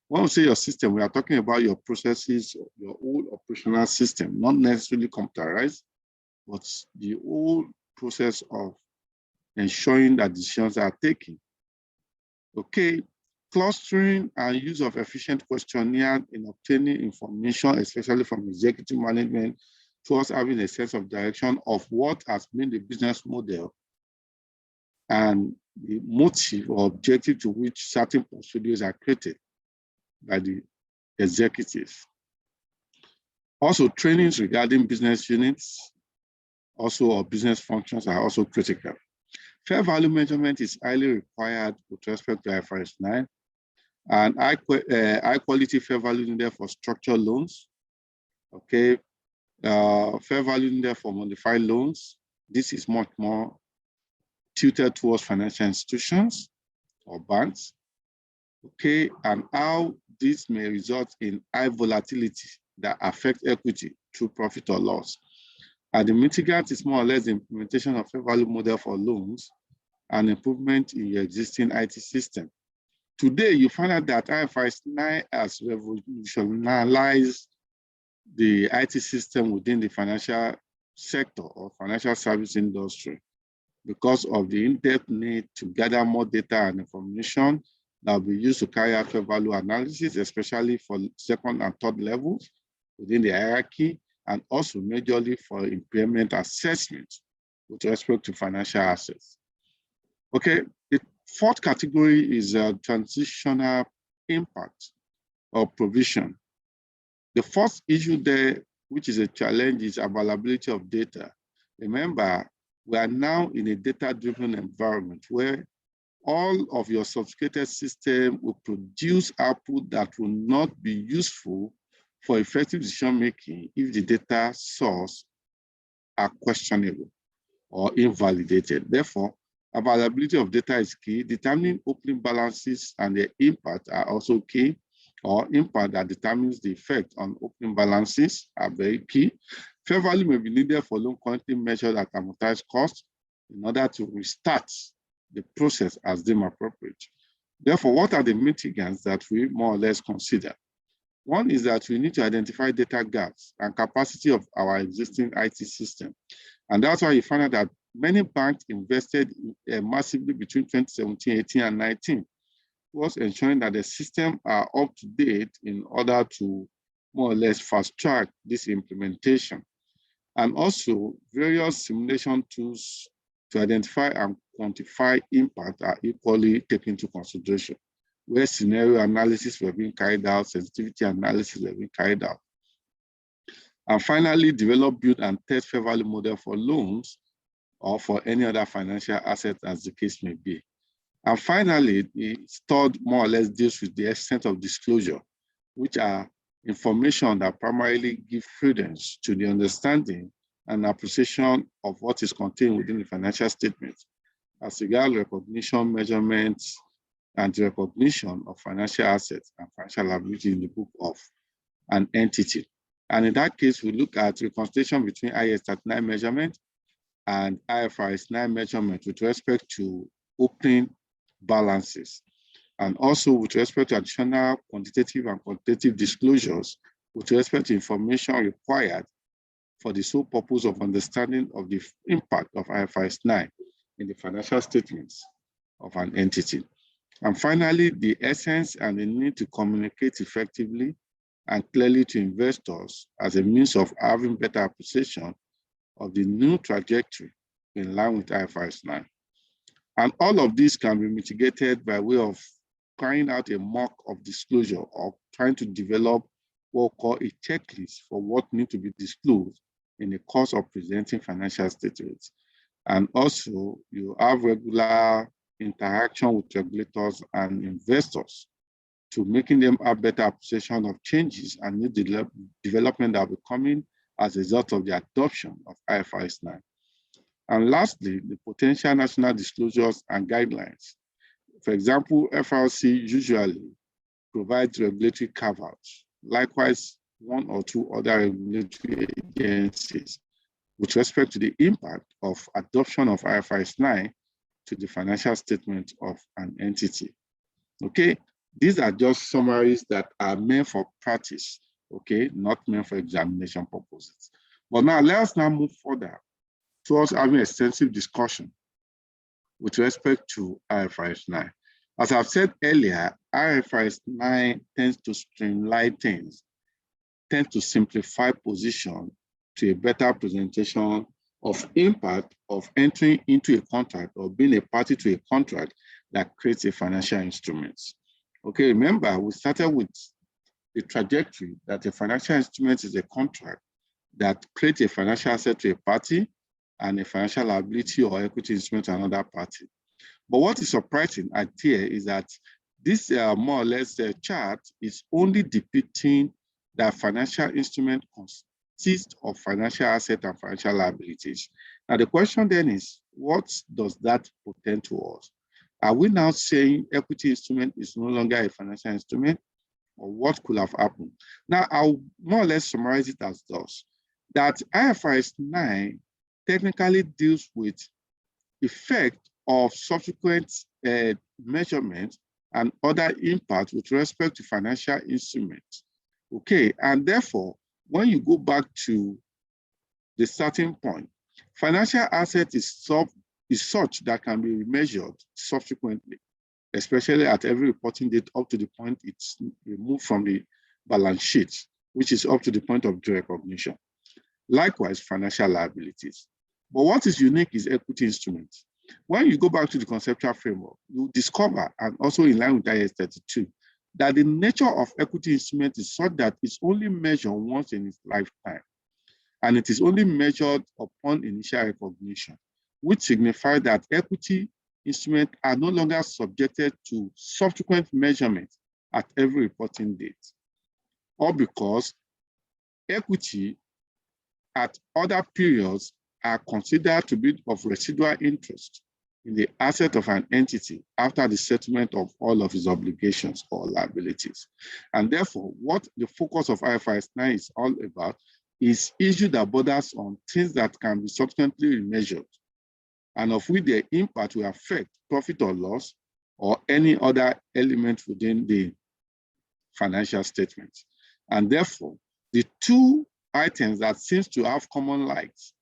A: When we say your system, we are talking about your processes, your whole operational system, not necessarily computerized, but the whole process of ensuring that decisions are taken. Okay, clustering and use of efficient questionnaire in obtaining information, especially from executive management, towards having a sense of direction of what has been the business model and the motive or objective to which certain portfolios are created by the executives. Also, trainings regarding business units, also or business functions are also critical. Fair value measurement is highly required with respect to Ifrs 9, and high quality fair value index for structured loans. Okay, fair value index for modified loans. This is much more tilted towards financial institutions or banks. Okay, and how this may result in high volatility that affect equity through profit or loss. And the mitigant is more or less the implementation of fair value model for loans and improvement in your existing IT system. Today, you find out that Ifrs 9 has revolutionized the IT system within the financial sector or financial service industry because of the in-depth need to gather more data and information that will be used to carry out fair value analysis, especially for second and third levels within the hierarchy, and also majorly for impairment assessment with respect to financial assets. Okay, the fourth category is transitional impact or provision. The first issue there, which is a challenge, is availability of data. Remember, we are now in a data-driven environment where all of your sophisticated system will produce output that will not be useful for effective decision-making if the data source are questionable or invalidated. Therefore, availability of data is key. Determining opening balances and their impact are also key, or impact that determines the effect on opening balances are very key. Fair value may be needed for loan currently measured at amortized cost in order to restart the process as deemed appropriate. Therefore, what are the mitigants that we more or less consider? One is that we need to identify data gaps and capacity of our existing IT system. And that's why you find out that many banks invested massively between 2017, 18, and 19 towards ensuring that the system are up to date in order to more or less fast track this implementation. And also various simulation tools to identify and quantify impact are equally taken into consideration, where scenario analysis were being carried out, sensitivity analysis were being carried out. And finally, develop, build, and test fair value model for loans or for any other financial asset as the case may be. And finally, the third more or less deals with the extent of disclosure, which are information that primarily give credence to the understanding and appreciation of what is contained within the financial statement, as regards recognition, measurements, and recognition of financial assets and financial liability in the book of an entity. And in that case, we look at reconciliation between IAS 39 measurement and Ifrs 9 measurement with respect to opening balances, and also with respect to additional quantitative and qualitative disclosures with respect to information required for the sole purpose of understanding of the impact of Ifrs 9 in the financial statements of an entity. And finally, the essence and the need to communicate effectively and clearly to investors as a means of having better appreciation of the new trajectory in line with Ifrs 9. And all of this can be mitigated by way of carrying out a mock of disclosure or trying to develop what we call a checklist for what needs to be disclosed in the course of presenting financial statements. And also, you have regular interaction with regulators and investors to making them have better appreciation of changes and new development that will be coming as a result of the adoption of IFRS 9. And lastly, the potential national disclosures and guidelines. For example, FRC usually provides regulatory carve-outs. Likewise, one or two other regulatory agencies with respect to the impact of adoption of IFRS 9 to the financial statement of an entity. Okay, these are just summaries that are meant for practice, okay, not meant for examination purposes. But now let us now move further towards having extensive discussion with respect to IFRS 9. As I've said earlier, IFRS 9 tends to streamline things, tends to simplify position to a better presentation of impact of entering into a contract or being a party to a contract that creates a financial instrument. Okay, remember, we started with the trajectory that a financial instrument is a contract that creates a financial asset to a party and a financial liability or equity instrument to another party. But what is surprising at here is that this more or less chart is only depicting that financial instrument consists of financial asset and financial liabilities. Now the question then is, what does that portend to us? Are we now saying equity instrument is no longer a financial instrument, or what could have happened? Now I'll more or less summarize it as thus, that IFRS 9 technically deals with effect of subsequent measurement and other impacts with respect to financial instruments. Okay, and therefore, when you go back to the starting point, financial asset is such that can be measured subsequently, especially at every reporting date up to the point it's removed from the balance sheet, which is up to the point of due recognition. Likewise, financial liabilities. But what is unique is equity instruments. When you go back to the conceptual framework, you discover, and also in line with IAS 32, that the nature of equity instrument is such that it's only measured once in its lifetime, and it is only measured upon initial recognition, which signifies that equity instruments are no longer subjected to subsequent measurement at every reporting date, or because equity at other periods are considered to be of residual interest in the asset of an entity after the settlement of all of its obligations or liabilities. And therefore, what the focus of IFRS 9 is all about is issue that borders on things that can be subsequently remeasured and of which their impact will affect profit or loss or any other element within the financial statement. And therefore, the two items that seems to have common lights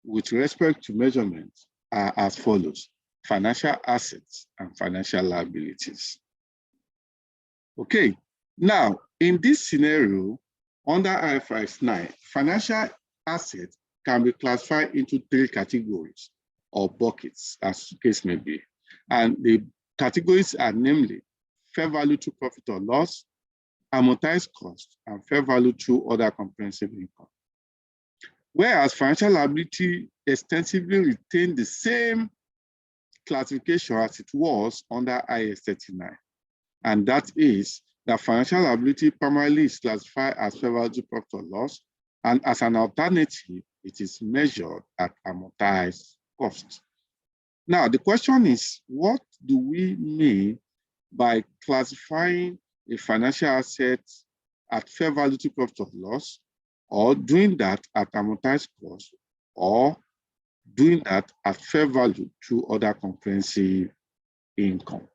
A: with respect to measurement are as follows: financial assets and financial liabilities. Okay, now in this scenario, under IFRS 9, financial assets can be classified into three categories or buckets, as the case may be. And the categories are namely fair value to profit or loss, amortized cost, and fair value to other comprehensive income. Whereas financial liability extensively retained the same classification as it was under IAS 39. And that is that financial liability primarily is classified as fair value to profit or loss, and as an alternative, it is measured at amortized cost. Now, the question is, what do we mean by classifying a financial asset at fair value to profit or loss, or doing that at amortized cost, or doing that at fair value to other comprehensive income?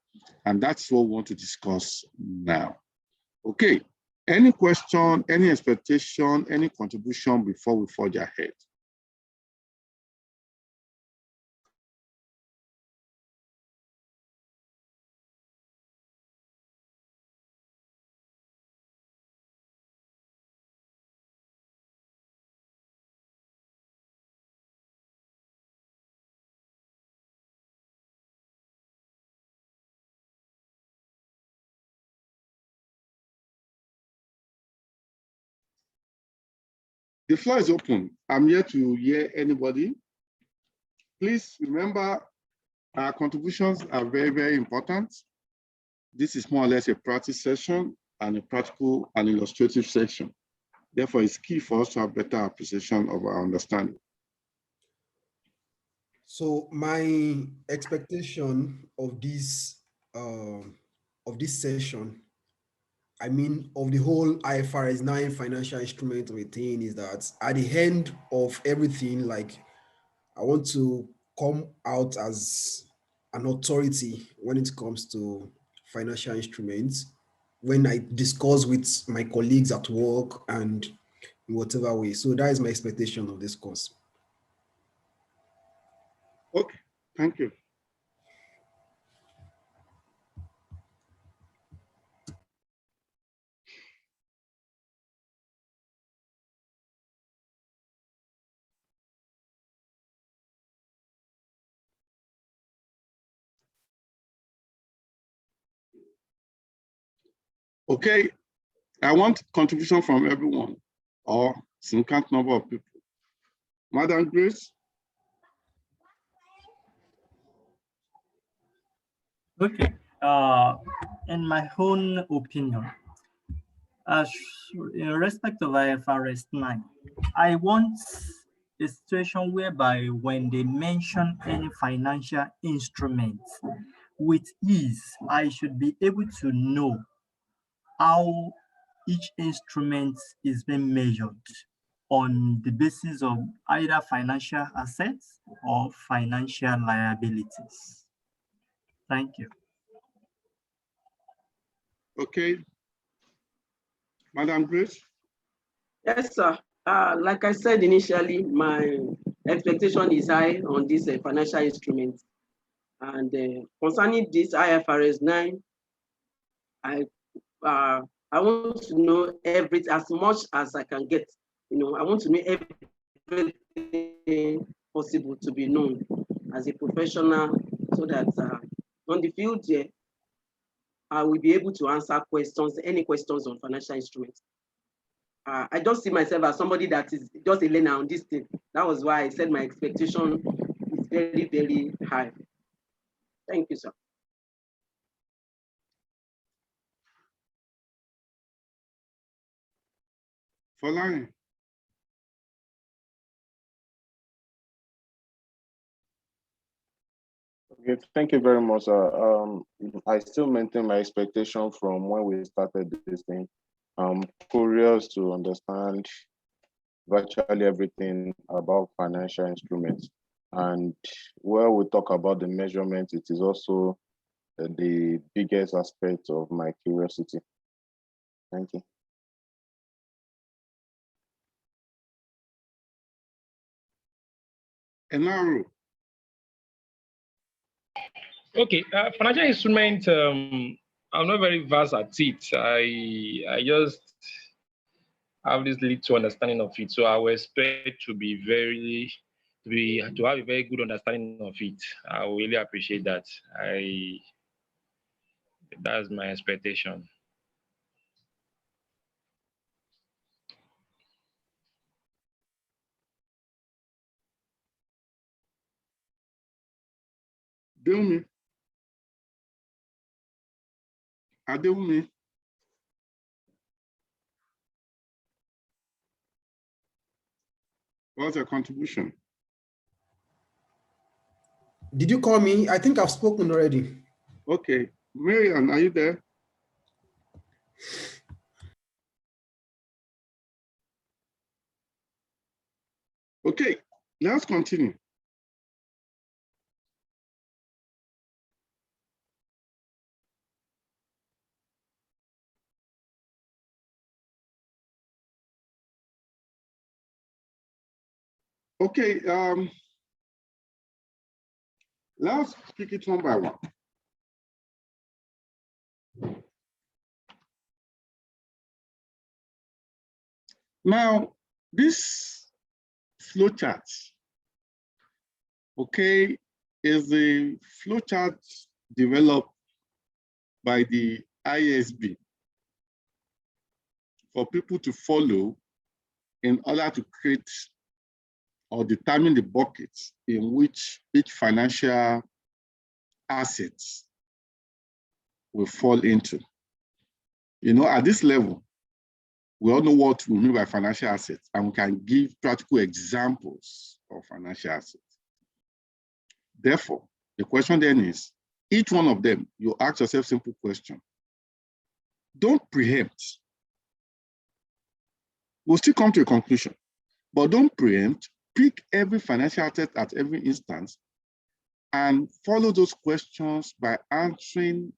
A: And that's what we want to discuss now. Okay, any question, any expectation, any contribution before we forge ahead? The floor is open. I'm here to hear anybody. Please remember, our contributions are very, very important. This is more or less a practice session and a practical and illustrative section. Therefore, it's key for us to have better appreciation of our understanding.
C: So my expectation of this session, I mean, of the whole IFRS 9 financial instrument routine, is that at the end of everything, like, I want to come out as an authority when it comes to financial instruments, when I discuss with my colleagues at work and in whatever way. So that is my expectation of this course.
A: Okay, thank you. Okay, I want contribution from everyone or significant number of people. Madam Grace?
B: Okay, in my own opinion, in respect of IFRS 9, I want a situation whereby when they mention any financial instrument, with ease, I should be able to know how each instrument is being measured on the basis of either financial assets or financial liabilities. Thank you.
A: Okay. Madam Grace?
F: Yes, sir. Like I said initially, my expectation is high on this financial instrument. And concerning this IFRS 9, I want to know everything as much as I can get. You know, I want to know everything possible to be known as a professional, so that on the field here, I will be able to answer questions, any questions on financial instruments. I don't see myself as somebody that is just a learner on this thing. That was why I said my expectation is very, very high. Thank you, sir.
A: Following.
D: Okay, thank you very much, sir. I still maintain my expectation from when we started this thing. I'm curious to understand virtually everything about financial instruments. And where we talk about the measurement, it is also the biggest aspect of my curiosity. Thank you.
A: Enaro.
E: Okay, financial instrument, I'm not very vast at it. I just have this little understanding of it. So I will expect to have a very good understanding of it. I really appreciate that. That's my expectation.
A: Deumi. Adeumi. What's your contribution?
C: Did you call me? I think I've spoken already.
A: Okay. Marian, are you there? Okay, let's continue. Okay, let's pick it one by one. Now, this flowchart, okay, is the flowchart developed by the ISB for people to follow in order to create or determine the buckets in which each financial assets will fall into. You know, at this level, we all know what we mean by financial assets, and we can give practical examples of financial assets. Therefore, the question then is, each one of them, you ask yourself a simple question. Don't preempt. We'll still come to a conclusion, but don't preempt. Pick every financial asset at every instance and follow those questions by answering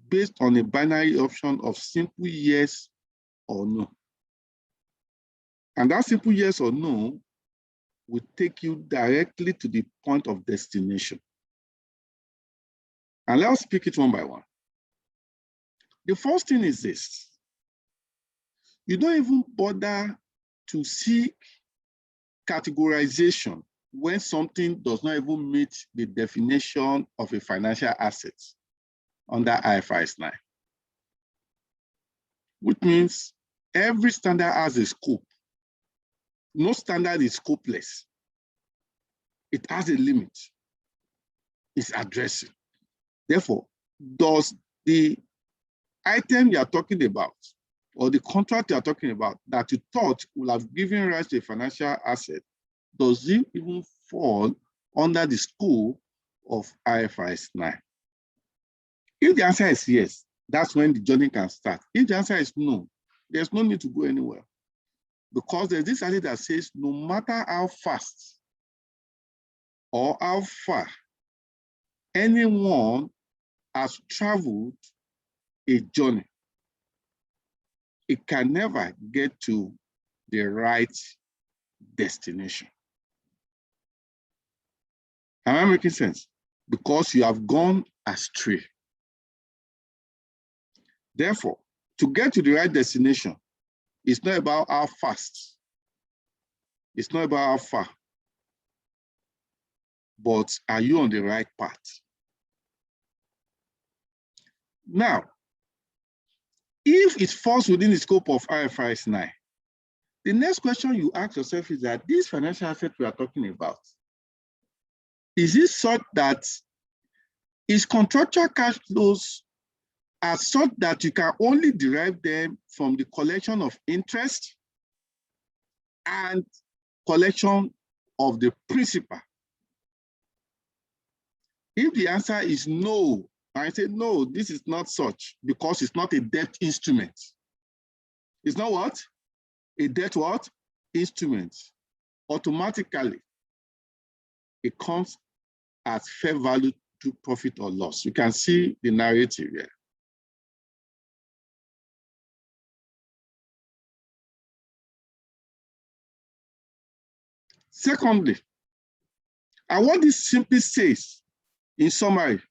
A: based on a binary option of simple yes or no. And that simple yes or no will take you directly to the point of destination. And let's pick it one by one. The first thing is this. You don't even bother to seek categorization when something does not even meet the definition of a financial asset under IFRS 9. Which means every standard has a scope. No standard is scopeless. It has a limit. It's addressing. Therefore, does the item you are talking about or the contract you are talking about that you thought will have given rise to a financial asset, does it even fall under the scope of IFRS 9? If the answer is yes, that's when the journey can start. If the answer is no, there's no need to go anywhere. Because there's this idea that says no matter how fast or how far anyone has traveled a journey, it can never get to the right destination. Am I making sense? Because you have gone astray. Therefore, to get to the right destination, it's not about how fast, it's not about how far, but are you on the right path? Now, if it falls within the scope of IFRS 9, the next question you ask yourself is that this financial asset we are talking about, is it such that is contractual cash flows are such that you can only derive them from the collection of interest and collection of the principal? If the answer is no, I say no, this is not such because it's not a debt instrument. It's not what? A debt what? Instrument. Automatically, it comes as fair value to profit or loss. You can see the narrative here. Secondly, and what this simply says in summary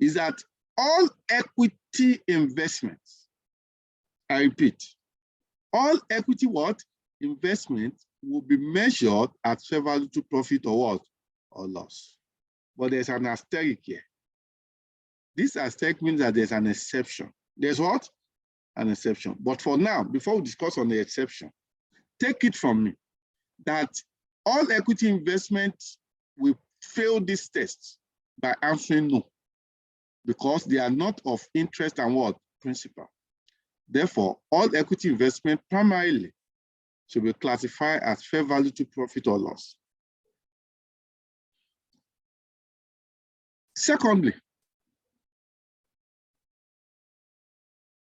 A: is that all equity investments, I repeat, all equity what? Investments will be measured at fair value to profit or what? Or loss. But there's an asterisk here. This asterisk means that there's an exception. There's what? An exception. But for now, before we discuss on the exception, take it from me that all equity investments will fail this test by answering no, because they are not of interest and what? Principal. Therefore, all equity investment primarily should be classified as fair value to profit or loss. Secondly,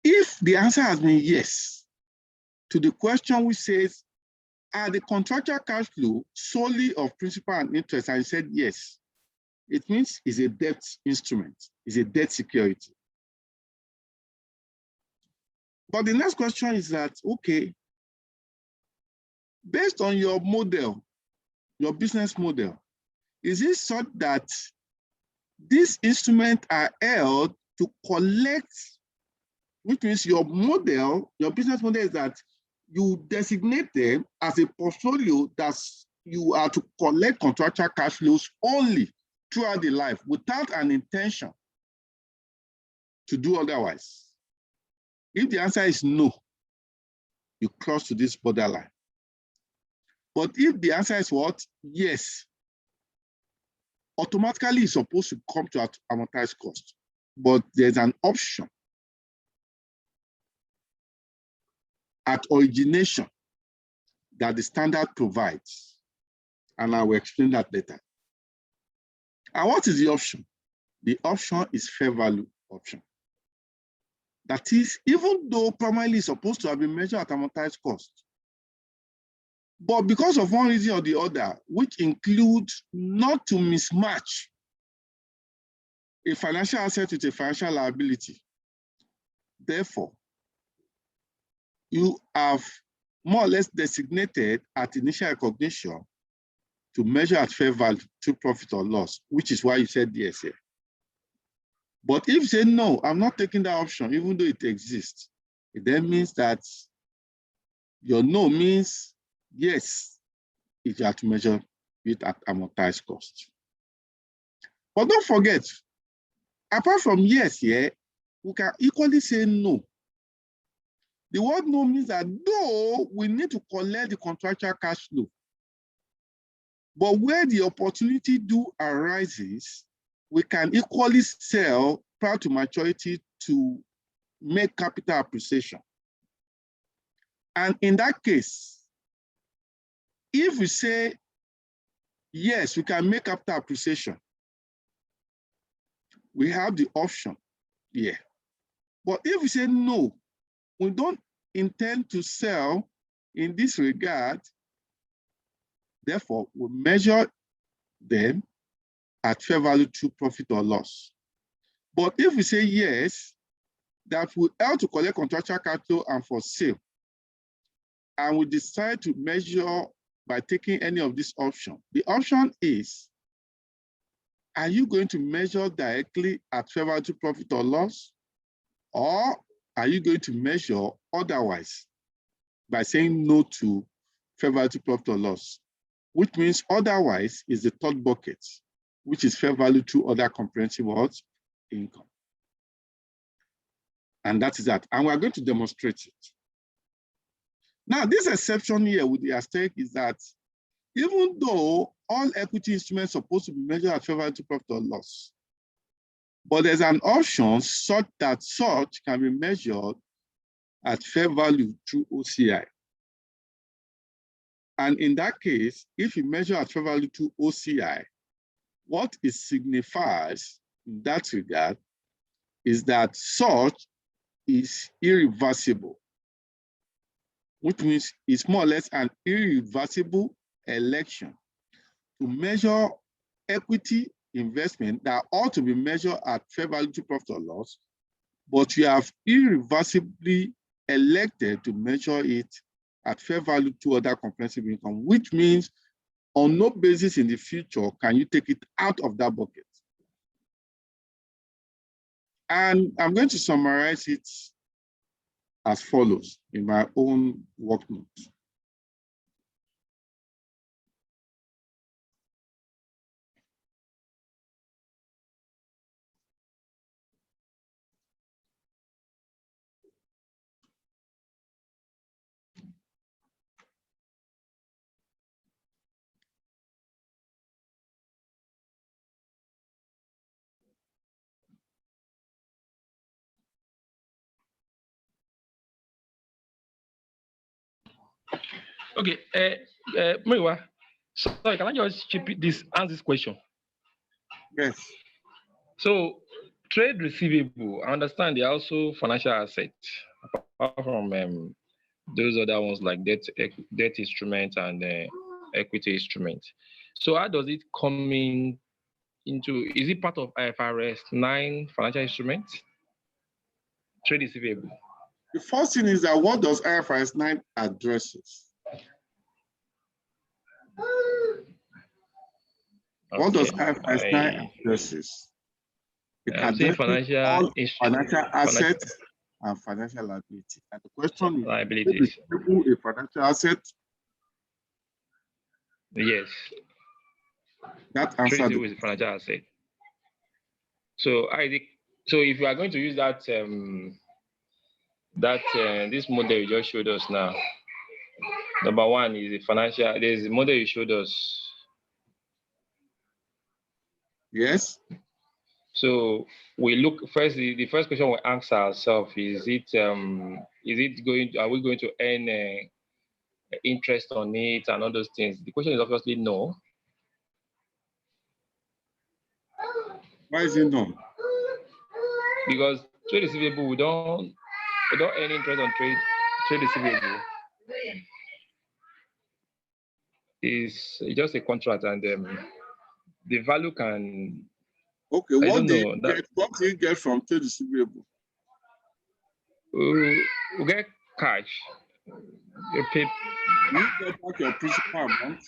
A: if the answer has been yes to the question which says, are the contractual cash flow solely of principal and interest? And I said yes. It means it's a debt instrument, it's a debt security. But the next question is that, okay, based on your model, your business model, is it such that these instruments are held to collect, which means your model, your business model is that you designate them as a portfolio that you are to collect contractual cash flows only throughout the life without an intention to do otherwise? If the answer is no, you cross to this borderline. But if the answer is what? Yes, automatically it's supposed to come to amortized cost. But there's an option at origination that the standard provides. And I will explain that later. And what is the option? The option is fair value option. That is, even though primarily it's supposed to have been measured at amortized cost, but because of one reason or the other, which includes not to mismatch a financial asset with a financial liability, therefore, you have more or less designated at initial recognition to measure at fair value to profit or loss, which is why you said yes here. But if you say, no, I'm not taking that option, even though it exists, it then means that your no means yes, if you have to measure it at amortized cost. But don't forget, apart from yes here, we can equally say no. The word no means that though we need to collect the contractual cash flow, but where the opportunity arises, we can equally sell prior to maturity to make capital appreciation. And in that case, if we say, yes, we can make capital appreciation, we have the option here. But if we say no, we don't intend to sell in this regard, therefore, we measure them at fair value to profit or loss. But if we say yes, that we help to collect contractual capital and for sale, and we decide to measure by taking any of these options, the option is, are you going to measure directly at fair value to profit or loss? Or are you going to measure otherwise by saying no to fair value to profit or loss? Which means otherwise is the third bucket, which is fair value to other comprehensive income. And that is that. And we're going to demonstrate it. Now, this exception here with the asterisk is that even though all equity instruments are supposed to be measured at fair value to profit or loss, but there's an option such that such can be measured at fair value through OCI. And in that case, if you measure at fair value to OCI, what it signifies in that regard is that such is irreversible, which means it's more or less an irreversible election to measure equity investment that ought to be measured at fair value to profit or loss, but you have irreversibly elected to measure it at fair value to other comprehensive income, which means on no basis in the future can you take it out of that bucket. And I'm going to summarize it as follows in my own work notes.
E: Okay, Muriwa, sorry, can I just answer this question?
A: Yes.
E: So, trade receivable, I understand they're also financial assets, apart from those other ones like debt instrument and equity instrument. So, how does it come into? Is it part of IFRS 9 financial instruments? Trade receivable.
A: The first thing is that what does IFRS 9 addresses? What does IFRS 9 addresses? It addresses all financial assets and financial liability. And the question is,
E: liabilities.
A: A financial asset?
E: Yes.
A: That answer
E: is a financial asset. So if you are going to use that that this model you just showed us now. Number one is the financial. There's a model you showed us.
A: Yes.
E: So we look first. The first question we ask ourselves is it going? Are we going to earn interest on it and all those things? The question is obviously no.
A: Why is it no?
E: Because trade receivable, we don't earn interest on trade receivable. Is just a contract, and the value can.
A: Okay,
E: I
A: what
E: don't
A: do
E: know
A: you
E: that.
A: get? What do you get from trade receivable?
E: We get cash. You pay.
A: You get back your principal amount.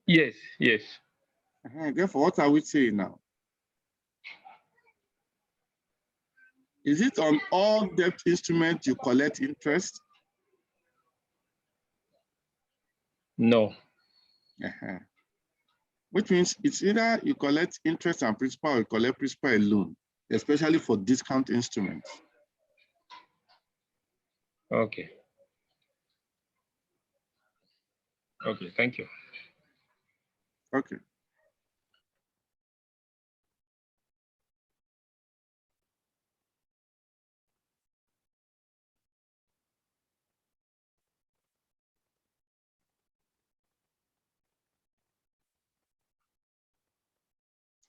E: Yes, yes.
A: Therefore, what are we saying now? Is it on all debt instruments you collect interest?
E: No.
A: Which means it's either you collect interest and principal or you collect principal alone, especially for discount instruments.
E: Okay. Okay, thank you.
A: Okay.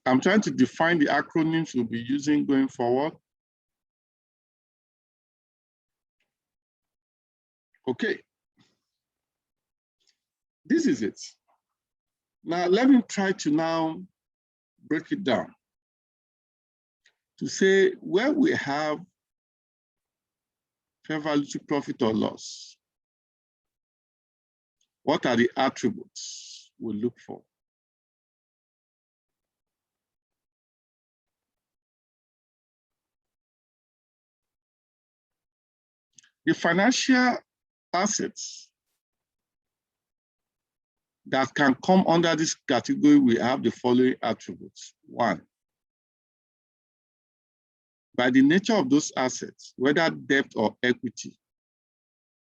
A: I'm trying to define the acronyms we'll be using going forward. Okay. This is it. Now, let me try to now break it down to say where we have fair value to profit or loss, what are the attributes we look for? The financial assets that can come under this category, we have the following attributes. One, by the nature of those assets, whether debt or equity,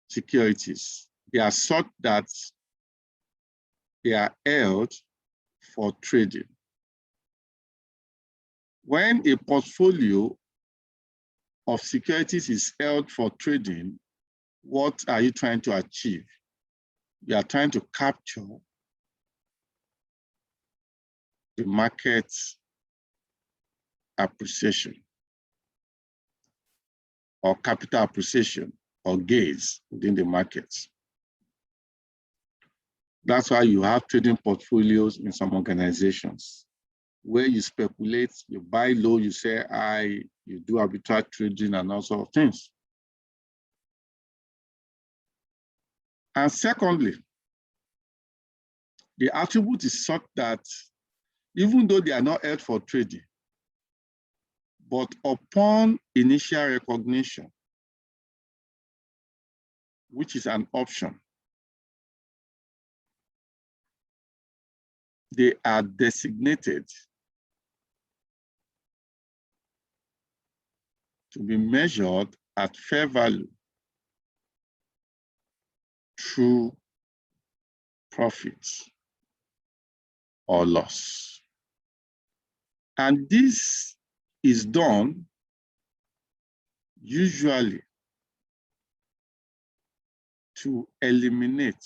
A: securities, they are such that they are held for trading. When a portfolio of securities is held for trading, what are you trying to achieve? You are trying to capture the market appreciation or capital appreciation or gains within the markets. That's why you have trading portfolios in some organizations where you speculate, you buy low, you say high, you do arbitrage trading and all sorts of things. And secondly, the attribute is such that even though they are not held for trading, but upon initial recognition, which is an option, they are designated to be measured at fair value through profits or loss. And this is done usually to eliminate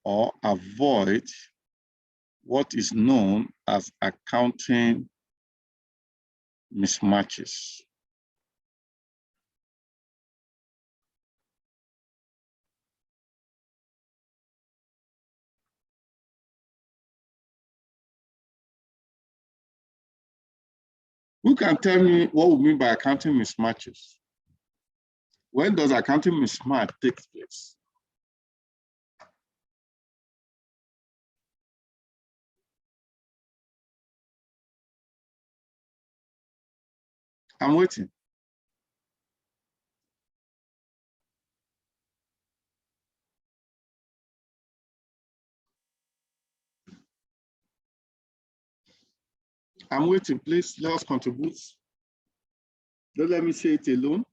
A: or avoid what is known as accounting mismatches. Who can tell me what we mean by accounting mismatches? When does accounting mismatch take place? I'm waiting. I'm waiting, please let us contribute. Don't let me say it alone.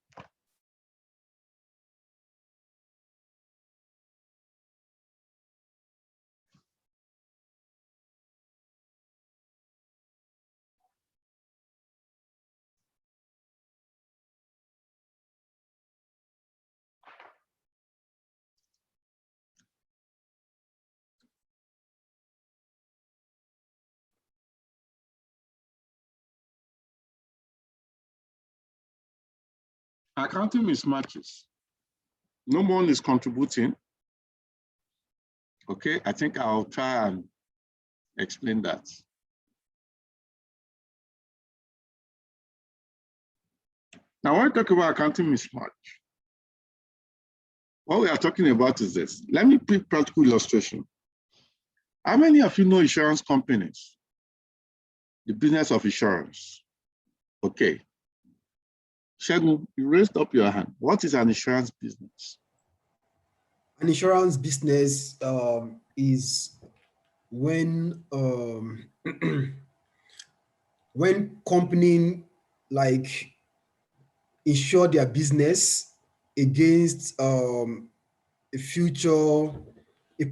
A: Accounting mismatches. No one is contributing. Okay, I think I'll try and explain that. Now, when we talk about accounting mismatch, what we are talking about is this. Let me pick practical illustration. How many of you know insurance companies? The business of insurance. Okay. Shegun, you raised up your hand. What is an insurance business?
C: An insurance business is when when company like insure their business against a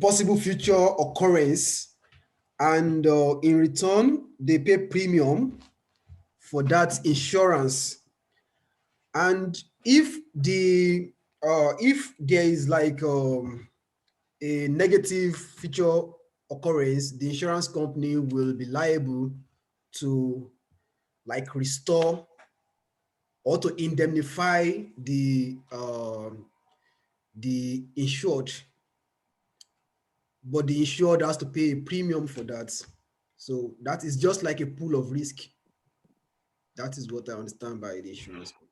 C: possible future occurrence, and in return they pay premium for that insurance. And if there is like a negative future occurrence, the insurance company will be liable to like restore or to indemnify the insured, but the insured has to pay a premium for that. So that is just like a pool of risk. That is what I understand by the insurance company.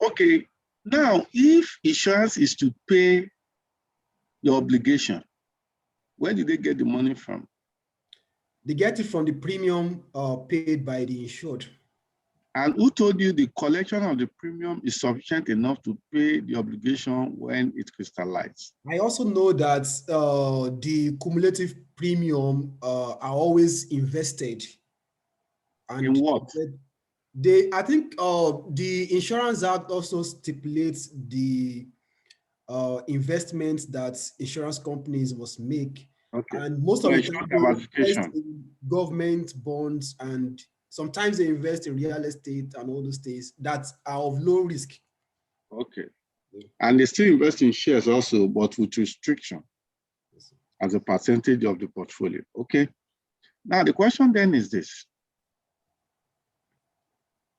A: Okay, now if insurance is to pay your obligation, where did they get the money from?
C: They get it from the premium paid by the insured.
A: And who told you the collection of the premium is sufficient enough to pay the obligation when it crystallizes?
C: I also know that the cumulative premium are always invested. And
A: in what?
C: I think the Insurance Act also stipulates the investments that insurance companies must make.
A: Okay.
C: And most
A: So
C: of the time they invest
A: diversification.
C: in government bonds, and sometimes they invest in real estate and all those things that are of low risk.
A: Okay. And they still invest in shares also, but with restriction as a percentage of the portfolio. Okay. Now the question then is this.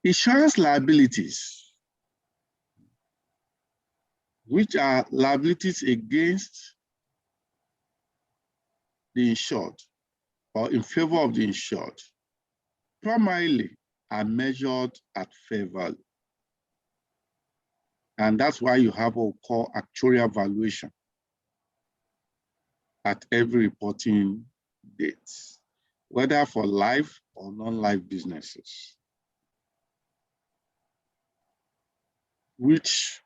A: Insurance liabilities, which are liabilities against the insured or in favor of the insured, primarily are measured at fair value. And that's why you have what we call actuarial valuation at every reporting date, whether for life or non-life businesses, which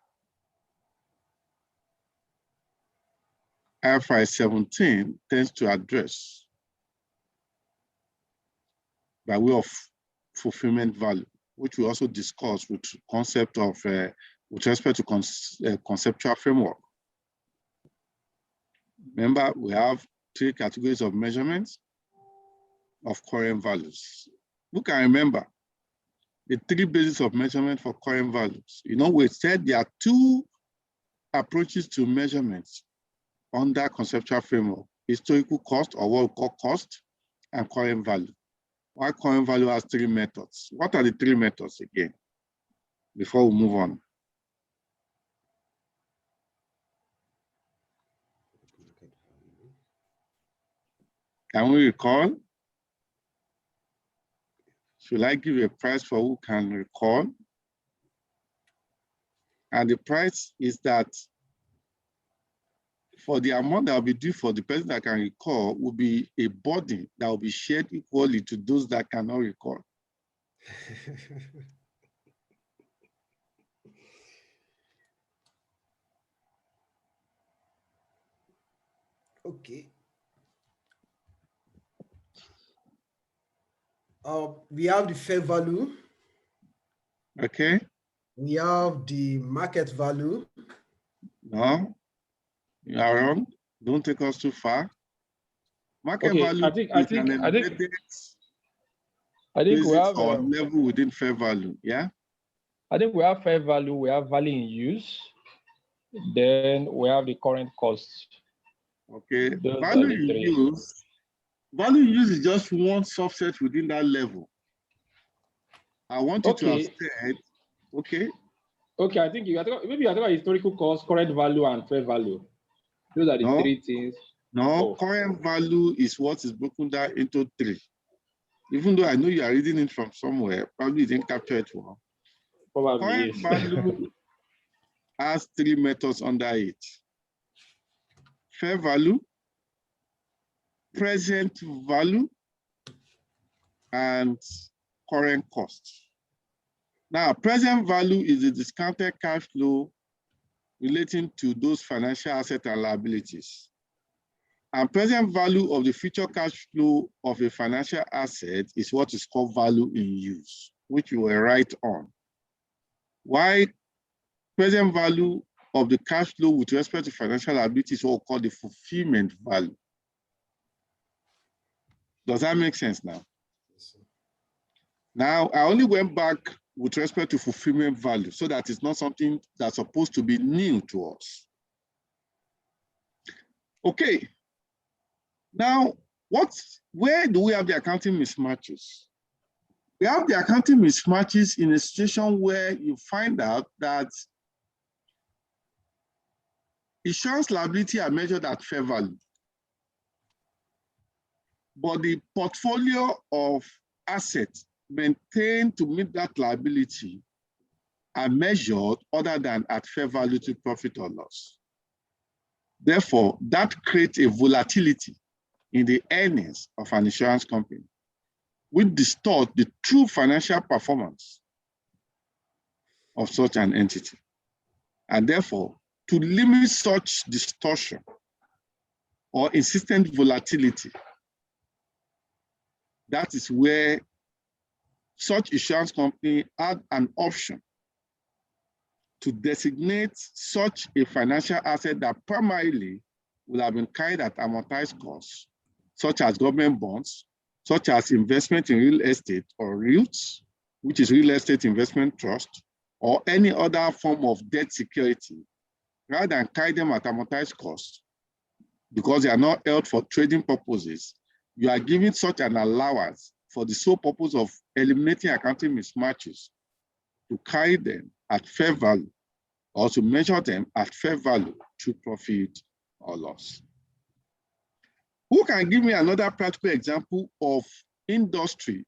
A: Ifrs 17 tends to address by way of fulfillment value, which we also discuss with concept of with respect to conceptual framework. Remember, we have 3 categories of measurements of current values. Who can remember the 3 bases of measurement for current values? You know, we said there are 2 approaches to measurements under conceptual framework: historical cost, or what we call cost, and current value. Why current value has 3 methods? What are the 3 methods again, before we move on? Can we recall? Should I give a price for who can recall? And the price is that for the amount that will be due for the person that can recall will be a burden that will be shared equally to those that cannot recall.
C: Okay. We have the fair value.
A: Okay.
C: We have the market value.
A: No, you are wrong. Don't take us too far. Market
E: Okay,
A: value is an embedded
E: I think we
A: basis
E: have
A: or level within fair value. Yeah.
E: I think we have fair value, we have value in use, then we have the current cost.
A: Okay.
E: Those are
A: Value
E: the
A: in
E: three.
A: use. Value in use is just one subset within that level. I want you to have said, okay.
E: Okay, I think maybe you are talking about historical cost, current value, and fair value. Those are the
A: No.
E: three things.
A: No, current value is what is broken down into three. Even though I know you are reading it from somewhere, probably you didn't capture it well.
E: Probably
A: Current
E: yes.
A: value has three methods under it. Fair value, present value, and current cost. Now, present value is the discounted cash flow relating to those financial assets and liabilities. And present value of the future cash flow of a financial asset is what is called value in use, which you will write on. Why present value of the cash flow with respect to financial liabilities is what we call the fulfillment value. Does that make sense now?
C: Yes,
A: Now, I only went back with respect to fulfillment value so that it's not something that's supposed to be new to us. Okay. Now, where do we have the accounting mismatches? We have the accounting mismatches in a situation where you find out that insurance liability are measured at fair value, but the portfolio of assets maintained to meet that liability are measured other than at fair value to profit or loss. Therefore, that creates a volatility in the earnings of an insurance company, which distort the true financial performance of such an entity. And therefore, to limit such distortion or insistent volatility, that is where such insurance company had an option to designate such a financial asset that primarily will have been carried at amortized costs, such as government bonds, such as investment in real estate or REITs, which is real estate investment trust, or any other form of debt security, rather than carry them at amortized costs, because they are not held for trading purposes. You are giving such an allowance for the sole purpose of eliminating accounting mismatches to carry them at fair value or to measure them at fair value to profit or loss. Who can give me another practical example of industry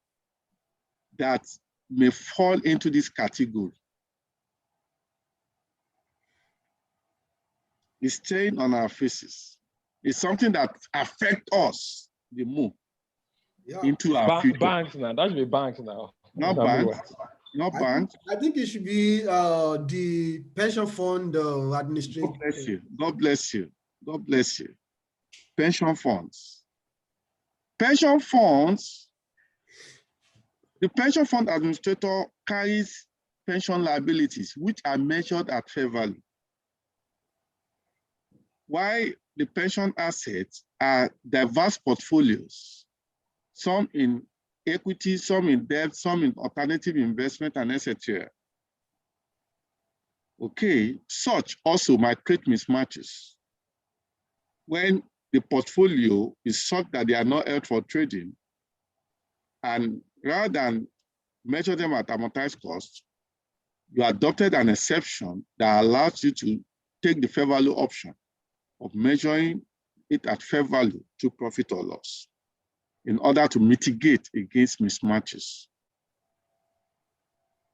A: that may fall into this category? It's staying on our faces. It's something that affects us the more into our future.
E: Banks now, that should be banks now.
A: Not banks, not banks.
C: I think it should be the pension fund administration.
A: God bless you. God bless you. God bless you. Pension funds. Pension funds, the pension fund administrator carries pension liabilities, which are measured at fair value. While the pension assets are diverse portfolios, some in equity, some in debt, some in alternative investment, and etc. Okay, such also might create mismatches when the portfolio is such that they are not held for trading, and rather than measure them at amortized cost, you adopted an exception that allows you to take the fair value option of measuring it at fair value to profit or loss in order to mitigate against mismatches.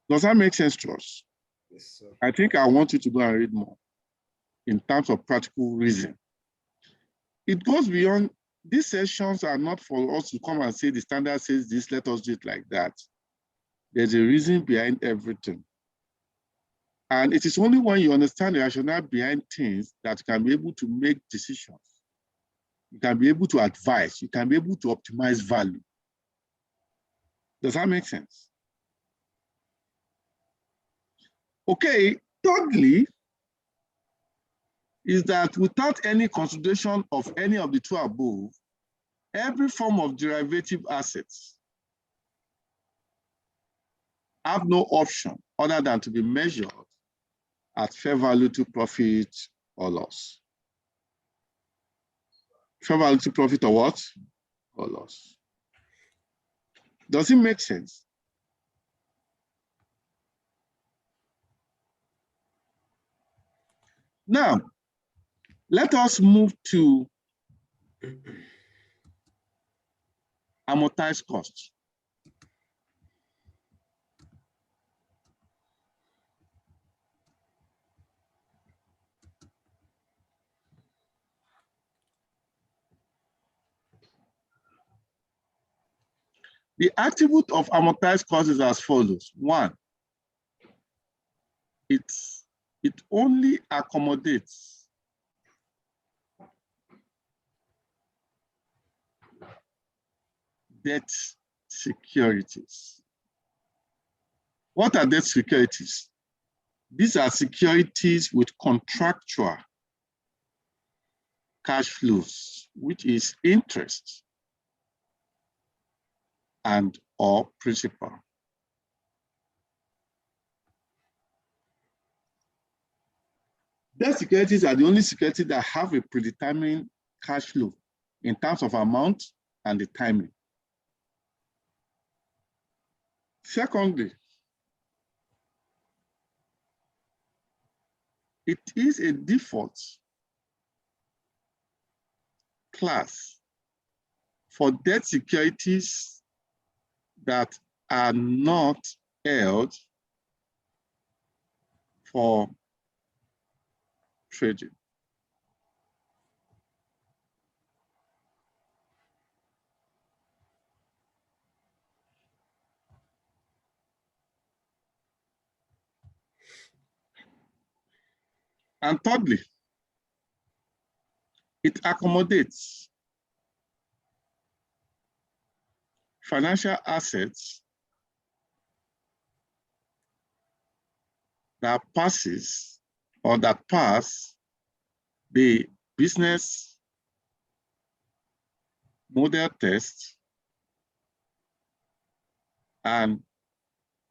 A: Does that make sense to us?
C: Yes, sir.
A: I think I want you to go and read more in terms of practical reason. It goes beyond, these sessions are not for us to come and say the standard says this, let us do it like that. There's a reason behind everything. And it is only when you understand the rationale behind things that you can be able to make decisions. You can be able to advise. You can be able to optimize value. Does that make sense? Okay, thirdly, is that without any consideration of any of the two above, every form of derivative assets have no option other than to be measured at fair value to profit or loss. Fair value to profit or what? Or loss. Does it make sense? Now, let us move to amortized costs. The attribute of amortized costs is as follows. One, it only accommodates debt securities. What are debt securities? These are securities with contractual cash flows, which is interest and or principal. Debt securities are the only securities that have a predetermined cash flow in terms of amount and the timing. Secondly, it is a default class for debt securities that are not held for trading. And thirdly, it accommodates financial assets that passes or that pass the business model test and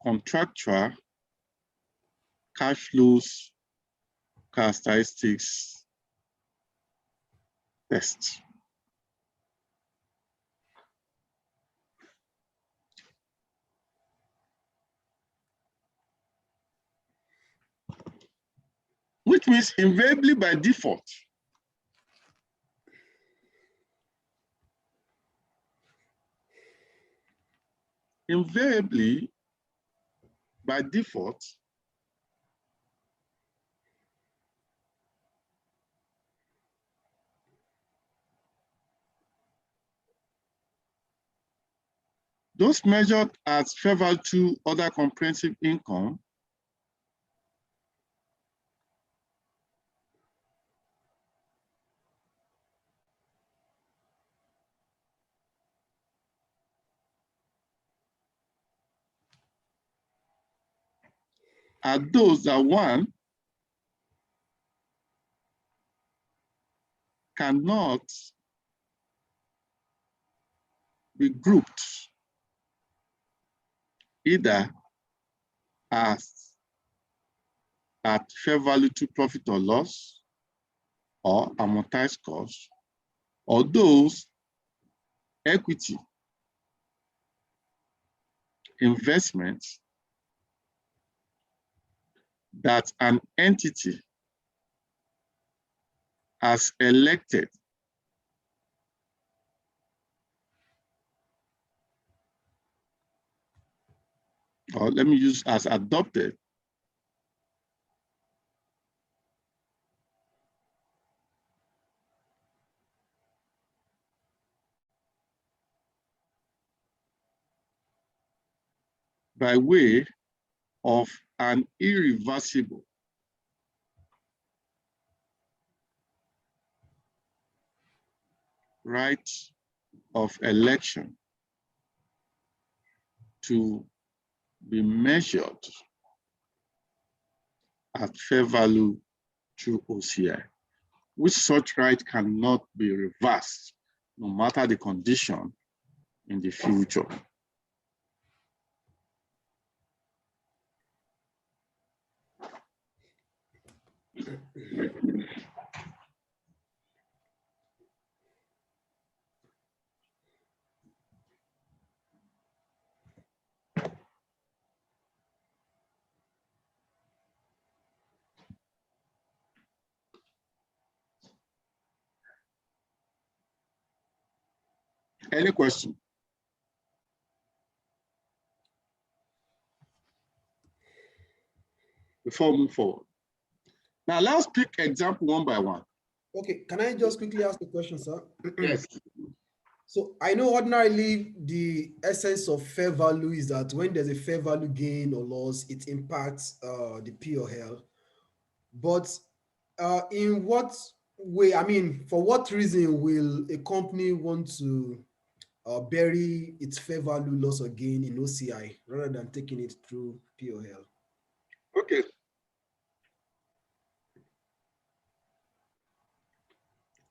A: contractual cash flows characteristics test. Which means invariably by default, those measured as fair value to other comprehensive income are those that one cannot be grouped either as at fair value to profit or loss or amortized cost, or those equity investments that an entity has elected or let me use as adopted by way of an irreversible right of election to be measured at fair value through OCI, which such right cannot be reversed no matter the condition in the future. Any question? Before we move forward. Now let's pick example one by one.
C: Okay, can I just quickly ask a question, sir?
A: Yes.
C: So I know ordinarily the essence of fair value is that when there's a fair value gain or loss, it impacts the P or L. But in what way, I mean, for what reason will a company want to bury its fair value loss or gain in OCI rather than taking it through P or L?
A: Okay.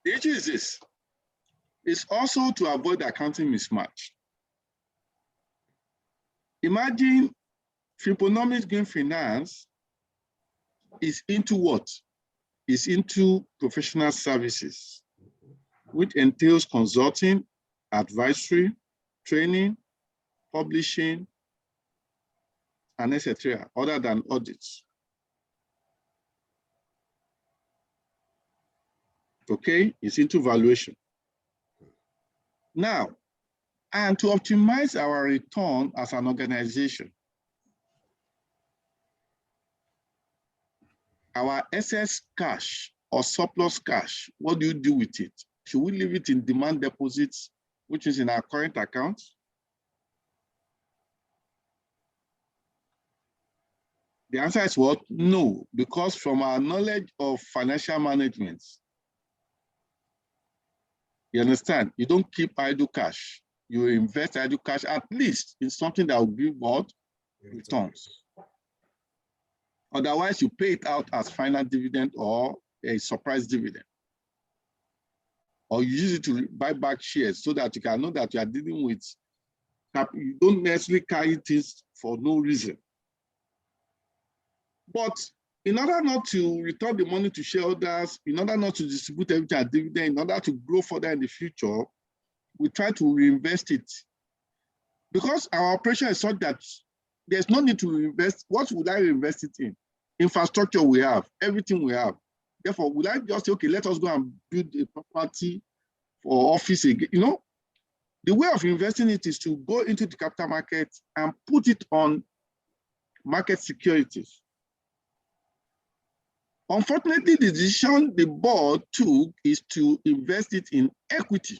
A: The issue is this. It's also to avoid accounting mismatch. Imagine Fibonacci Green Finance is into what? Is into professional services, which entails consulting, advisory, training, publishing, and etc., other than audits. Okay, it's into valuation. Now, and to optimize our return as an organization, our excess cash or surplus cash, what do you do with it? Should we leave it in demand deposits, which is in our current account? The answer is what? No, because from our knowledge of financial management, you understand, you don't keep idle cash. You invest idle cash at least in something that will give what? Returns. Otherwise, you pay it out as final dividend or a surprise dividend. Or you use it to buy back shares so that you can know that you are dealing with, you don't necessarily carry things for no reason. But in order not to return the money to shareholders, in order not to distribute everything as dividend, in order to grow further in the future, we try to reinvest it. Because our operation is such that there's no need to reinvest. What would I reinvest it in? Infrastructure we have, everything we have. Therefore, would I just say, okay, let us go and build a property for office again? You know, the way of investing it is to go into the capital market and put it on market securities. Unfortunately, the decision the board took is to invest it in equity.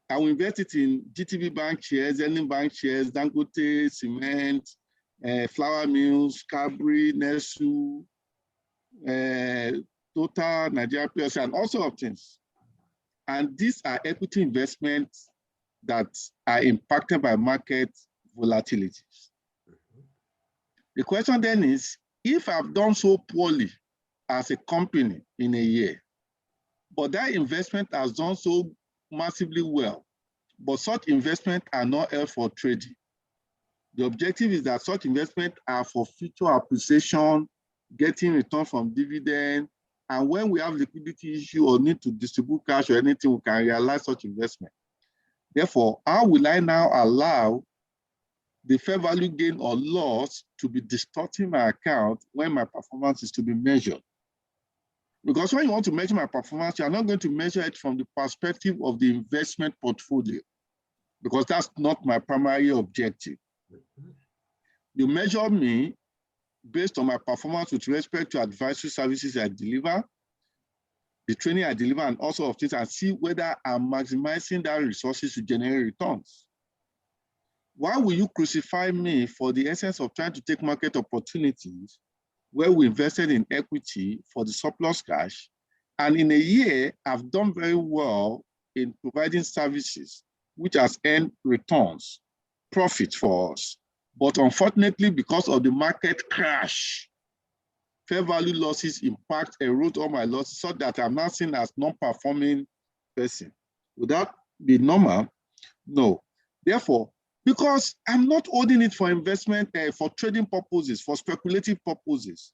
A: I will invest it in GTB Bank shares, Zenith Bank shares, Dangote, Cement, Flour Mills, Cadbury, Nestle, Total, Nigeria PLC, and all sorts of things. And these are equity investments that are impacted by market volatilities. The question then is, if I've done so poorly as a company in a year, but that investment has done so massively well, but such investments are not held for trading. The objective is that such investments are for future appreciation, getting return from dividend, and when we have liquidity issue or need to distribute cash or anything, we can realize such investment. Therefore, how will I now allow the fair value gain or loss to be distorting my account when my performance is to be measured? Because when you want to measure my performance, you are not going to measure it from the perspective of the investment portfolio, because that's not my primary objective. You measure me based on my performance with respect to advisory services I deliver, the training I deliver, and all sorts of things, and see whether I'm maximizing that resources to generate returns. Why will you crucify me for the essence of trying to take market opportunities where we invested in equity for the surplus cash, and in a year, I've done very well in providing services which has earned returns, profits for us, But unfortunately, because of the market crash, fair value losses impact erode all my losses so that I'm not seen as non-performing person. Would that be normal? No. Therefore, because I'm not holding it for investment, for trading purposes, for speculative purposes,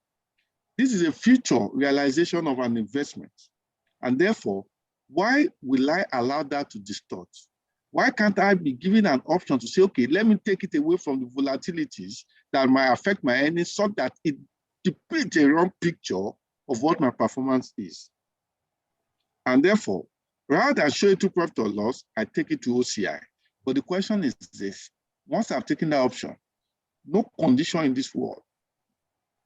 A: this is a future realization of an investment. And therefore, why will I allow that to distort? Why can't I be given an option to say, okay, let me take it away from the volatilities that might affect my earnings so that it depicts a wrong picture of what my performance is. And therefore, rather than show it to profit or loss, I take it to OCI. But the question is this: once I've taken that option, no condition in this world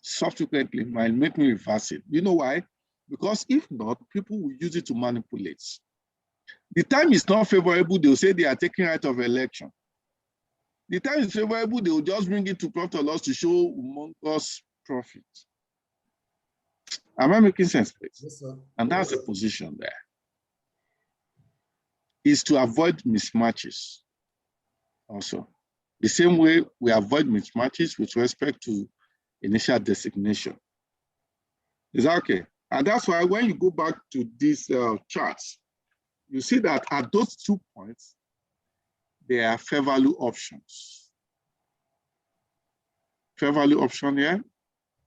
A: subsequently might make me reverse it. You know why? Because if not, people will use it to manipulate. The time is not favorable, they'll say they are taking right of election. The time is favorable, they will just bring it to profit or loss to show humongous profit. Am I making sense, please?
C: Yes, sir.
A: And that's the position there. Is to avoid mismatches also. The same way we avoid mismatches with respect to initial designation. Is that okay? And that's why when you go back to these charts, you see that at those 2 points, there are fair value options. Fair value option here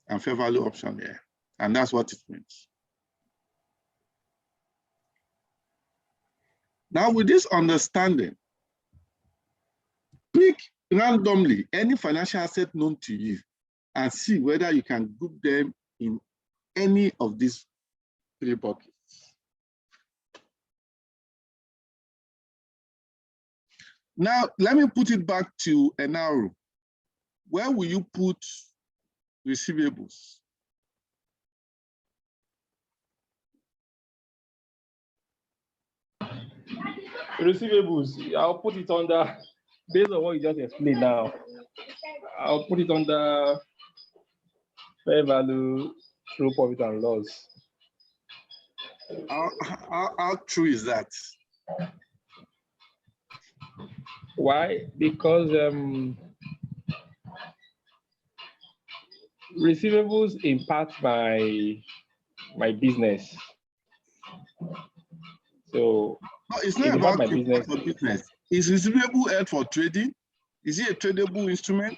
A: and fair value option here. And that's what it means. Now with this understanding, pick randomly any financial asset known to you and see whether you can group them in any of these 3 buckets. Now, let me put it back to an arrow. Where will you put receivables?
E: Receivables, I'll put it under, based on what you just explained now, I'll put it under fair value through profit and loss.
A: How true is that?
E: Why? Because receivables impact my business. So
A: no, it's not about
E: my business.
A: Business. Is receivable held for trading? Is it a tradable instrument?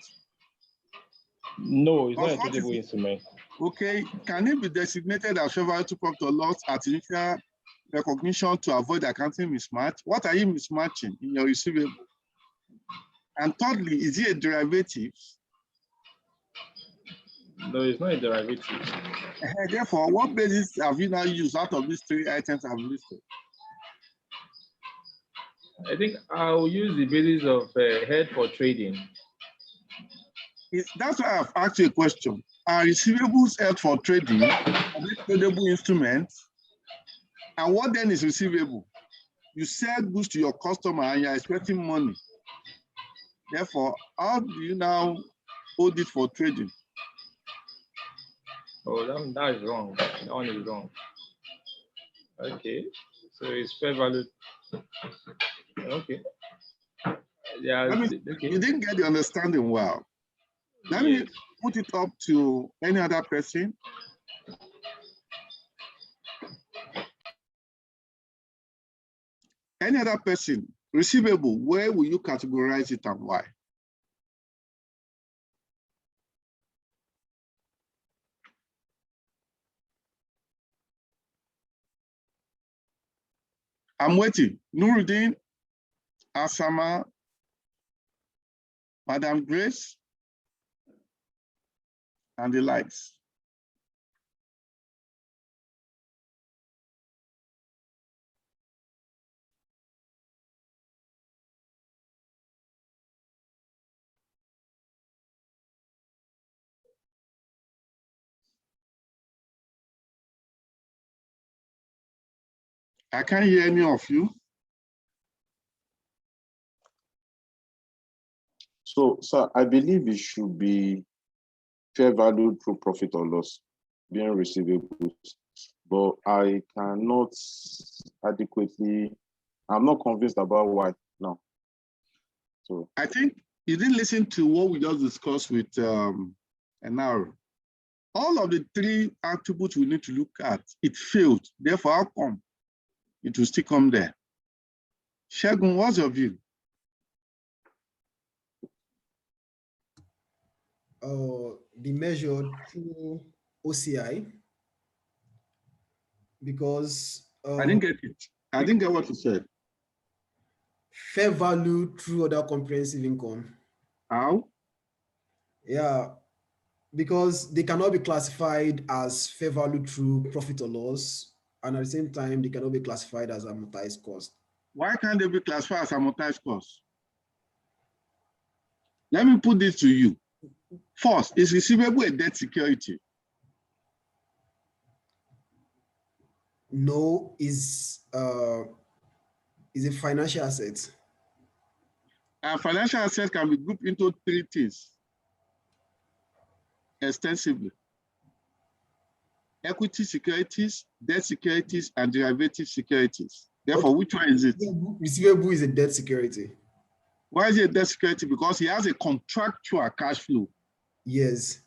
E: No, it's not a tradable instrument.
A: Okay, can it be designated as fair value to profit or loss at initial recognition to avoid accounting mismatch? What are you mismatching in your receivable? And thirdly, is it a derivative?
E: No, it's not a derivative.
A: Therefore, what basis have you now used out of these 3 items I've listed?
E: I think I'll use the basis of held for trading.
A: That's why I've asked you a question. Are receivables held for trading? Are they tradable instruments? And what then is receivable? You sell goods to your customer and you're expecting money. Therefore, how do you now hold it for trading?
E: Oh, that is wrong. That one is wrong. Okay, so it's fair value. Okay. Yeah. Okay.
A: You didn't get the understanding well. Let me put it up to any other person. Any other person, receivable, where will you categorize it and why? I'm waiting. Nuruddin, Asama, Madam Grace, and the likes. I can't hear any of you.
D: So, sir, I believe it should be fair value through profit or loss, being receivables. But I cannot adequately, I'm not convinced about why now. So
A: I think You didn't listen to what we just discussed with NR. All of the three attributes we need to look at, it failed. Therefore, how come it will still come there? Shegun, what's your view?
C: Be measured through OCI because
A: I didn't get it. I didn't get what you said.
C: fair value through other comprehensive income.
A: How?
C: Yeah, because they cannot be classified as fair value through profit or loss, and at the same time, they cannot be classified as amortized cost.
A: Why can't they be classified as amortized costs? Let me put this to you. First, is receivable a debt security?
C: No, is a financial asset.
A: A financial asset can be grouped into three things extensively: equity securities, debt securities, and derivative securities. Therefore,
C: Okay.
A: which one is it?
C: Receivable is a debt security.
A: Why is it a debt security? Because it has a contractual cash flow.
C: Yes.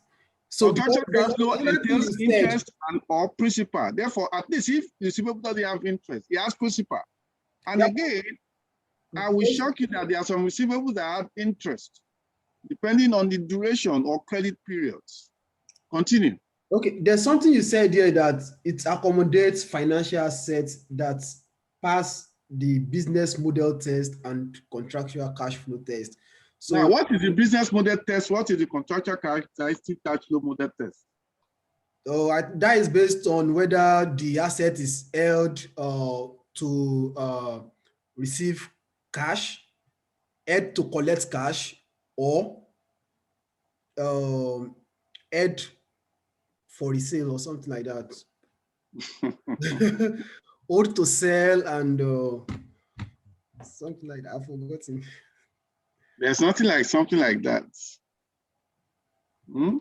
C: So
A: Contractual cash flow entails
C: you said,
A: interest and or principal. Therefore, at least if the receivable doesn't have interest, it has principal. And
C: yeah,
A: again, I will shock you that there are some receivables that have interest, depending on the duration or credit periods. Continue.
C: okay, there's something you said here that it accommodates financial assets that pass the business model test and contractual cash flow test. So
A: Now, what is the business model test? What is the contractual characteristic cash flow model test?
C: that is based on whether the asset is held to receive cash, held to collect cash, or held for resale or something like that. Hold to sell and something like that. I've forgotten.
A: There's nothing like something like that. Hmm?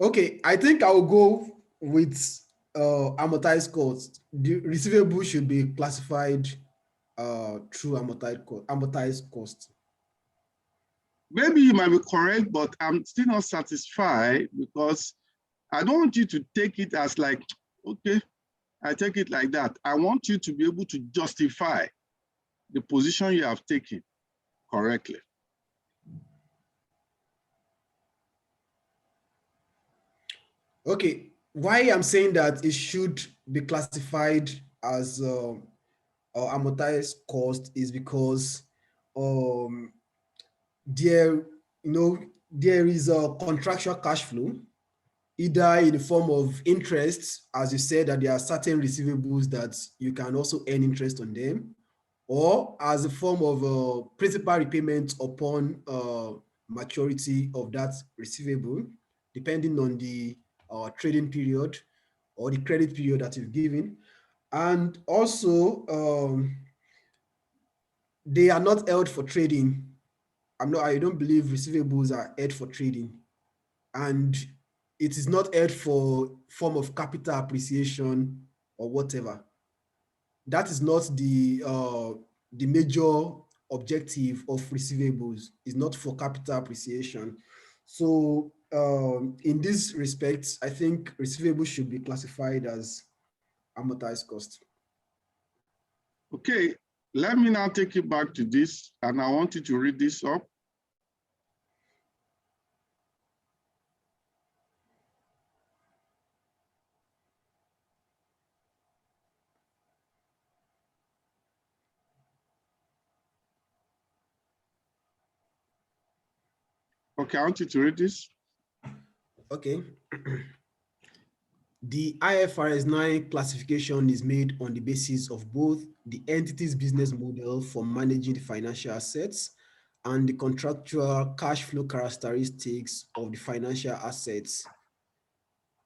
C: Okay, I think I'll go with amortized cost. The receivable should be classified through amortized cost.
A: Maybe you might be correct, but I'm still not satisfied because I don't want you to take it as like, okay, I take it like that. I want you to be able to justify the position you have taken correctly.
C: Okay, why I'm saying that it should be classified as amortized cost is because there, there is a contractual cash flow, either in the form of interest, as you said, that there are certain receivables that you can also earn interest on them, or as a form of principal repayment upon maturity of that receivable, depending on the trading period or the credit period that you've given. And also, they are not held for trading. I don't believe receivables are held for trading. And it is not held for form of capital appreciation or whatever. That is not the major objective of receivables. Is not for capital appreciation. So in this respect, I think receivables should be classified as amortized cost.
A: Okay, let me now take you back to this, and I want you to read this up. Okay, I want you to read this.
C: Okay. The IFRS 9 classification is made on the basis of both the entity's business model for managing the financial assets and the contractual cash flow characteristics of the financial assets.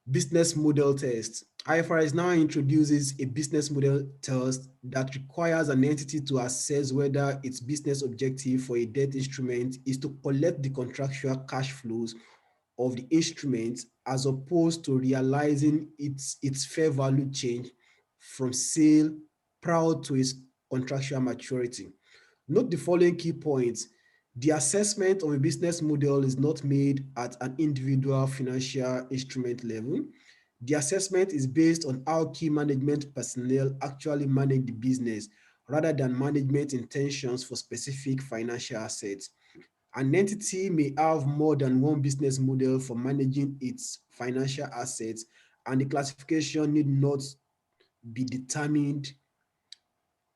C: Business model test. IFRS now introduces a business model test that requires an entity to assess whether its business objective for a debt instrument is to collect the contractual cash flows of the instrument as opposed to realizing its fair value change from sale prior to its contractual maturity. Note the following key points. The assessment of a business model is not made at an individual financial instrument level. The assessment is based on how key management personnel actually manage the business rather than management intentions for specific financial assets. An entity may have more than one business model for managing its financial assets, and the classification be determined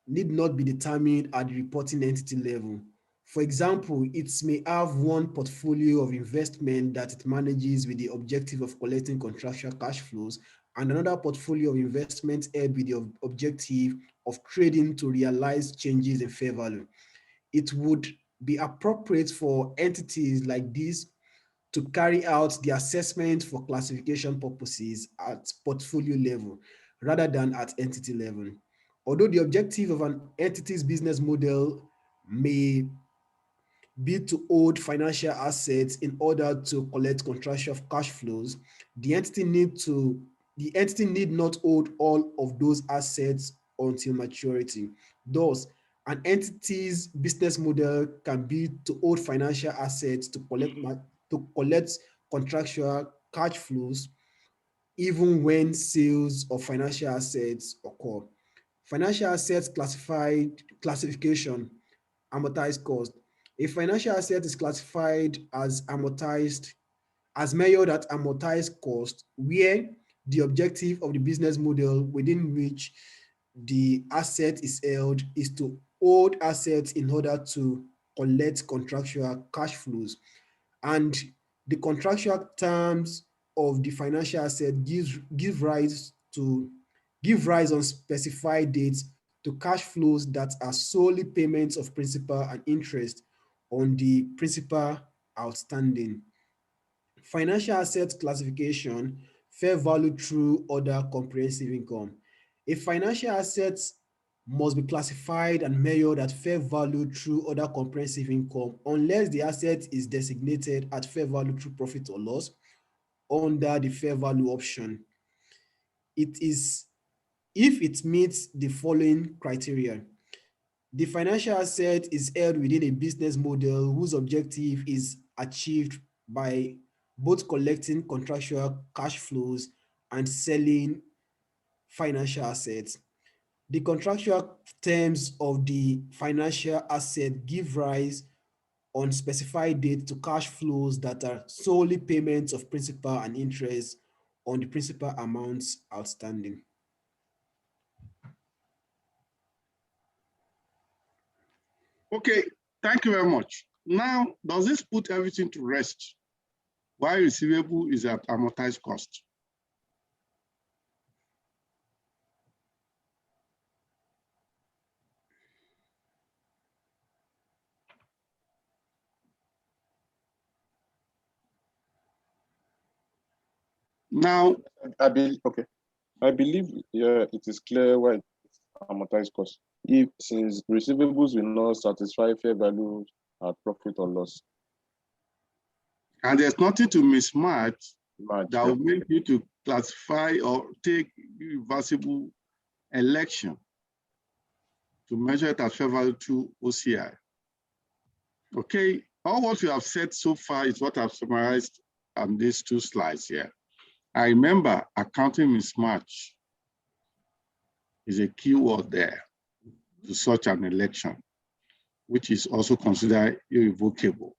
C: need not be determined at the reporting entity level. For example, it may have one portfolio of investment that it manages with the objective of collecting contractual cash flows, and another portfolio of investment held with the objective of trading to realize changes in fair value. It would be appropriate for entities like this to carry out the assessment for classification purposes at portfolio level rather than at entity level. Although the objective of an entity's business model may be to hold financial assets in order to collect contractual cash flows, the entity need not hold all of those assets until maturity. Thus, an entity's business model can be to hold financial assets to collect contractual cash flows even when sales of financial assets occur. Financial assets classification, amortized cost. A financial asset is classified as amortized, as measured at amortized cost, where the objective of the business model within which the asset is held is to hold assets in order to collect contractual cash flows. And the contractual terms of the financial asset give rise on specified dates to cash flows that are solely payments of principal and interest on the principal outstanding. Financial asset classification, fair value through other comprehensive income. A financial asset must be classified and measured at fair value through other comprehensive income unless the asset is designated at fair value through profit or loss under the fair value option. It is if it meets the following criteria. The financial asset is held within a business model whose objective is achieved by both collecting contractual cash flows and selling financial assets. The contractual terms of the financial asset give rise on specified date to cash flows that are solely payments of principal and interest on the principal amounts outstanding.
A: Okay, thank you very much. Now, does this put everything to rest? Why receivable is at amortized cost? Now,
D: I believe, okay. I believe it is clear why it's amortized cost. If since receivables will not satisfy fair value at profit or loss.
A: and there's nothing to mismatch that will make you to classify or take reversible election to measure it as fair value to OCI. Okay, all what you have said so far is what I've summarized on these two slides here. I remember accounting mismatch is a key word there to such an election, which is also considered irrevocable.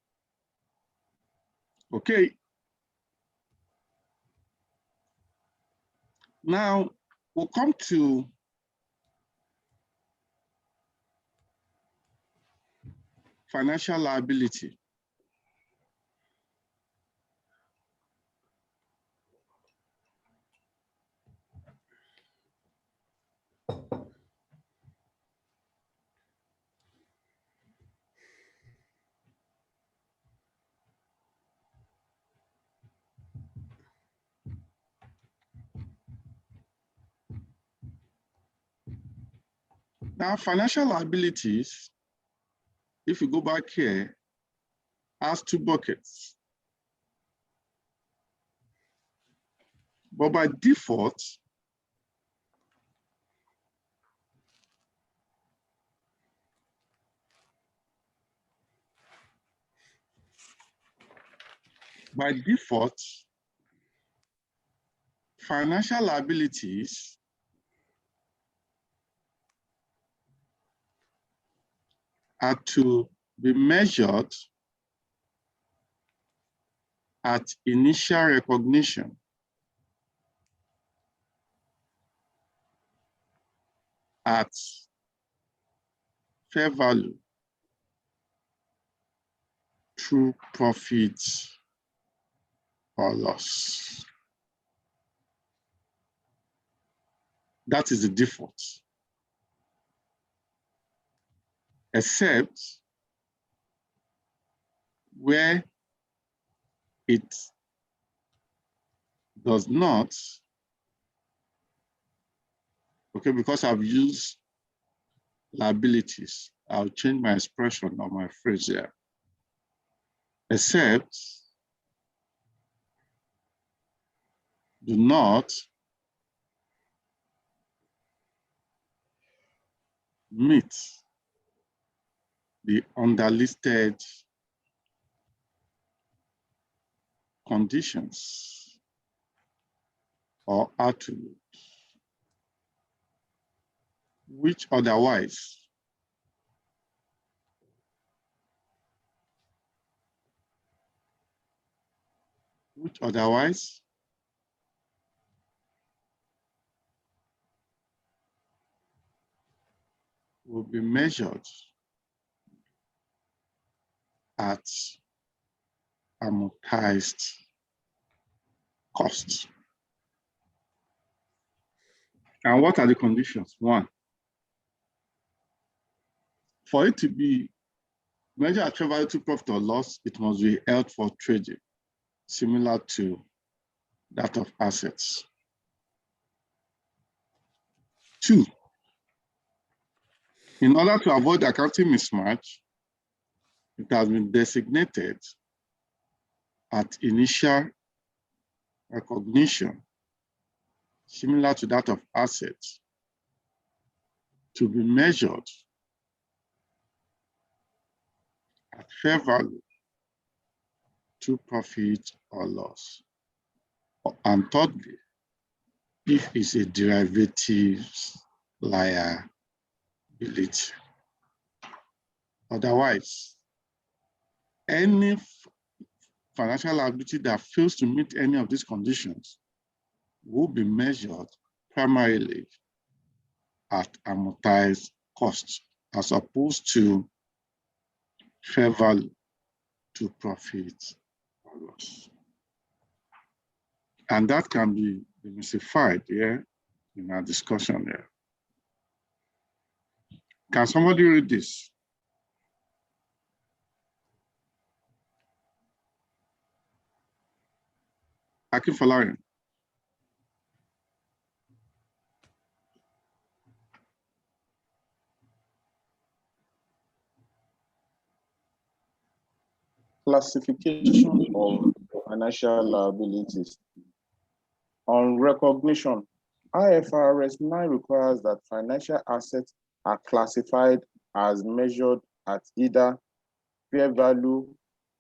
A: Okay. Now we'll come to financial liability. Now, financial liabilities, if you go back here, has two buckets. But by default, By default, financial liabilities are to be measured at initial recognition at fair value through profit or loss. That is the default. Except where it does not, okay, because I've used liabilities, I'll change my expression or my phrase here. Except do not meet the underlisted conditions or attributes, which otherwise will be measured at amortized costs. And what are the conditions? One, for it to be measured at fair value to profit or loss, it must be held for trading, similar to that of assets. Two, in order to avoid accounting mismatch, it has been designated at initial recognition, similar to that of assets, to be measured at fair value to profit or loss. And thirdly, if it's a derivatives liability. Otherwise, any financial liability that fails to meet any of these conditions will be measured primarily at amortized costs as opposed to fair value to profit or loss. And that can be demystified here in our discussion here. Can somebody read this? Akin Folarin.
D: Classification of financial liabilities. On recognition, IFRS 9 requires that financial assets are classified as measured at either fair value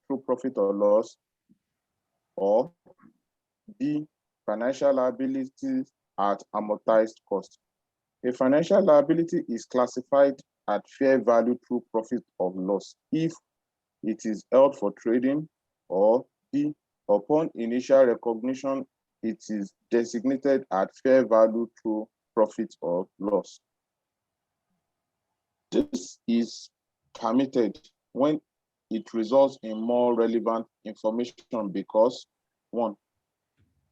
D: through profit or loss, or B, financial liabilities at amortized cost. A financial liability is classified at fair value through profit or loss if it is held for trading, or B, upon initial recognition, it is designated at fair value through profit or loss. This is permitted when it results in more relevant information because, one,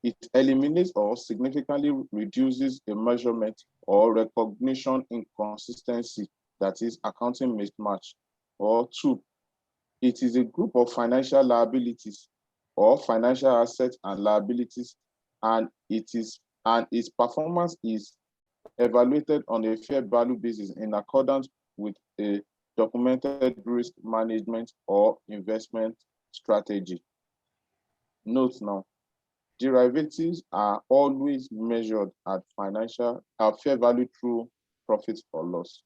D: it eliminates or significantly reduces a measurement or recognition inconsistency, that is accounting mismatch, or two, it is a group of financial liabilities or financial assets and liabilities, and its performance is evaluated on a fair value basis in accordance with a documented risk management or investment strategy. Note now, derivatives are always measured at fair value through profit or loss.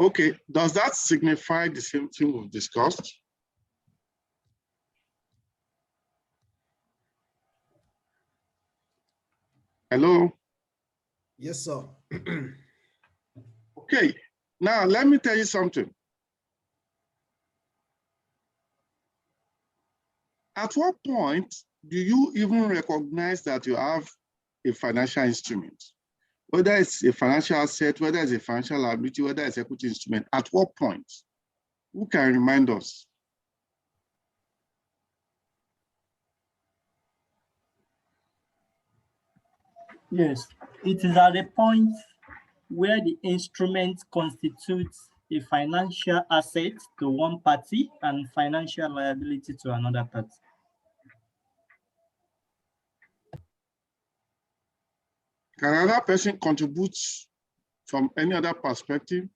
A: Okay, does that signify the same thing we've discussed? Hello?
C: Yes, sir.
A: Okay, now let me tell you something. At what point do you even recognize that you have a financial instrument? Whether it's a financial asset, whether it's a financial liability, whether it's equity instrument, at what point? Who can remind us?
B: Yes, it is at a point where the instrument constitutes a financial asset to one party and financial liability to another party.
A: Can another person contribute from any other perspective?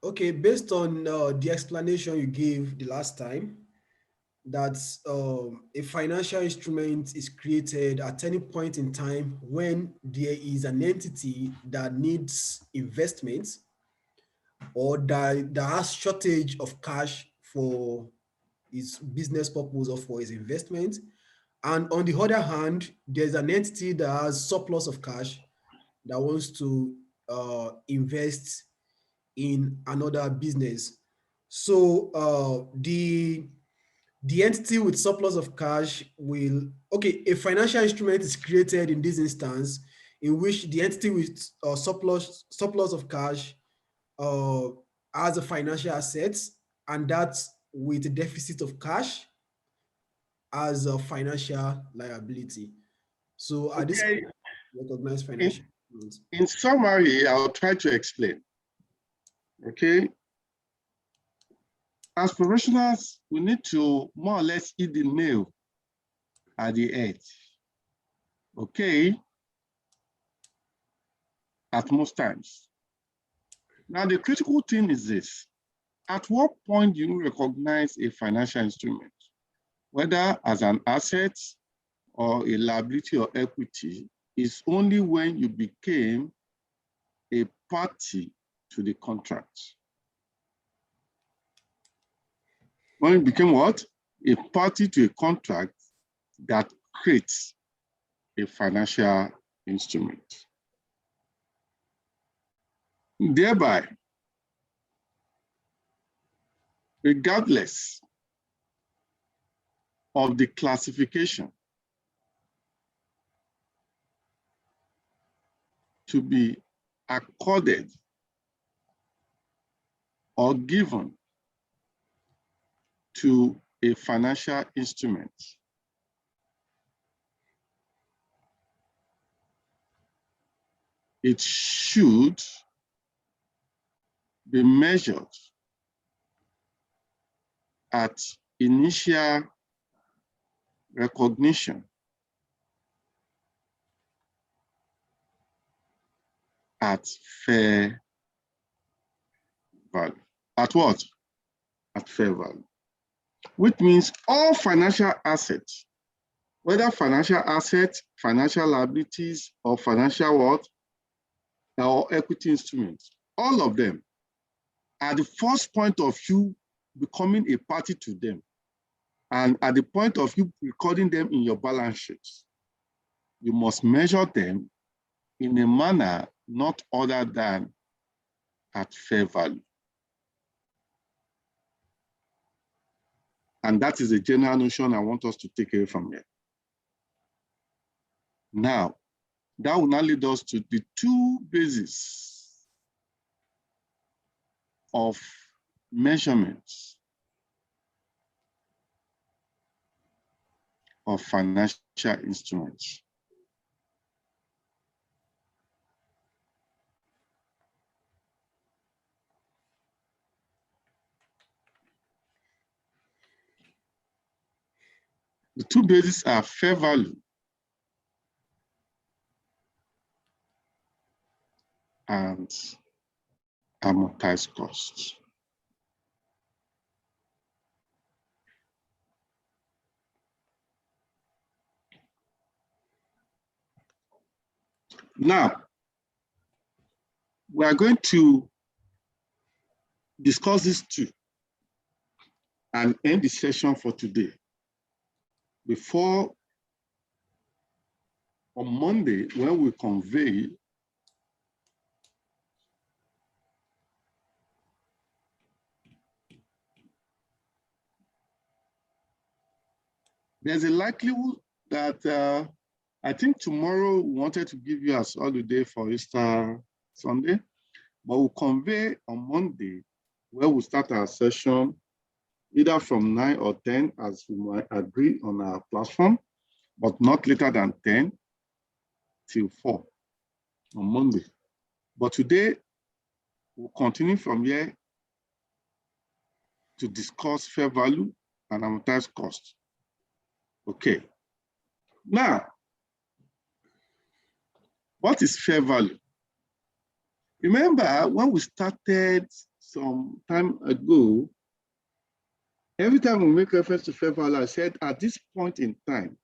C: Okay, based on the explanation you gave the last time, that a financial instrument is created at any point in time when there is an entity that needs investment or that has shortage of cash for its business purpose or for its investment. And on the other hand, there's an entity that has surplus of cash that wants to invest in another business. So the entity with surplus of cash will, okay, a financial instrument is created in this instance in which the entity with surplus of cash uh, has a financial asset, and that with a deficit of cash as a financial liability. So at this
A: Okay.
C: point, recognize financial instruments.
A: In summary, I'll try to explain. Okay. As professionals, we need to more or less hit the nail at the edge. Okay. At most times. Now, the critical thing is this. At what point do you recognize a financial instrument, whether as an asset or a liability or equity, is only when you became a party to the contract. When you became what? A party to a contract that creates a financial instrument. Thereby, regardless of the classification to be accorded or given to a financial instrument, it should be measured at initial recognition at fair value. At what? At fair value. Which means all financial assets, whether financial assets, financial liabilities, or financial what, or equity instruments, all of them, at the first point of you becoming a party to them, and at the point of you recording them in your balance sheets, you must measure them in a manner not other than at fair value. And that is a general notion I want us to take away from here. Now, that will now lead us to the two bases of measurements of financial instruments. The two bases are fair value and amortized costs. Now, we are going to discuss these two and end the session for today. Before on Monday, when we convey, there's a likelihood that I think tomorrow we wanted to give you as holiday for Easter Sunday, but we'll convey on Monday where we'll start our session either from 9 or 10 as we might agree on our platform, but not later than 10 till 4 on Monday. But today, we'll continue from here to discuss fair value and amortized cost. Okay. Now, what is fair value? Remember when we started some time ago, every time we make reference to fair value, I said at this point in time,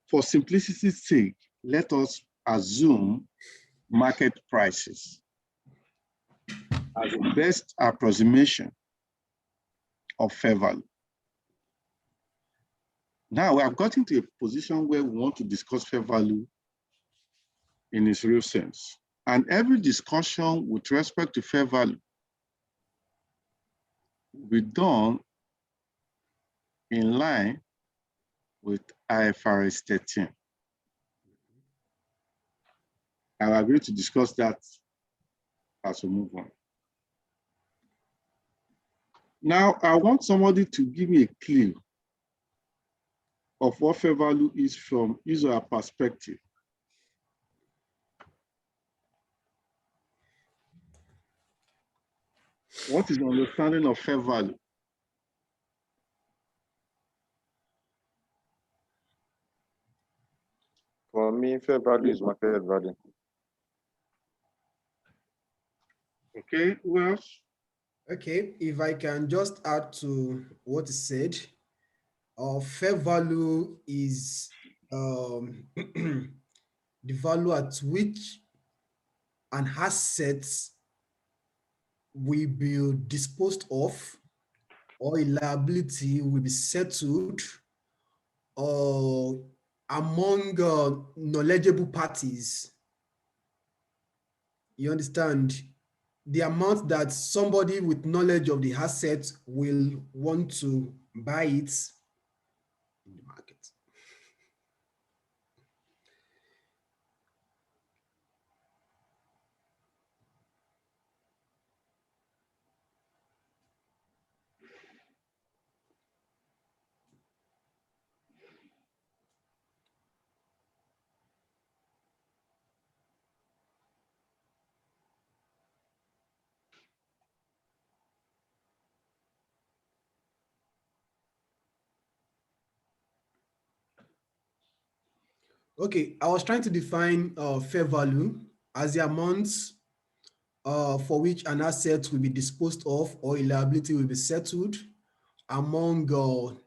A: for simplicity's sake, let us assume market prices as the best approximation of fair value. Now we have gotten to a position where we want to discuss fair value in its real sense. And every discussion with respect to fair value will be done in line with IFRS 13. And we're going to discuss that as we move on. Now, I want somebody to give me a clue of what fair value is from his or her perspective. What is the understanding of fair value?
D: For me, fair value is market value.
A: Okay, who else?
C: Okay, if I can just add to what is said, fair value is the value at which an asset will be disposed of or a liability will be settled among knowledgeable parties. You understand? The amount that somebody with knowledge of the asset will want to buy it in the market. Okay, I was trying to define fair value as the amount for which an asset will be disposed of or a liability will be settled among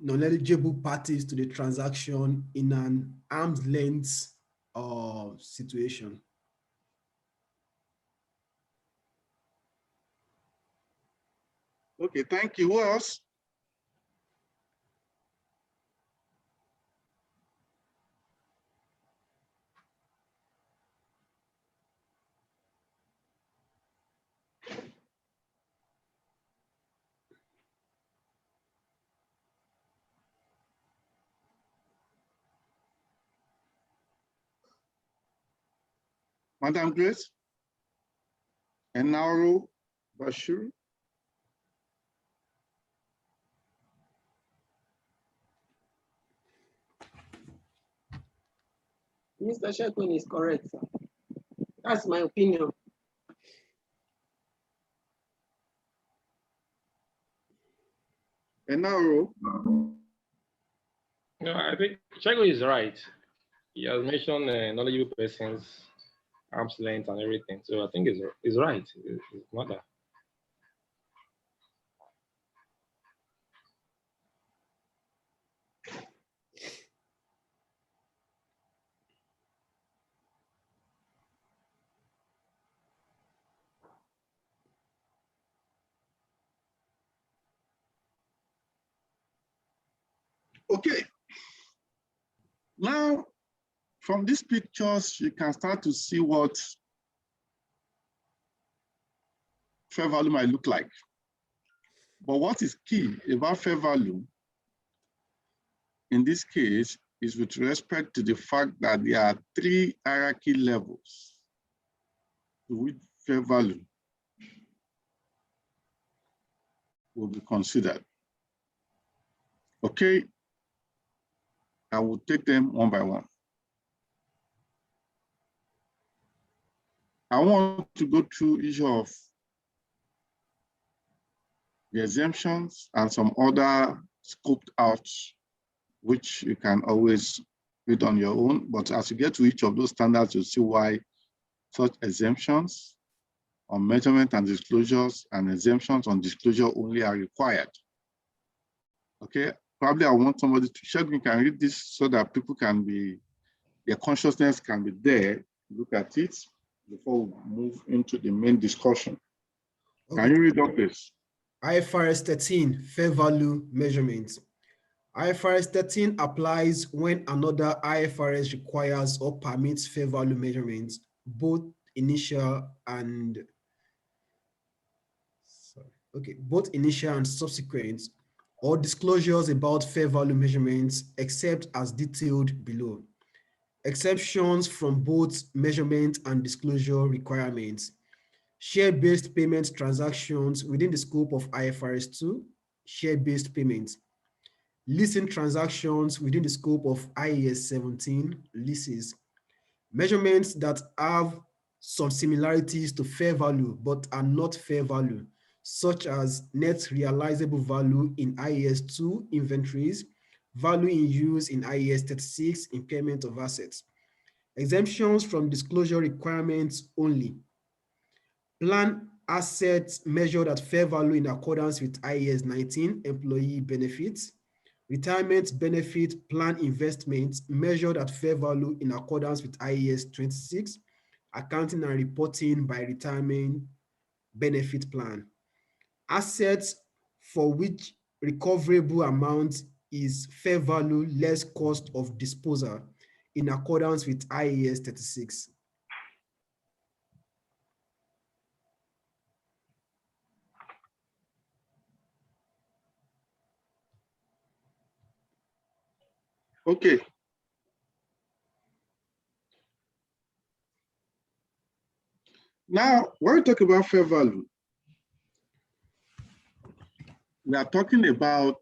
C: knowledgeable parties to the transaction in an arm's length situation.
A: Okay, thank you. Who else? Madam Grace? Enaro Bashir?
F: Mr. Shekun is correct, sir. That's my opinion.
A: Enaro?
E: No, I think Chago is right. He has mentioned knowledgeable persons, arm's length, and everything. So I think it's right. It's not that.
A: Okay. Now, from these pictures, you can start to see what fair value might look like. But what is key about fair value in this case is with respect to the fact that there are 3 hierarchy levels to which fair value will be considered. Okay, I will take them one by one. I want to go through each of the exemptions and some other scoped out, which you can always read on your own. But as you get to each of those standards, you'll see why such exemptions on measurement and disclosures and exemptions on disclosure only are required. Okay, probably I want somebody to check me, can read this so that people can be, their consciousness can be there, look at it before we move into the main discussion. Okay. Can you read up this?
C: IFRS 13, fair value measurement. IFRS 13 applies when another IFRS requires or permits fair value measurements, both initial and subsequent, or disclosures about fair value measurements, except as detailed below. Exceptions from both measurement and disclosure requirements. Share-based payment transactions within the scope of IFRS 2, share-based payments. Leasing transactions within the scope of IAS 17, leases. Measurements that have some similarities to fair value but are not fair value, such as net realizable value in IAS 2 inventories, value in use in IAS 36 impairment of assets. Exemptions from disclosure requirements only. Plan assets measured at fair value in accordance with IAS 19 employee benefits. Retirement benefit plan investments measured at fair value in accordance with IAS 26, accounting and reporting by retirement benefit plan. Assets for which recoverable amount is fair value less cost of disposal in accordance with IAS 36.
A: Okay. Now, when we talk about fair value, we are talking about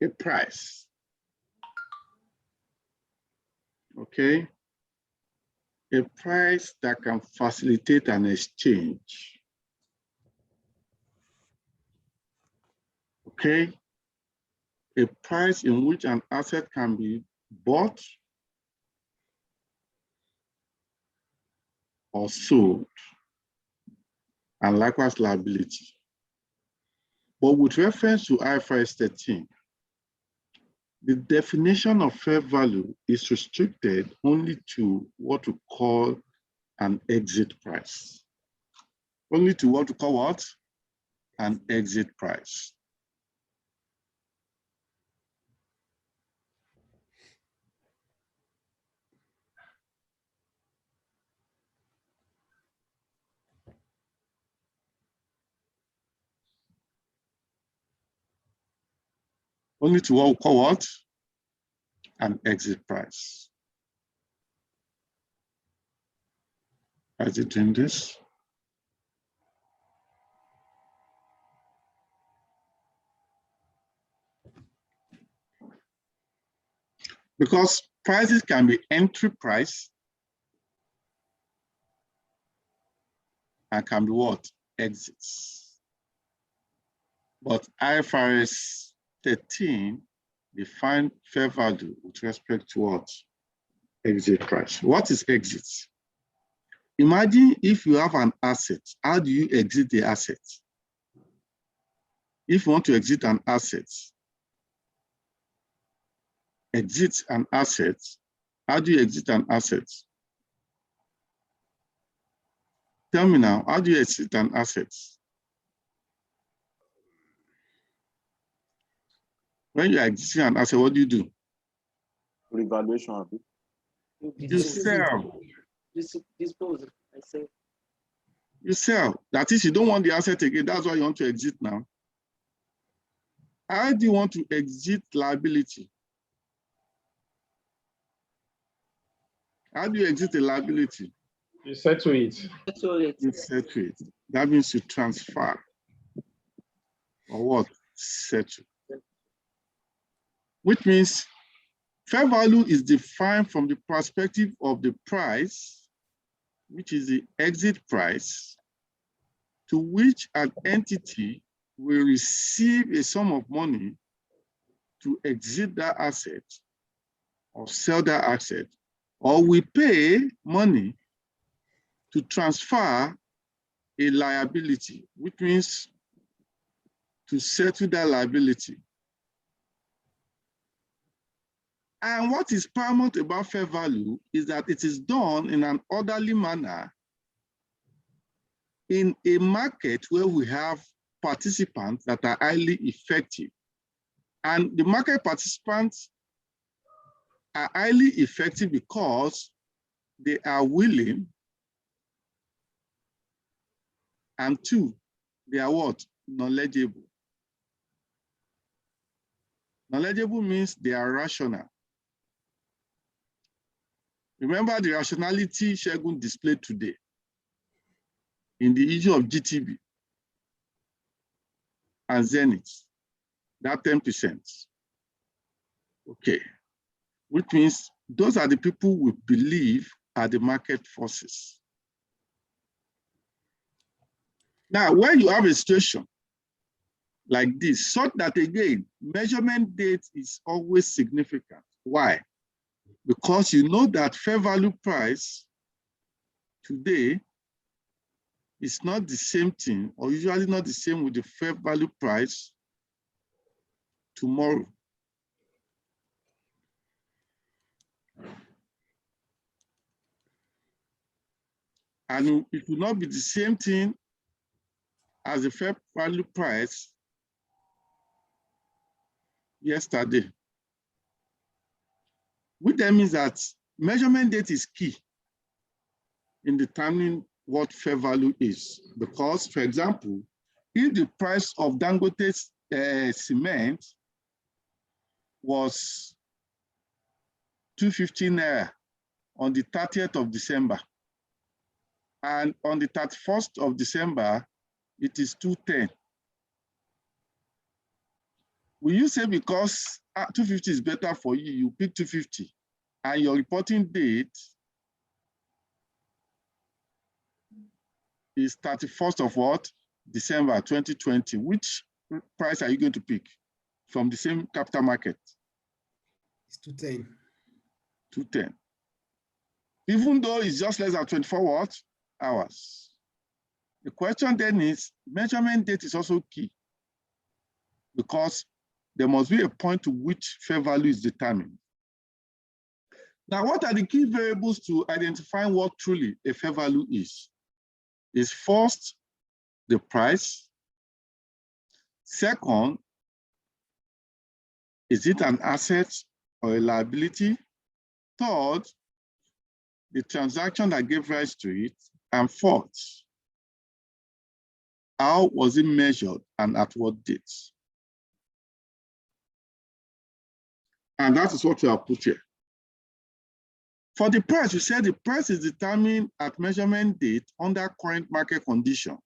A: a price, okay? A price that can facilitate an exchange, okay? A price in which an asset can be bought or sold, and likewise liability. But with reference to IFRS 13, the definition of fair value is restricted only to what we call an exit price. Only to what we call what? An exit price. Only to what we call what? An exit price. As it in this. Because prices can be entry price and can be what? exits. But IFRS 13 define fair value with respect to what? Exit price. What is exit? Imagine if you have an asset, how do you exit the asset? If you want to exit an asset, how do you exit an asset? Tell me now, how do you exit an asset? When you are exiting an asset, what do you do?
D: Revaluation.
A: You sell.
F: Dispose. I say.
A: You sell. That is, you don't want the asset again. That's why you want to exit now. How do you want to exit liability? How do you exit a liability?
E: You settle it.
A: You settle it. That means you transfer. Or what? Settle. Which means fair value is defined from the perspective of the price, which is the exit price, to which an entity will receive a sum of money to exit that asset or sell that asset, or we pay money to transfer a liability, which means to settle that liability. And what is paramount about fair value is that it is done in an orderly manner in a market where we have participants that are highly effective. And the market participants are highly effective because they are willing, and two, they are what? Knowledgeable. Knowledgeable means they are rational. Remember the rationality Segun displayed today in the issue of GTB and Zenith, that 10%. Okay, which means those are the people we believe are the market forces. Now, when you have a situation like this, such that again, measurement date is always significant. Why? Because you know that fair value price today is not the same thing, or usually not the same with the fair value price tomorrow. And it will not be the same thing as the fair value price yesterday. Which then means that measurement date is key in determining what fair value is. Because, for example, if the price of Dangote's cement was 250 naira on the 30th of December, and on the 31st of December, it is 210. Will you say because 250 is better for you, you pick 250, and your reporting date is 31st of what? December 2020. Which price are you going to pick from the same capital market?
C: It's 210.
A: 210. Even though it's just less than 24 hours. The question then is, measurement date is also key because there must be a point to which fair value is determined. Now, what are the key variables to identify what truly a fair value is? Is first, the price. Second, is it an asset or a liability? Third, the transaction that gave rise to it. And fourth, how was it measured and at what date? And that is what we have put here. For the price, we said the price is determined at measurement date under current market condition,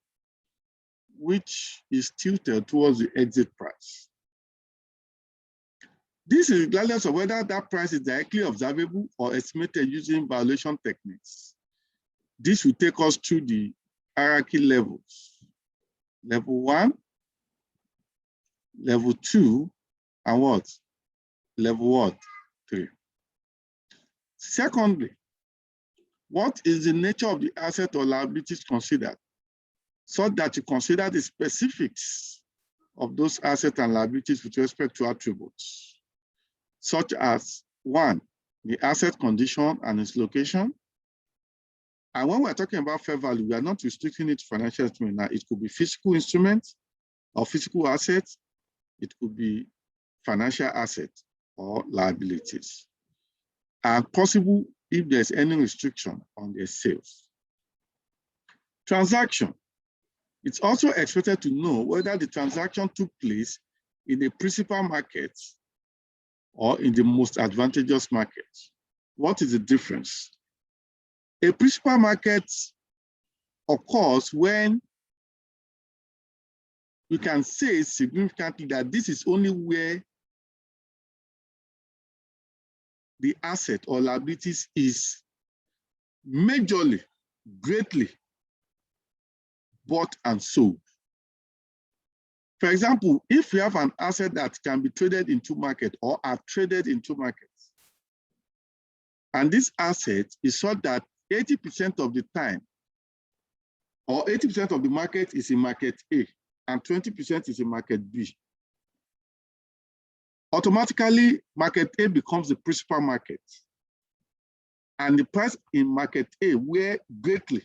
A: which is tilted towards the exit price. This is regardless of whether that price is directly observable or estimated using valuation techniques. This will take us through the hierarchy levels Level 1, level 2, and what? Level what? 3. Secondly, what is the nature of the asset or liabilities considered, so that you consider the specifics of those assets and liabilities with respect to attributes, such as 1, the asset condition and its location. And when we're talking about fair value, we are not restricting it to financial instruments. Now, it could be physical instruments or physical assets. It could be financial assets or liabilities. And possible if there's any restriction on their sales. Transaction. It's also expected to know whether the transaction took place in a principal market or in the most advantageous market. What is the difference? A principal market occurs when we can say significantly that this is only where the asset or liabilities is majorly, greatly bought and sold. For example, if we have an asset that can be traded in 2 markets or are traded in 2 markets, and this asset is such that 80% of the time, or 80% of the market is in market A, and 20% is in market B. Automatically, market A becomes the principal market. And the price in market A, where greatly,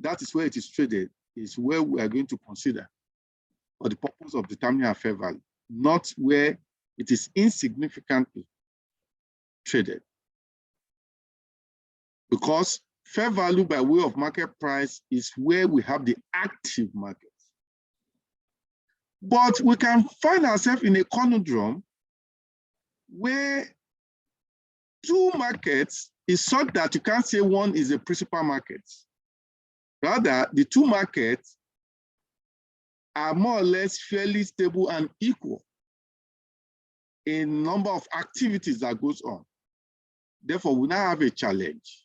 A: that is where it is traded, is where we are going to consider for the purpose of determining a fair value, not where it is insignificantly traded. Because fair value by way of market price is where we have the active market. But we can find ourselves in a conundrum where 2 markets is such that you can't say one is a principal market. Rather, the 2 markets are more or less fairly stable and equal in number of activities that goes on. Therefore, we now have a challenge.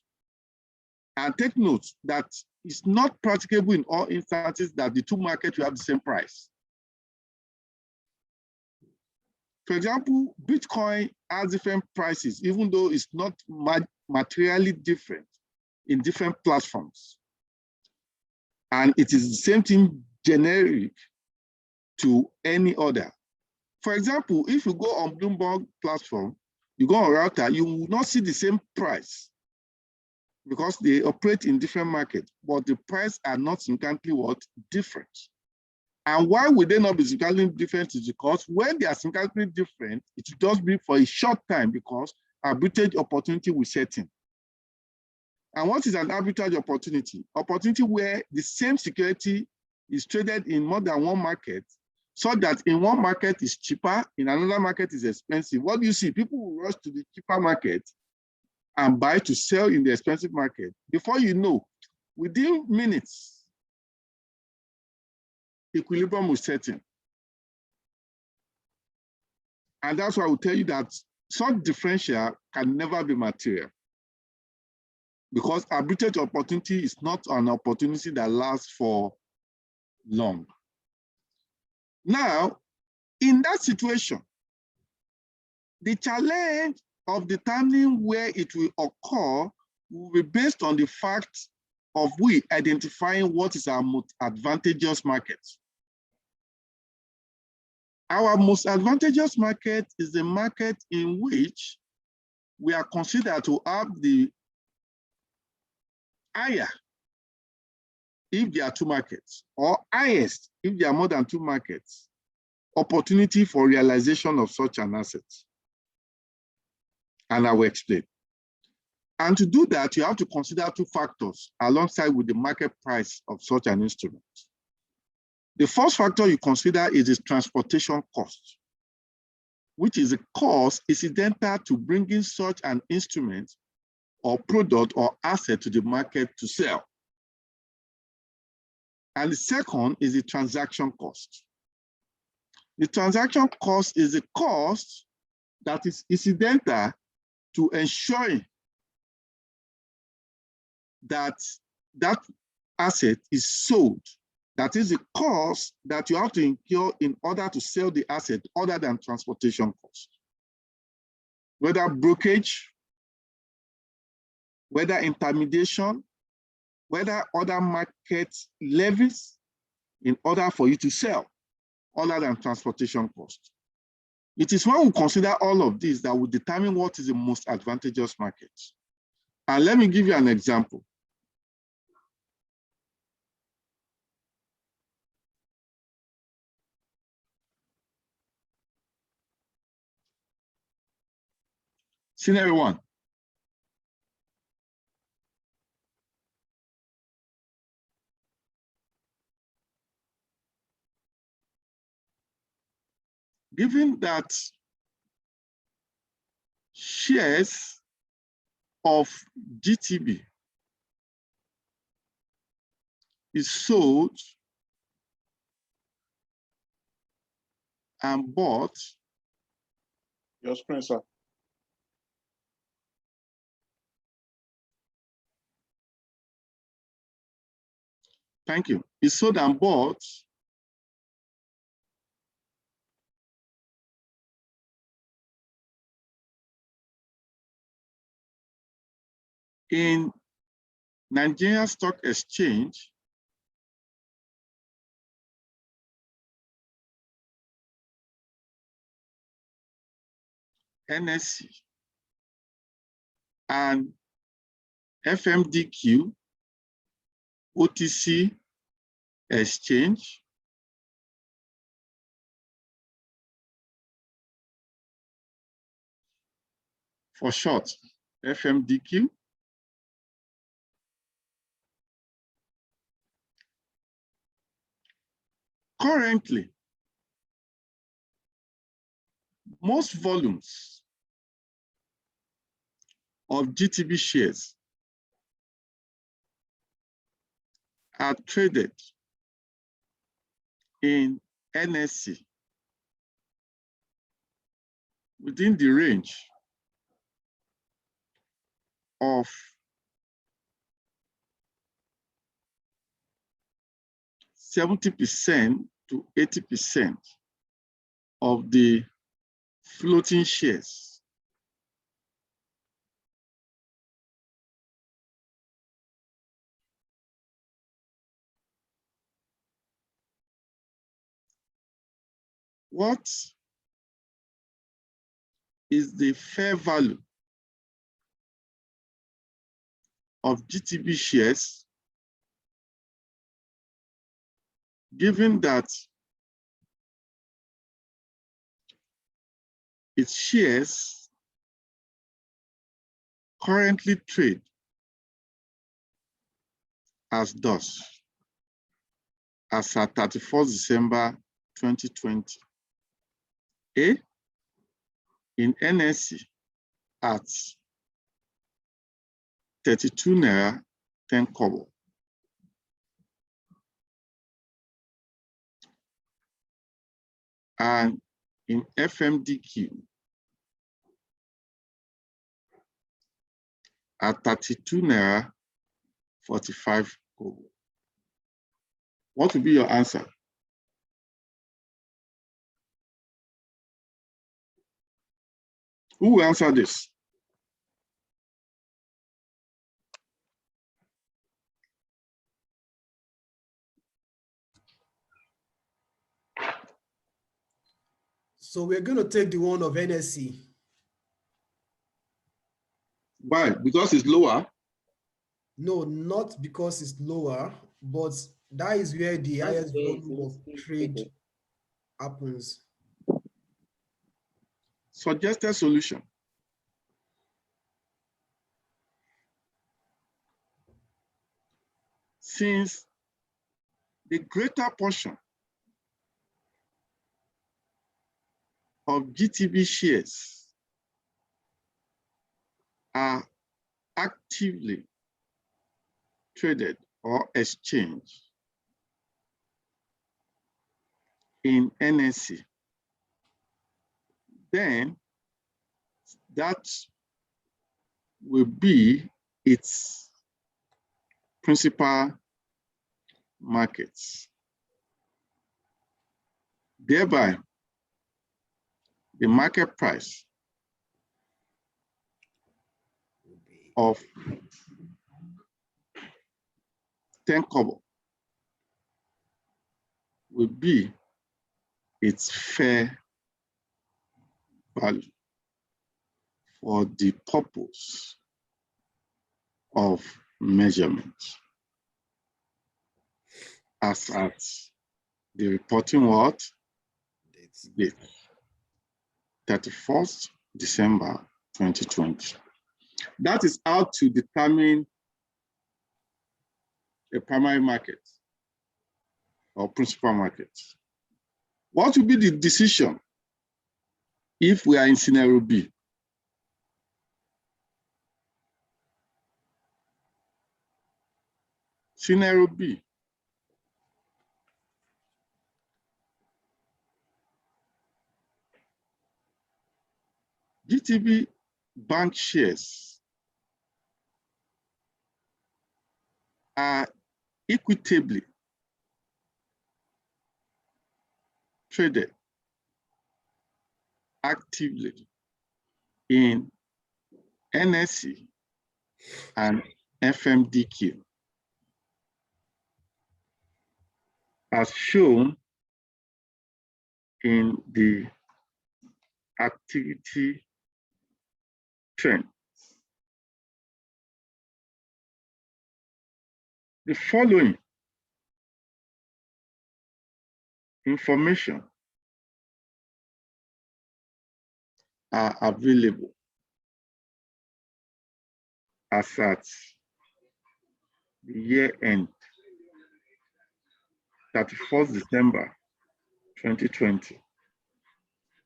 A: And take note that it's not practicable in all instances that the 2 markets will have the same price. For example, Bitcoin has different prices, even though it's not materially different in different platforms. And it is the same thing generic to any other. For example, if you go on Bloomberg platform, you go on router, you will not see the same price because they operate in different markets, but the price are not significantly what? Different. And why would they not be significantly different is because when they are significantly different, it will just be for a short time because arbitrage opportunity will set in. And what is an arbitrage opportunity? Opportunity where the same security is traded in more than 1 market, so that in 1 market is cheaper, in another market is expensive. What do you see? People will rush to the cheaper market and buy to sell in the expensive market. Before you know, within minutes, equilibrium will set in. And that's why I will tell you that such differential can never be material, because arbitrage opportunity is not an opportunity that lasts for long. Now, in that situation, the challenge of determining where it will occur will be based on the fact of we identifying what is our most advantageous market. Our most advantageous market is the market in which we are considered to have the higher if there are 2 markets, or highest if there are more than 2 markets, opportunity for realization of such an asset. And I will explain. And to do that, you have to consider 2 factors alongside with the market price of such an instrument. The first factor you consider is the transportation cost, which is a cost incidental to bringing such an instrument or product or asset to the market to sell. And the second is the transaction cost. The transaction cost is a cost that is incidental to ensuring that that asset is sold, That is the cost that you have to incur in order to sell the asset other than transportation cost. Whether brokerage, whether intermediation, whether other market levies in order for you to sell other than transportation cost. It is when we consider all of these that will determine what is the most advantageous market. And let me give you an example. Scenario 1. Given that shares of GTB is sold and bought.
D: Your screen, sir.
A: Thank you. Is sold and bought in Nigerian Stock Exchange NSE and FMDQ OTC exchange for short, FMDQ, currently, most volumes of GTB shares are traded in NSE within the range of 70% to 80% of the floating shares. What is the fair value of GTB shares, given that its shares currently trade as thus, as at 31st December 2020. A, in NSE at 32 naira 10 kobo. And in FMDQ at 32 naira 45 kobo. What will be your answer? Who will answer this?
C: So we're going to take the one of NSE.
A: Why? Because it's lower?
C: No, not because it's lower, but that is where the
F: That's
C: highest
F: where it's
C: volume of
F: mostly
C: trade
F: traded.
C: happens.
A: Suggested solution. Since the greater portion of GTB shares are actively traded or exchanged in NSE, then that will be its principal markets. Thereby, the market price of 10 kobo will be its fair value for the purpose of measurement as at the reporting what? Date, 31st December 2020. That is how to determine a primary market or principal market. What will be the decision if we are in scenario B? Scenario B. GTB bank shares are equitably traded actively in NSE and FMDQ as shown in the activity trend. The following information are available as at the year end, 31st December 2020,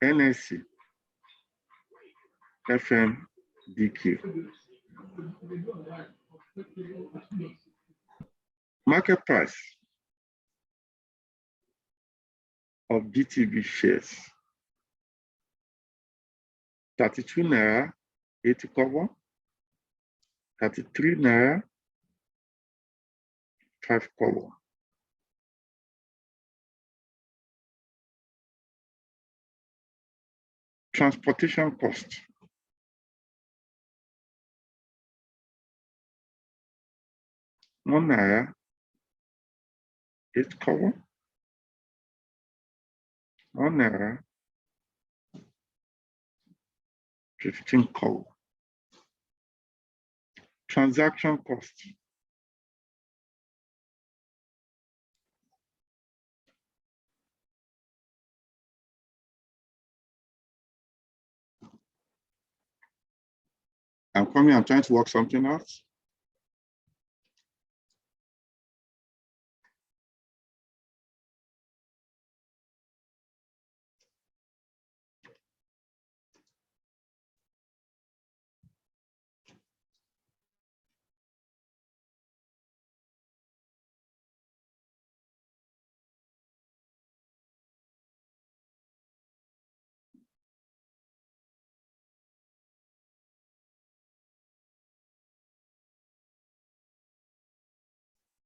A: NSE, FMDQ. Market price of GTB shares, 32 naira 80 kobo, 33 naira 5 kobo. Transportation cost, 1 naira 8 kobo, 1 naira 15 kobo. Transaction cost, I'm trying to work something out.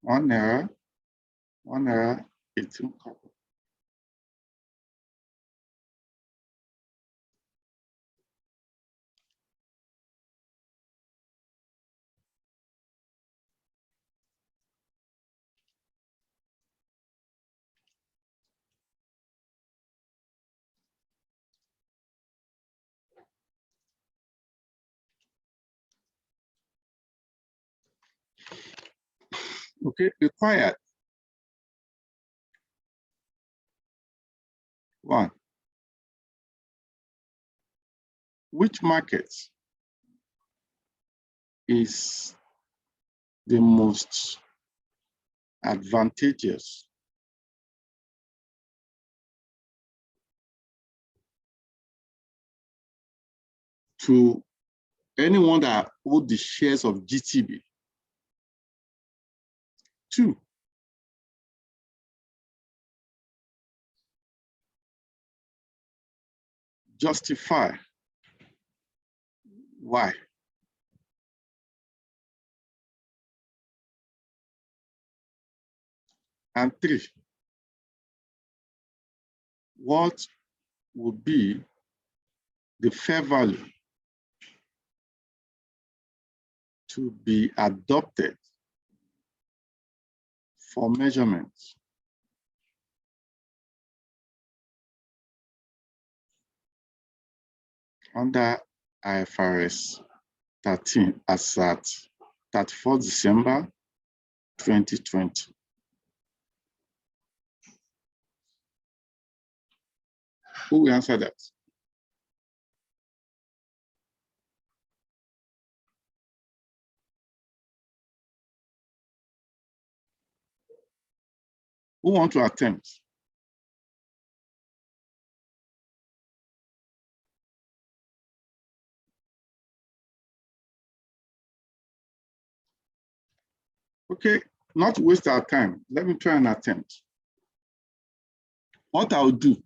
A: One naira 18 kobo. Okay, required. 1. Which market is the most advantageous to anyone that owns the shares of GTB? 2. Justify why. And 3, what would be the fair value to be adopted for measurement under IFRS 13 as at 31st December 2020. Who will answer that? Who want to attempt? Okay, not to waste our time, let me try and attempt. What I'll do,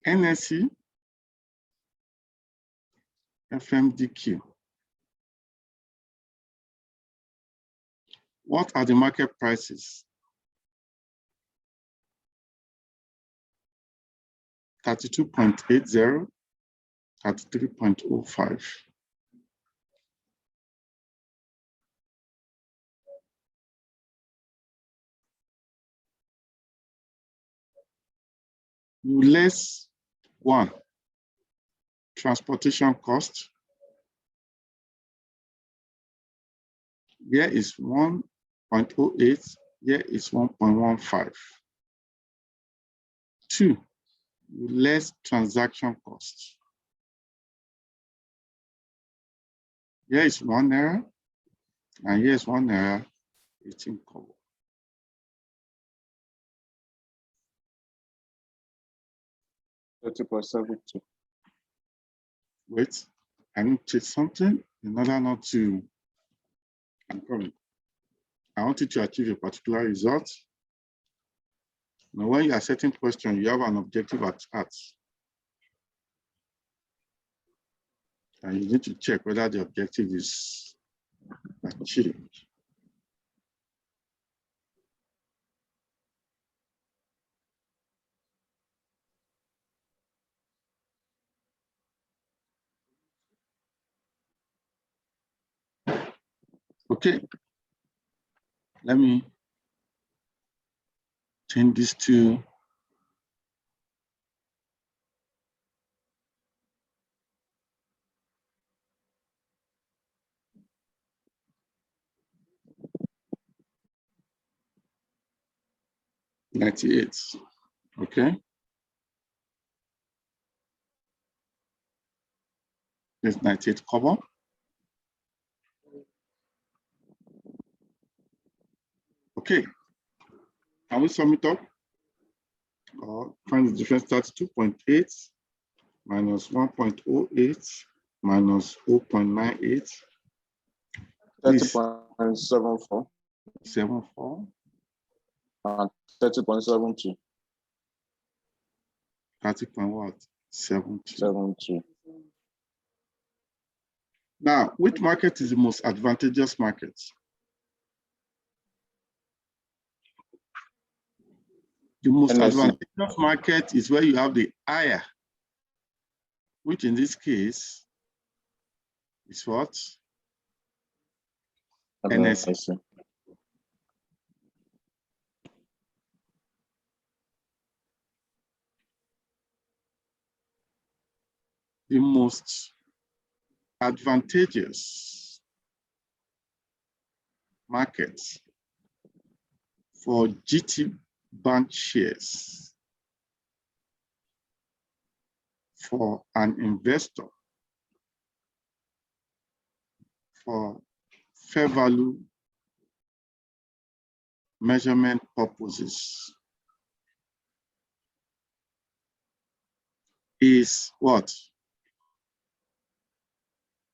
A: NSE, FMDQ. What are the market prices? 32.80, 33.05. You less one, transportation cost. Here is 1.08, here is 1.15. 2, less transaction costs. Here is 1 error, and here is 1 error, 18 kobo.
D: $30.72.
A: Wait, I need to check something in order not to, I'm coming. I want you to achieve a particular result. Now, when you are setting questions, you have an objective at heart. And you need to check whether the objective is achieved. Okay, let me change this to $98. Okay. There's 98 kobo. Okay. Can we sum it up? Or find the difference? 32.8 minus 1.08 minus 0.98.
D: 30.74
A: 74.
D: and 30.72.
A: 30.72. Now, which market is the most advantageous market? The most advantageous market is where you have the higher, which in this case is what? NSE. The most advantageous market for GT Bank shares for an investor, for fair value measurement purposes is what?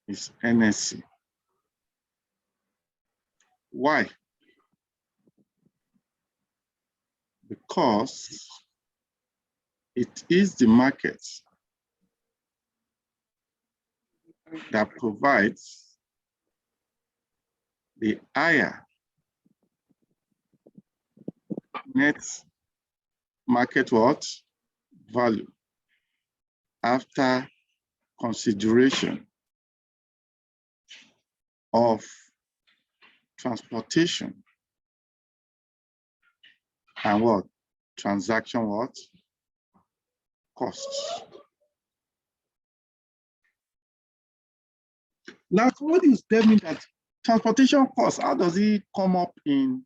A: Is NSC. Why? Because it is the market that provides the higher net market what? Value after consideration of transportation and what? Transaction what? Costs. Now, somebody is telling me that transportation costs, how does it come up in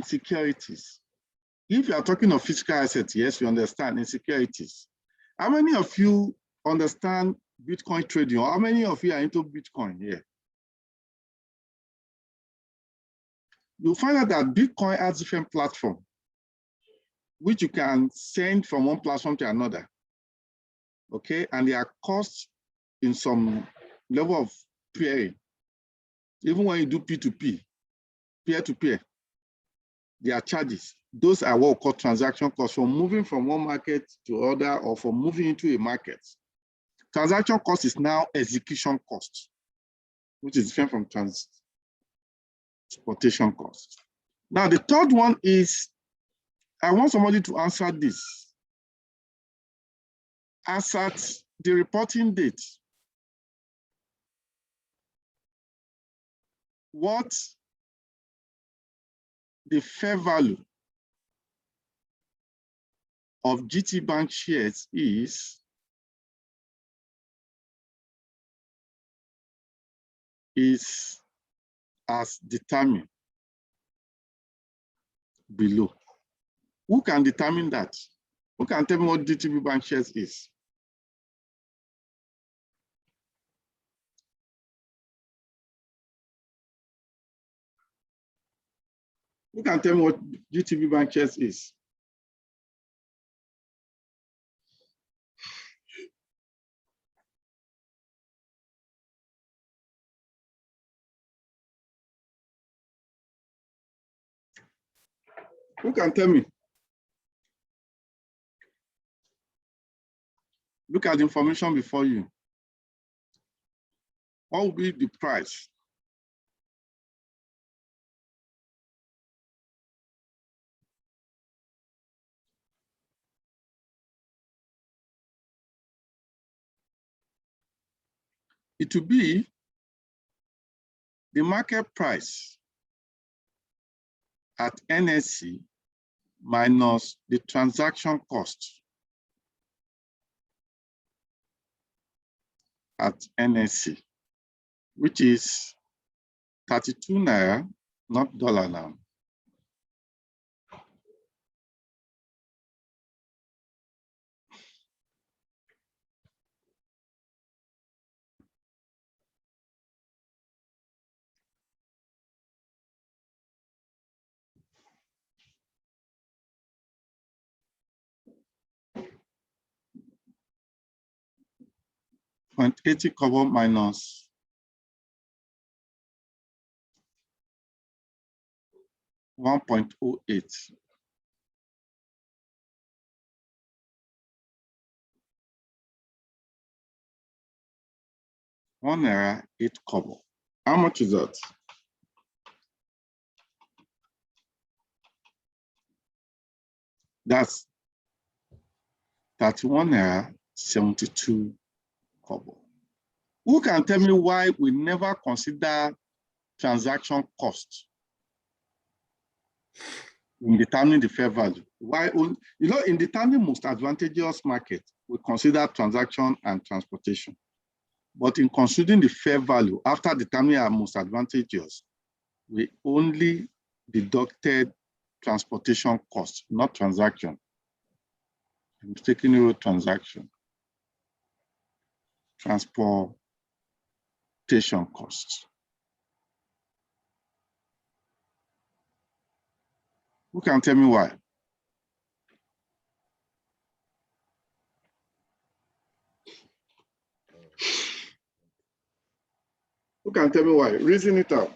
A: securities? If you are talking of physical assets, yes, we understand in securities. How many of you understand Bitcoin trading, or how many of you are into Bitcoin here? You'll find out that Bitcoin has different platforms, which you can send from one platform to another. Okay, and there are costs in some level of peering. Even when you do P2P, peer-to-peer, there are charges. Those are what we call transaction costs for moving from one market to other or for moving into a market. Transaction cost is now execution cost, which is different from transportation cost. Now, the third one is, I want somebody to answer this. As at the reporting date, what the fair value of GT Bank shares is as determined below. Who can determine that? Who can tell me what GTB Bank shares is? Who can tell me what GTB Bank shares is? Who can tell me? Look at the information before you. What will be the price? It will be the market price at NSC minus the transaction cost at NSC, which is 32 naira, not dollar now. .80 kobo minus 1.08. Naira 8 kobo. How much is that? That's 31 naira 72 kobo. Who can tell me why we never consider transaction cost in determining the fair value? Why, in determining most advantageous market, we consider transaction and transportation. But in considering the fair value, after determining our most advantageous, we only deducted transportation cost, not transaction. I'm taking a transaction. Transportation. transportation costs. Who can tell me why? Who can tell me why? Reason it out.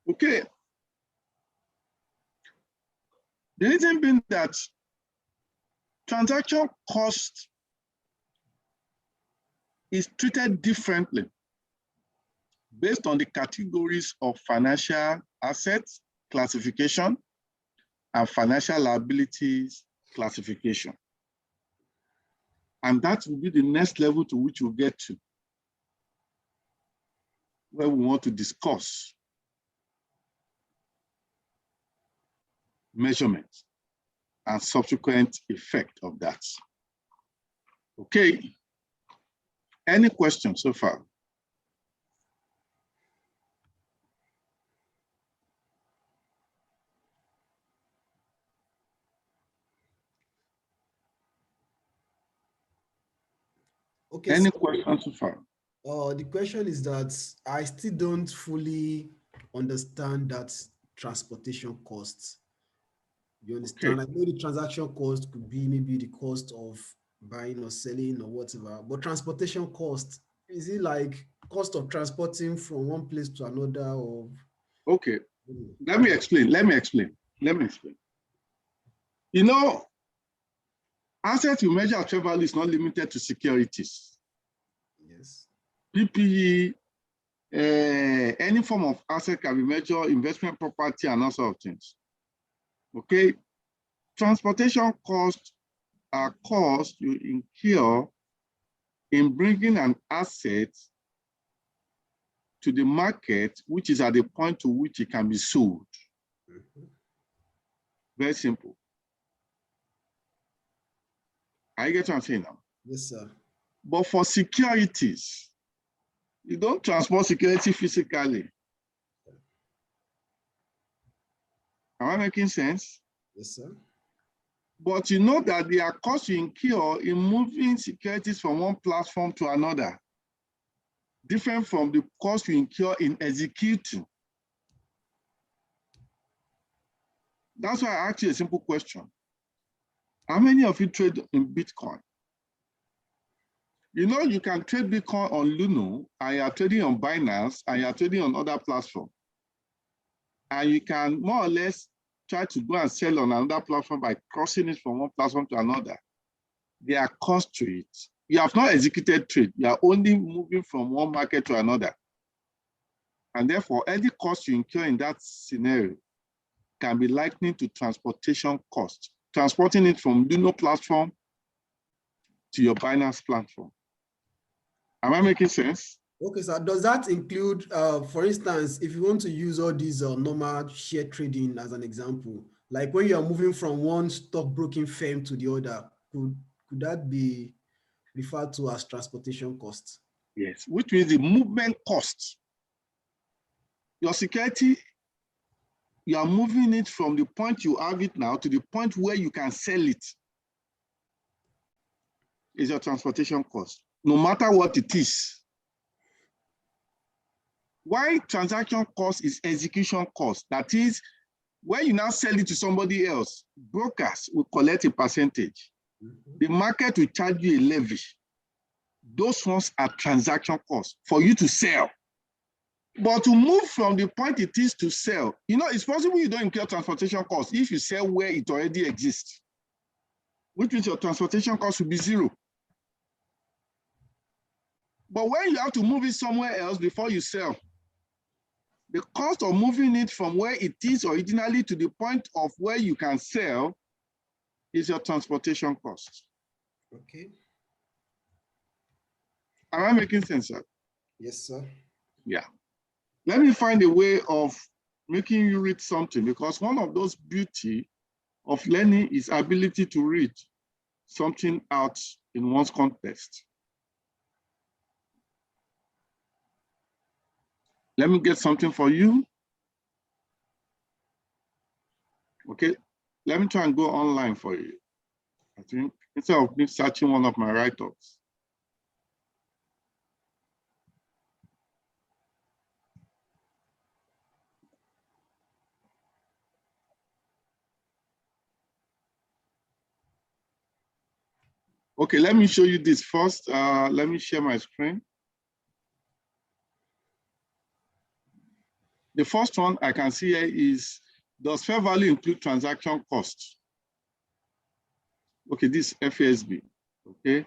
A: Okay. The reason being that transaction cost is treated differently based on the categories of financial assets classification and financial liabilities classification. And that will be the next level to which we'll get to, where we want to discuss measurement and subsequent effect of that. Okay. Any questions so far?
C: Okay.
A: Any questions so far?
C: The question is that I still don't fully understand that transportation costs. You understand?
A: Okay.
C: I know the transaction cost could be maybe the cost of buying or selling or whatever, but transportation cost, is it like cost of transporting from one place to another or?
A: Okay, let me explain. You know, asset you measure at fair value is not limited to securities.
C: Yes.
A: PPE, any form of asset can be measured, investment property and all sorts of things. Okay, transportation costs are costs you incur in bringing an asset to the market, which is at the point to which it can be sold. Very simple. I get what I'm saying now.
C: Yes, sir.
A: But for securities, you don't transport security physically. Am I making sense?
C: Yes, sir.
A: But you know that there are costs you incur in moving securities from one platform to another, different from the cost you incur in executing. That's why I asked you a simple question. How many of you trade in Bitcoin? You know, you can trade Bitcoin on Luno, and you are trading on Binance, and you are trading on other platforms. And you can more or less try to go and sell on another platform by crossing it from one platform to another. There are costs to it. You have not executed trade. You are only moving from one market to another. And therefore, any cost you incur in that scenario can be likened to transportation cost, transporting it from Luno platform to your Binance platform. Am I making sense?
C: Okay, sir. Does that include, for instance, if you want to use all these normal share trading as an example, like when you are moving from one stockbroking firm to the other, could that be referred to as transportation costs?
A: Yes, which means the movement cost. Your security, you are moving it from the point you have it now to the point where you can sell it. Is your transportation cost, no matter what it is. Why transaction cost is execution cost. That is, when you now sell it to somebody else, brokers will collect a percentage. The market will charge you a levy. Those ones are transaction costs for you to sell. But to move from the point it is to sell, you know, it's possible you don't incur transportation costs if you sell where it already exists, which means your transportation cost will be zero. But when you have to move it somewhere else before you sell, the cost of moving it from where it is originally to the point of where you can sell is your transportation cost.
C: Okay.
A: Am I making sense, sir?
C: Yes, sir.
A: Yeah. Let me find a way of making you read something, because one of those beauty of learning is ability to read something out in one's context. Let me get something for you. Okay, let me try and go online for you. I think instead of me searching one of my write-ups. Okay, let me show you this first. Let me share my screen. The first one I can see here is, does fair value include transaction costs? Okay, this FASB, okay.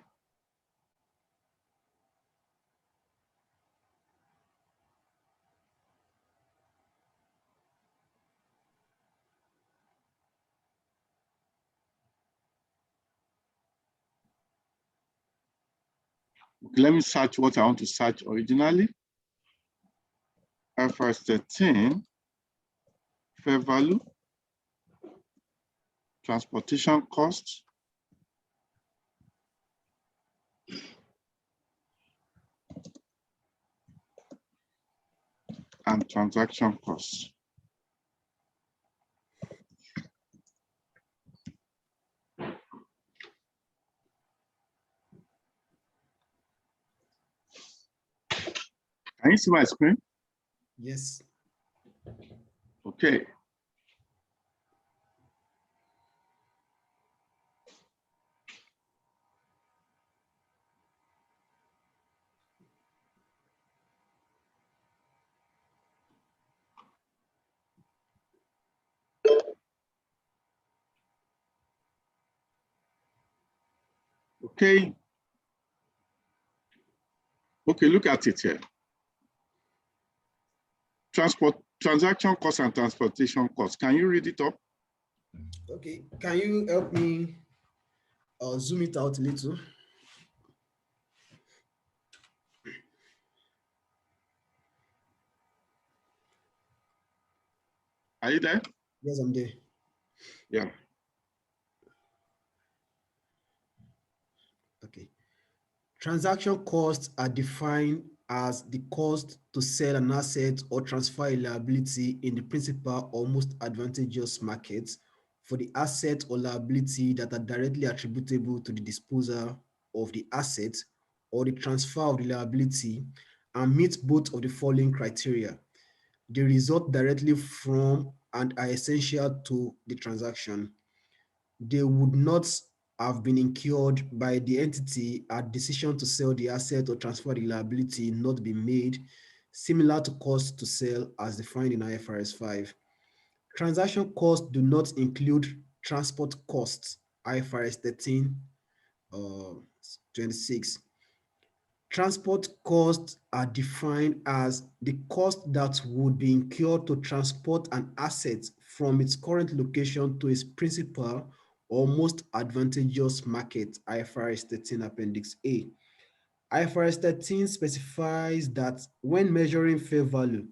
A: Okay, let me search what I want to search originally. IFRS 13, fair value, transportation costs, and transaction costs. Can you see my screen?
C: Yes.
A: Okay. Okay. Okay, look at it here. Transaction costs and transportation costs. Can you read it up?
C: Okay, can you help me zoom it out a little?
A: Are you there?
C: Yes, I'm there.
A: Yeah.
C: Okay. Transaction costs are defined as the cost to sell an asset or transfer a liability in the principal or most advantageous markets for the asset or liability that are directly attributable to the disposal of the asset or the transfer of the liability and meet both of the following criteria. They result directly from and are essential to the transaction. They would not have been incurred by the entity had decision to sell the asset or transfer the liability not been made, similar to cost to sell as defined in IFRS 5. Transaction costs do not include transport costs, IFRS 13, 26. Transport costs are defined as the cost that would be incurred to transport an asset from its current location to its principal or most advantageous market, IFRS 13 Appendix A. IFRS 13 specifies that when measuring fair value,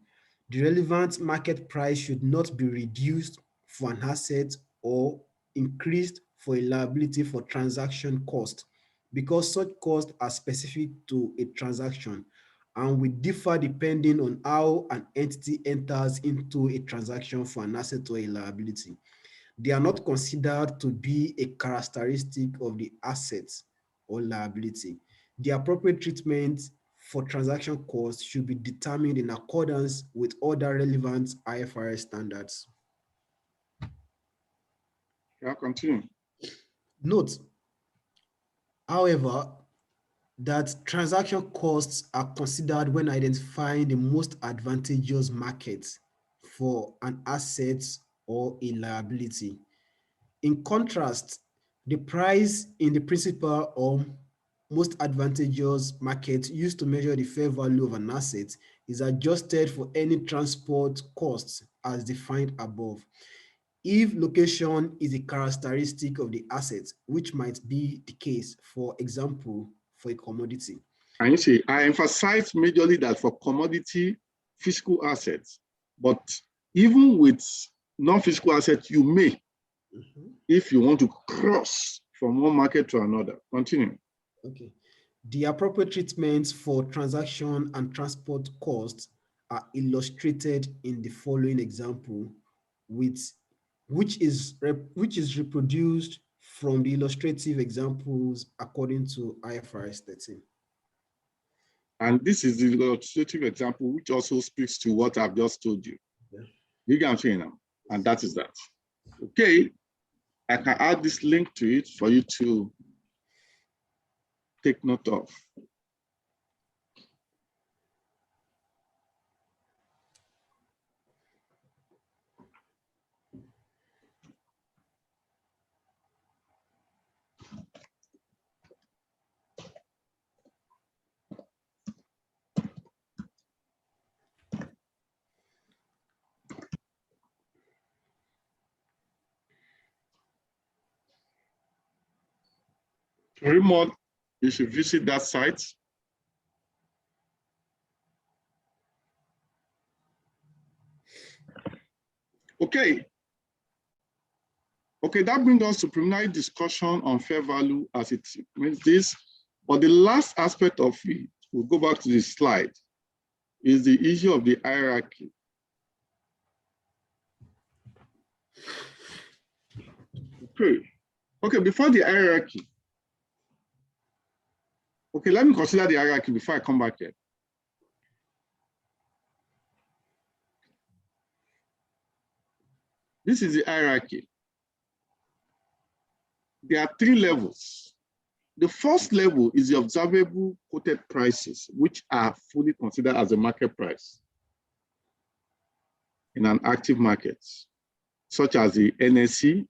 C: the relevant market price should not be reduced for an asset or increased for a liability for transaction cost, because such costs are specific to a transaction and will differ depending on how an entity enters into a transaction for an asset or a liability. They are not considered to be a characteristic of the assets or liability. The appropriate treatment for transaction costs should be determined in accordance with other relevant IFRS standards.
A: Yeah, continue.
C: Note, however, that transaction costs are considered when identifying the most advantageous market for an asset or a liability. In contrast, the price in the principal or most advantageous market used to measure the fair value of an asset is adjusted for any transport costs as defined above. If location is a characteristic of the asset, which might be the case, for example, for a commodity.
A: And you see, I emphasize majorly that for commodity physical assets, but even with non-physical assets, you may, if you want to cross from one market to another. Continue.
C: Okay. The appropriate treatments for transaction and transport costs are illustrated in the following example, which is reproduced from the illustrative examples according to IFRS 13.
A: And this is the illustrative example, which also speaks to what I've just told you.
C: Yeah.
A: You can see now, and that is that. Okay, I can add this link to it for you to take note of. To read more, you should visit that site. Okay. Okay, that brings us to preliminary discussion on fair value as it means this. But the last aspect of it, we'll go back to this slide, is the issue of the hierarchy. Okay, before the hierarchy. Okay, let me consider the hierarchy before I come back here. This is the hierarchy. There are 3 levels. The first level is the observable quoted prices, which are fully considered as a market price in an active market, such as the NSE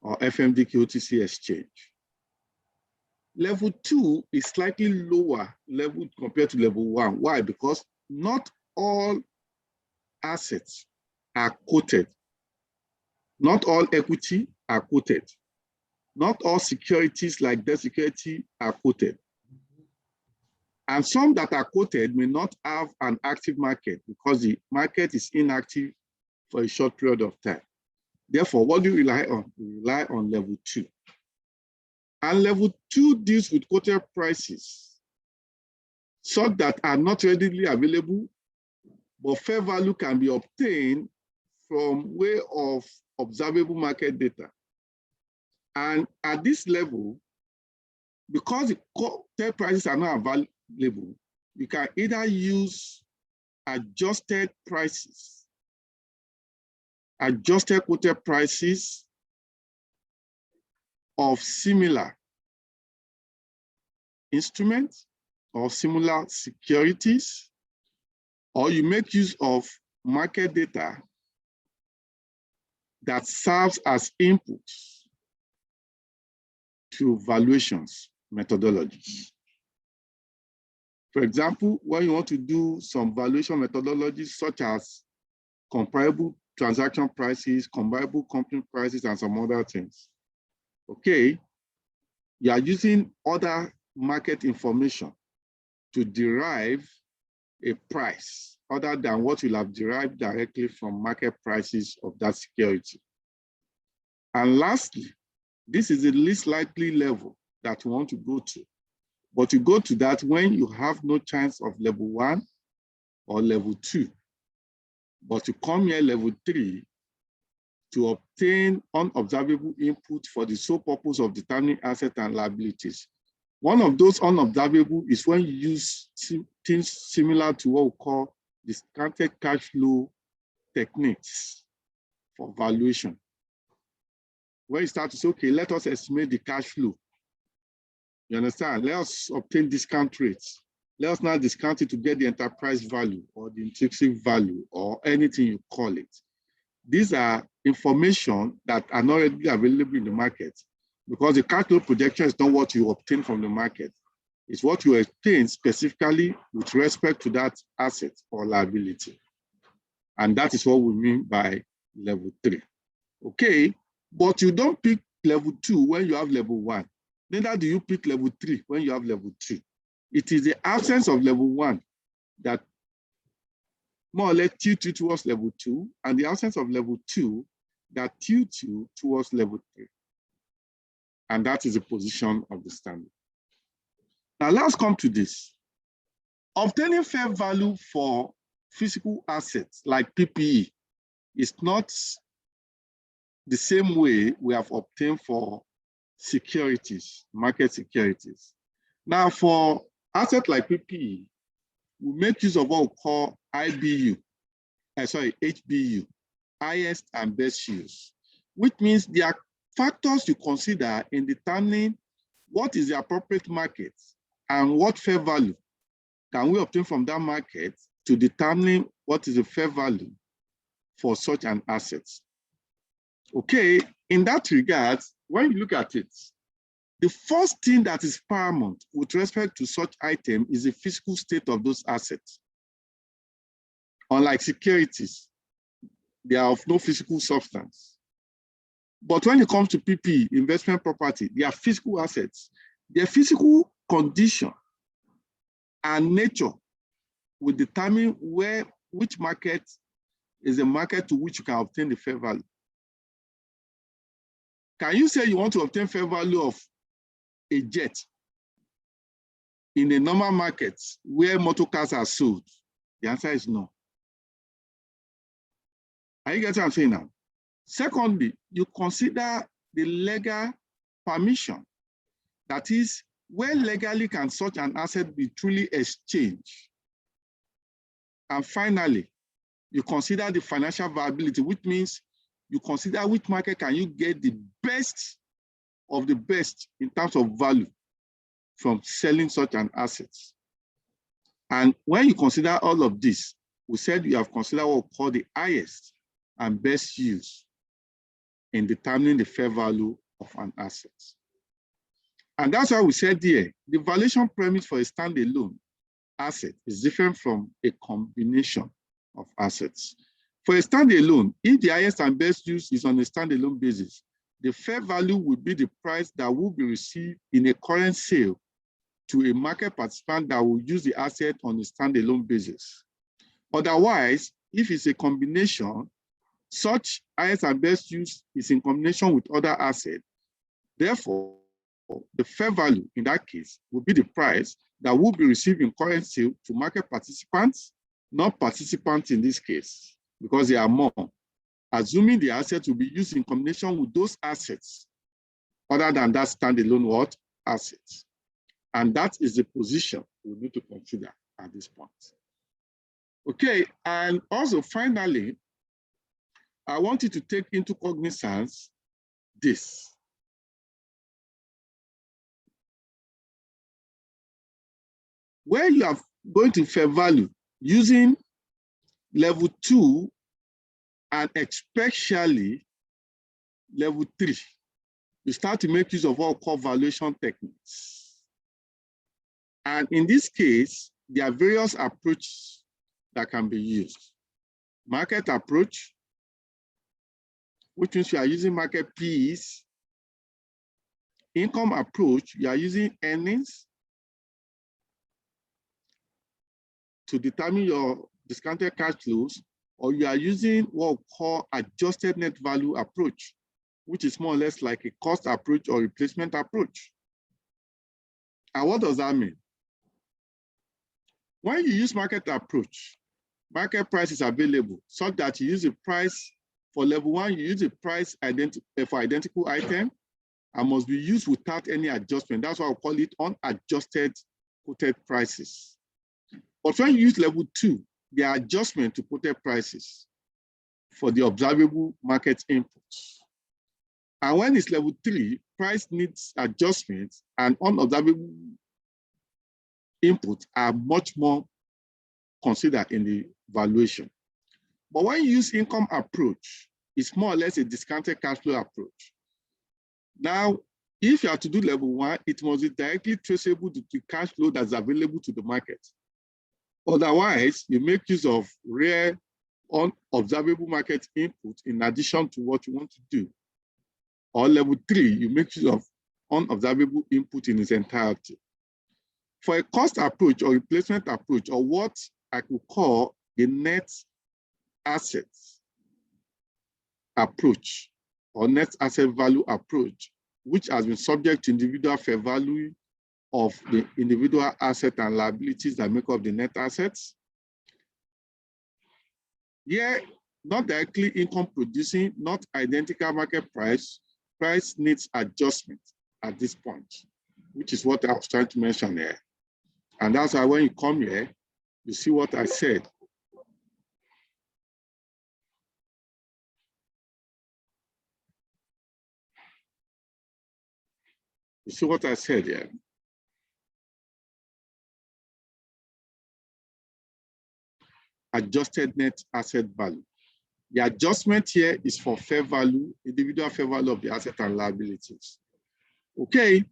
A: or FMDQ OTC exchange. Level 2 is slightly lower level compared to level 1. Why? Because not all assets are quoted. Not all equity are quoted. Not all securities like debt security are quoted. And some that are quoted may not have an active market because the market is inactive for a short period of time. Therefore, what do you rely on? We rely on level 2. And level 2 deals with quoted prices, such that are not readily available, but fair value can be obtained from way of observable market data. And at this level, because the quoted prices are not available, you can either use adjusted prices, adjusted quoted prices of similar instruments or similar securities, or you make use of market data that serves as inputs to valuations methodologies. For example, when you want to do some valuation methodologies such as comparable transaction prices, comparable company prices, and some other things, okay, you are using other market information to derive a price other than what you'll have derived directly from market prices of that security. And lastly, this is the least likely level that you want to go to. But you go to that when you have no chance of level 1 or level 2. But you come here level 3 to obtain unobservable input for the sole purpose of determining assets and liabilities. One of those unobservable is when you use things similar to what we call discounted cash flow techniques for valuation. Where you start to say, okay, let us estimate the cash flow. You understand? Let us obtain discount rates. Let us now discount it to get the enterprise value or the intrinsic value or anything you call it. These are information that are not readily available in the market because the cash flow projection is not what you obtain from the market. It's what you obtain specifically with respect to that asset or liability. And that is what we mean by level 3. Okay, but you don't pick level 2 when you have level 1. Neither do you pick level 3 when you have level 2. It is the absence of level 1 that more or less tilts you towards level 2, and the absence of level 2 that tilts you towards level 3. And that is the position of the standard. Now let's come to this. Obtaining fair value for physical assets like PPE is not the same way we have obtained for securities, market securities. Now, for assets like PPE, we make use of what we call HBU, highest and best use, which means there are factors you consider in determining what is the appropriate market and what fair value can we obtain from that market to determine what is the fair value for such an asset. Okay, in that regard, when you look at it, the first thing that is paramount with respect to such item is the physical state of those assets. Unlike securities, they are of no physical substance. But when it comes to PP, investment property, they are physical assets. Their physical condition and nature will determine which market is a market to which you can obtain the fair value. Can you say you want to obtain fair value of a jet in a normal market where motor cars are sold? The answer is no. Are you getting what I'm saying now? Secondly, you consider the legal permission. That is, where legally can such an asset be truly exchanged? And finally, you consider the financial viability, which means you consider which market can you get the best of the best in terms of value from selling such an asset. And when you consider all of this, we said you have considered what we call the highest and best use in determining the fair value of an asset. And that's why we said here, the valuation premise for a standalone asset is different from a combination of assets. For a standalone, if the highest and best use is on a standalone basis, the fair value will be the price that will be received in a current sale to a market participant that will use the asset on a standalone basis. Otherwise, if it's a combination, such highest and best use is in combination with other assets. Therefore, the fair value in that case will be the price that will be received in current sale to market participants, not participants in this case, because there are more, assuming the assets will be used in combination with those assets other than that standalone what? Assets. And that is the position we need to consider at this point. Okay, and also finally, I want you to take into cognizance this. Where you are going to fair value using level 2 and especially level 3, you start to make use of what we call valuation techniques. And in this case, there are various approaches that can be used. Market approach, which means you are using market P's. Income approach, you are using earnings to determine your discounted cash flows, or you are using what we call adjusted net value approach, which is more or less like a cost approach or replacement approach. And what does that mean? When you use market approach, market price is available such that you use the price for level 1, you use the price for identical item and must be used without any adjustment. That's why I call it unadjusted quoted prices. But when you use level 2, there are adjustments to quoted prices for the observable market inputs. And when it's level 3, price needs adjustments and unobservable inputs are much more considered in the valuation. But when you use income approach, it's more or less a discounted cash flow approach. Now, if you are to do level 1, it must be directly traceable to the cash flow that's available to the market. Otherwise, you make use of rare, unobservable market input in addition to what you want to do. Or level 3, you make use of unobservable input in its entirety. For a cost approach or replacement approach, or what I could call the net assets approach or net asset value approach, which has been subject to individual fair value of the individual asset and liabilities that make up the net assets. Yeah, not directly income producing, not identical market price. Price needs adjustment at this point, which is what I was trying to mention here. And that's why when you come here, you see what I said. You see what I said here? Adjusted net asset value. The adjustment here is for fair value, individual fair value of the asset and liabilities. Okay.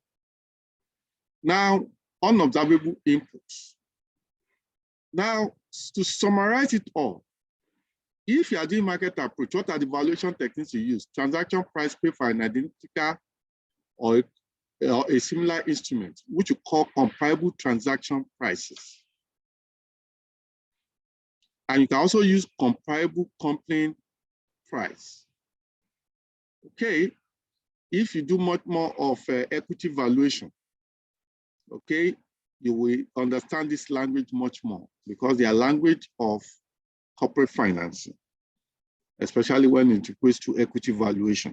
A: Now, unobservable inputs. Now, to summarize it all, if you are doing market approach, what are the valuation techniques you use? Transaction price paid for an identical or a similar instrument, which you call comparable transaction prices. And you can also use comparable company price. Okay, if you do much more of equity valuation, okay, you will understand this language much more because they are language of corporate financing, especially when it equates to equity valuation.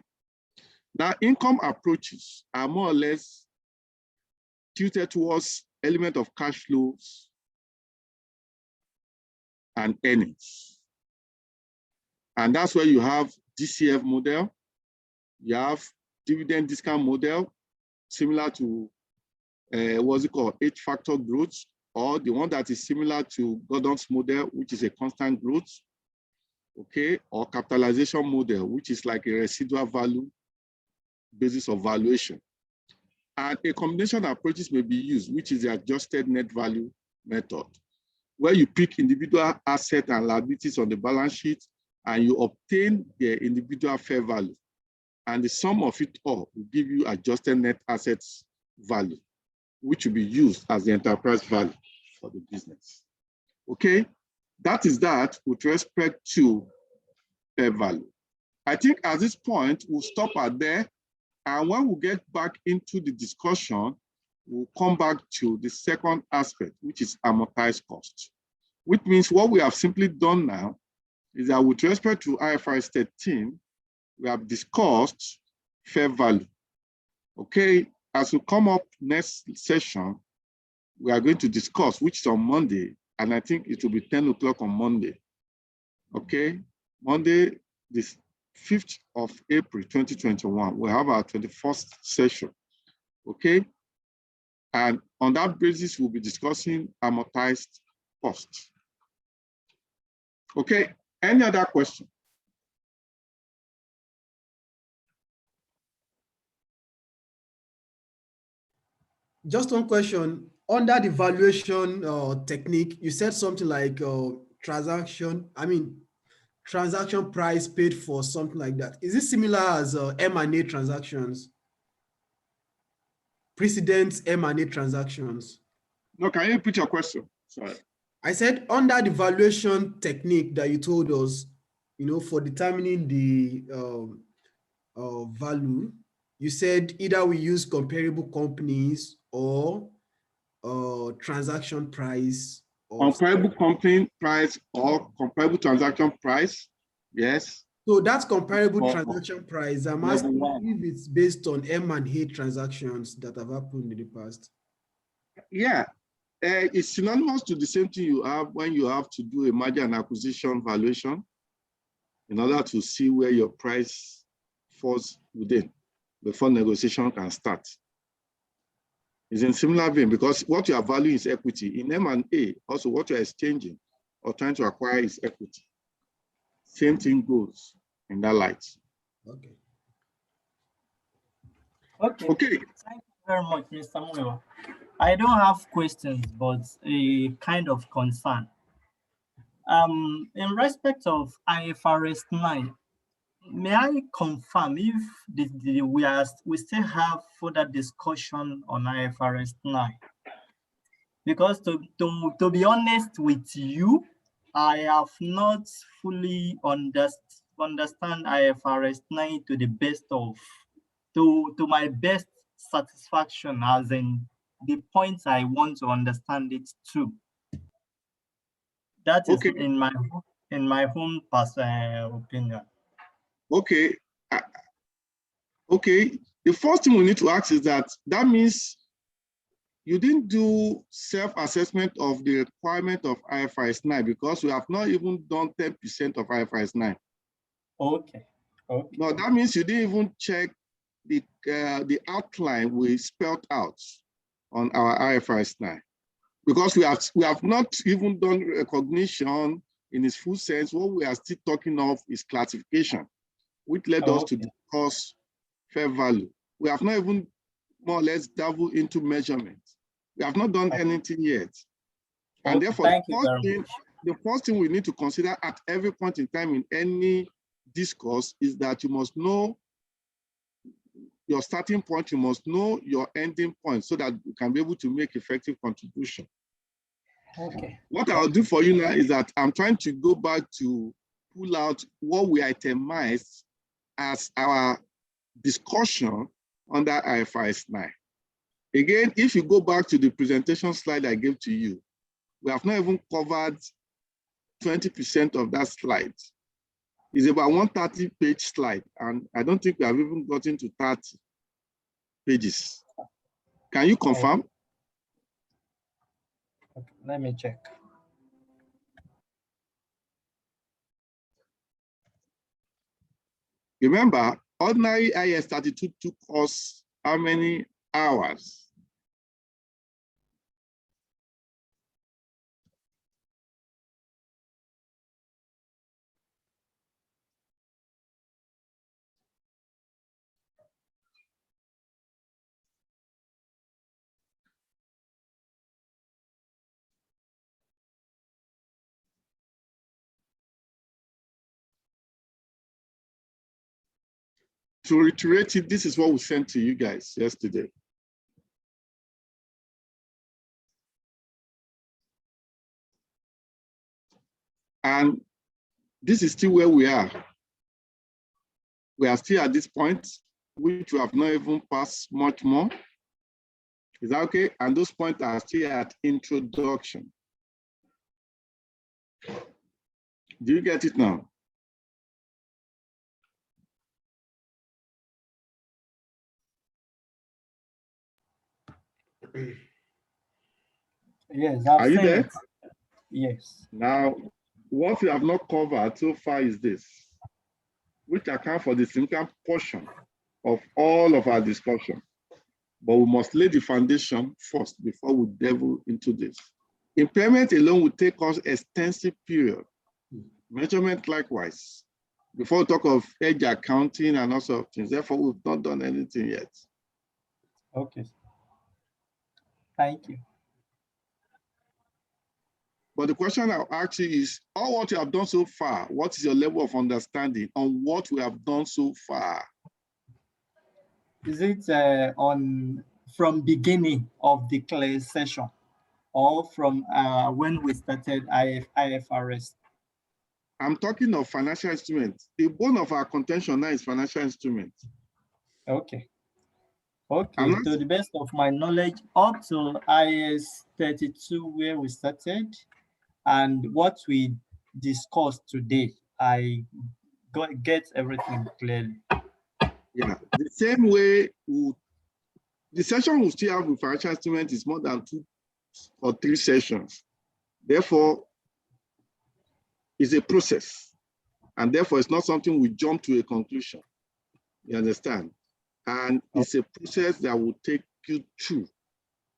A: Now, income approaches are more or less tilted towards element of cash flows and earnings. And that's where you have DCF model, you have dividend discount model, similar to what's it called, H-factor growth, or the one that is similar to Gordon's model, which is a constant growth, okay, or capitalization model, which is like a residual value basis of valuation. And a combination of approaches may be used, which is the adjusted net value method, where you pick individual assets and liabilities on the balance sheet and you obtain their individual fair value. And the sum of it all will give you adjusted net assets value, which will be used as the enterprise value for the business. Okay, that is that with respect to fair value. I think at this point, we'll stop at there. And when we get back into the discussion, we'll come back to the second aspect, which is amortized cost, which means what we have simply done now is that with respect to IFRS 13, we have discussed fair value. Okay, as we come up next session, we are going to discuss, which is on Monday, and I think it will be 10 o'clock on Monday. Okay, Monday, this 5th of April, 2021, we have our 21st session, okay? And on that basis, we'll be discussing amortized costs. Okay, any other question?
C: Just one question. Under the valuation technique, you said something like transaction price paid for, something like that. Is it similar as M&A transactions? Precedent M&A transactions?
A: No, can you repeat your question? Sorry.
C: I said under the valuation technique that you told us, you know, for determining the value, you said either we use comparable companies or transaction price.
A: Comparable company price or comparable transaction price, yes.
C: So that's comparable transaction price. I'm asking if it's based on M&A transactions that have happened in the past.
A: Yeah, it's synonymous to the same thing you have when you have to do a merger and acquisition valuation in order to see where your price falls within before negotiation can start. It's in similar vein because what you are valuing is equity. In M&A, also what you are exchanging or trying to acquire is equity. Same thing goes in that light.
C: Okay.
B: Okay.
A: Okay.
B: Thank you very much, Mr. Muewa. I don't have questions, but a kind of concern. In respect of IFRS 9, may I confirm if we still have further discussion on IFRS 9? Because to be honest with you, I have not fully understand IFRS 9 to the best of, to my best satisfaction, as in the points I want to understand it too. That is
A: okay.
B: in my in my own personal opinion.
A: Okay. Okay. The first thing we need to ask is that means you didn't do self-assessment of the requirement of IFRS 9 because we have not even done 10% of IFRS 9.
B: Okay. Okay.
A: No, that means you didn't even check the outline we spelled out on our IFRS 9, because we have not even done recognition in its full sense. What we are still talking of is classification, which led us to discuss fair value. We have not even more or less dabbled into measurement. We have not done anything yet. And therefore, the first thing we need to consider at every point in time in any discourse is that you must know your starting point, you must know your ending point so that you can be able to make effective contribution.
B: Okay.
A: What I'll do for you now is that I'm trying to go back to pull out what we itemized as our discussion under IFRS 9. Again, if you go back to the presentation slide I gave to you, we have not even covered 20% of that slide. It's about 130-page slide, and I don't think we have even gotten to 30 pages. Can you confirm?
B: Okay, let me check.
A: Remember, ordinary IS 32 took us how many hours? To reiterate it, this is what we sent to you guys yesterday. And this is still where we are. We are still at this point, which we have not even passed much more. Is that okay? And those points are still at introduction. Do you get it now?
B: Yes,
A: are you there?
B: It. Yes.
A: Now, what we have not covered so far is this, which accounts for the significant portion of all of our discussion. But we must lay the foundation first before we delve into this. Impairment alone will take us extensive period. Measurement likewise. Before we talk of edge accounting and all sorts of things. Therefore, we've not done anything yet.
B: Okay. Thank you.
A: But the question I'll ask you is, all what you have done so far, what is your level of understanding on what we have done so far?
B: Is it from beginning of the class session or from when we started IFRS?
A: I'm talking of financial instruments. The bone of our contention now is financial instruments.
B: Okay. Okay, to the best of my knowledge, up to IS 32 where we started and what we discussed today, I get everything clearly.
A: Yeah, the same way the session we still have with financial instruments is more than 2 or 3 sessions. Therefore, it's a process. And therefore, it's not something we jump to a conclusion. You understand? And it's a process that will take you through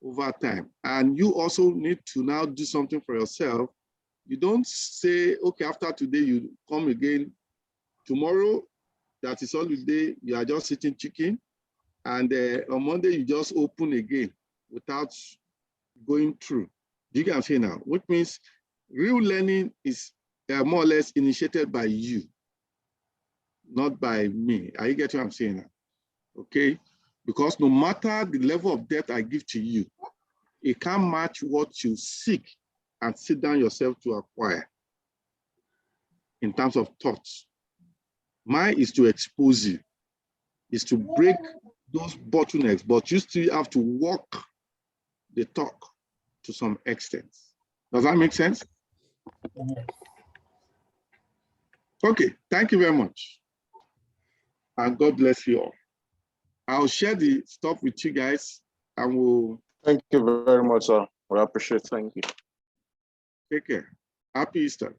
A: over time. And you also need to now do something for yourself. You don't say, okay, after today, you come again. Tomorrow, that is holiday, you are just eating chicken. And on Monday, you just open again without going through. You can see now, which means real learning is more or less initiated by you, not by me. Are you getting what I'm saying now? Okay? Because no matter the level of debt I give to you, it can't match what you seek and sit down yourself to acquire in terms of thoughts. Mine is to expose you, is to break those bottlenecks, but you still have to walk the talk to some extent. Does that make sense?
B: Yes.
A: Okay, thank you very much. And God bless you all. I'll share the stuff with you guys and we'll
D: Thank you very much, sir. We appreciate it. Thank you.
A: take care. Happy Easter.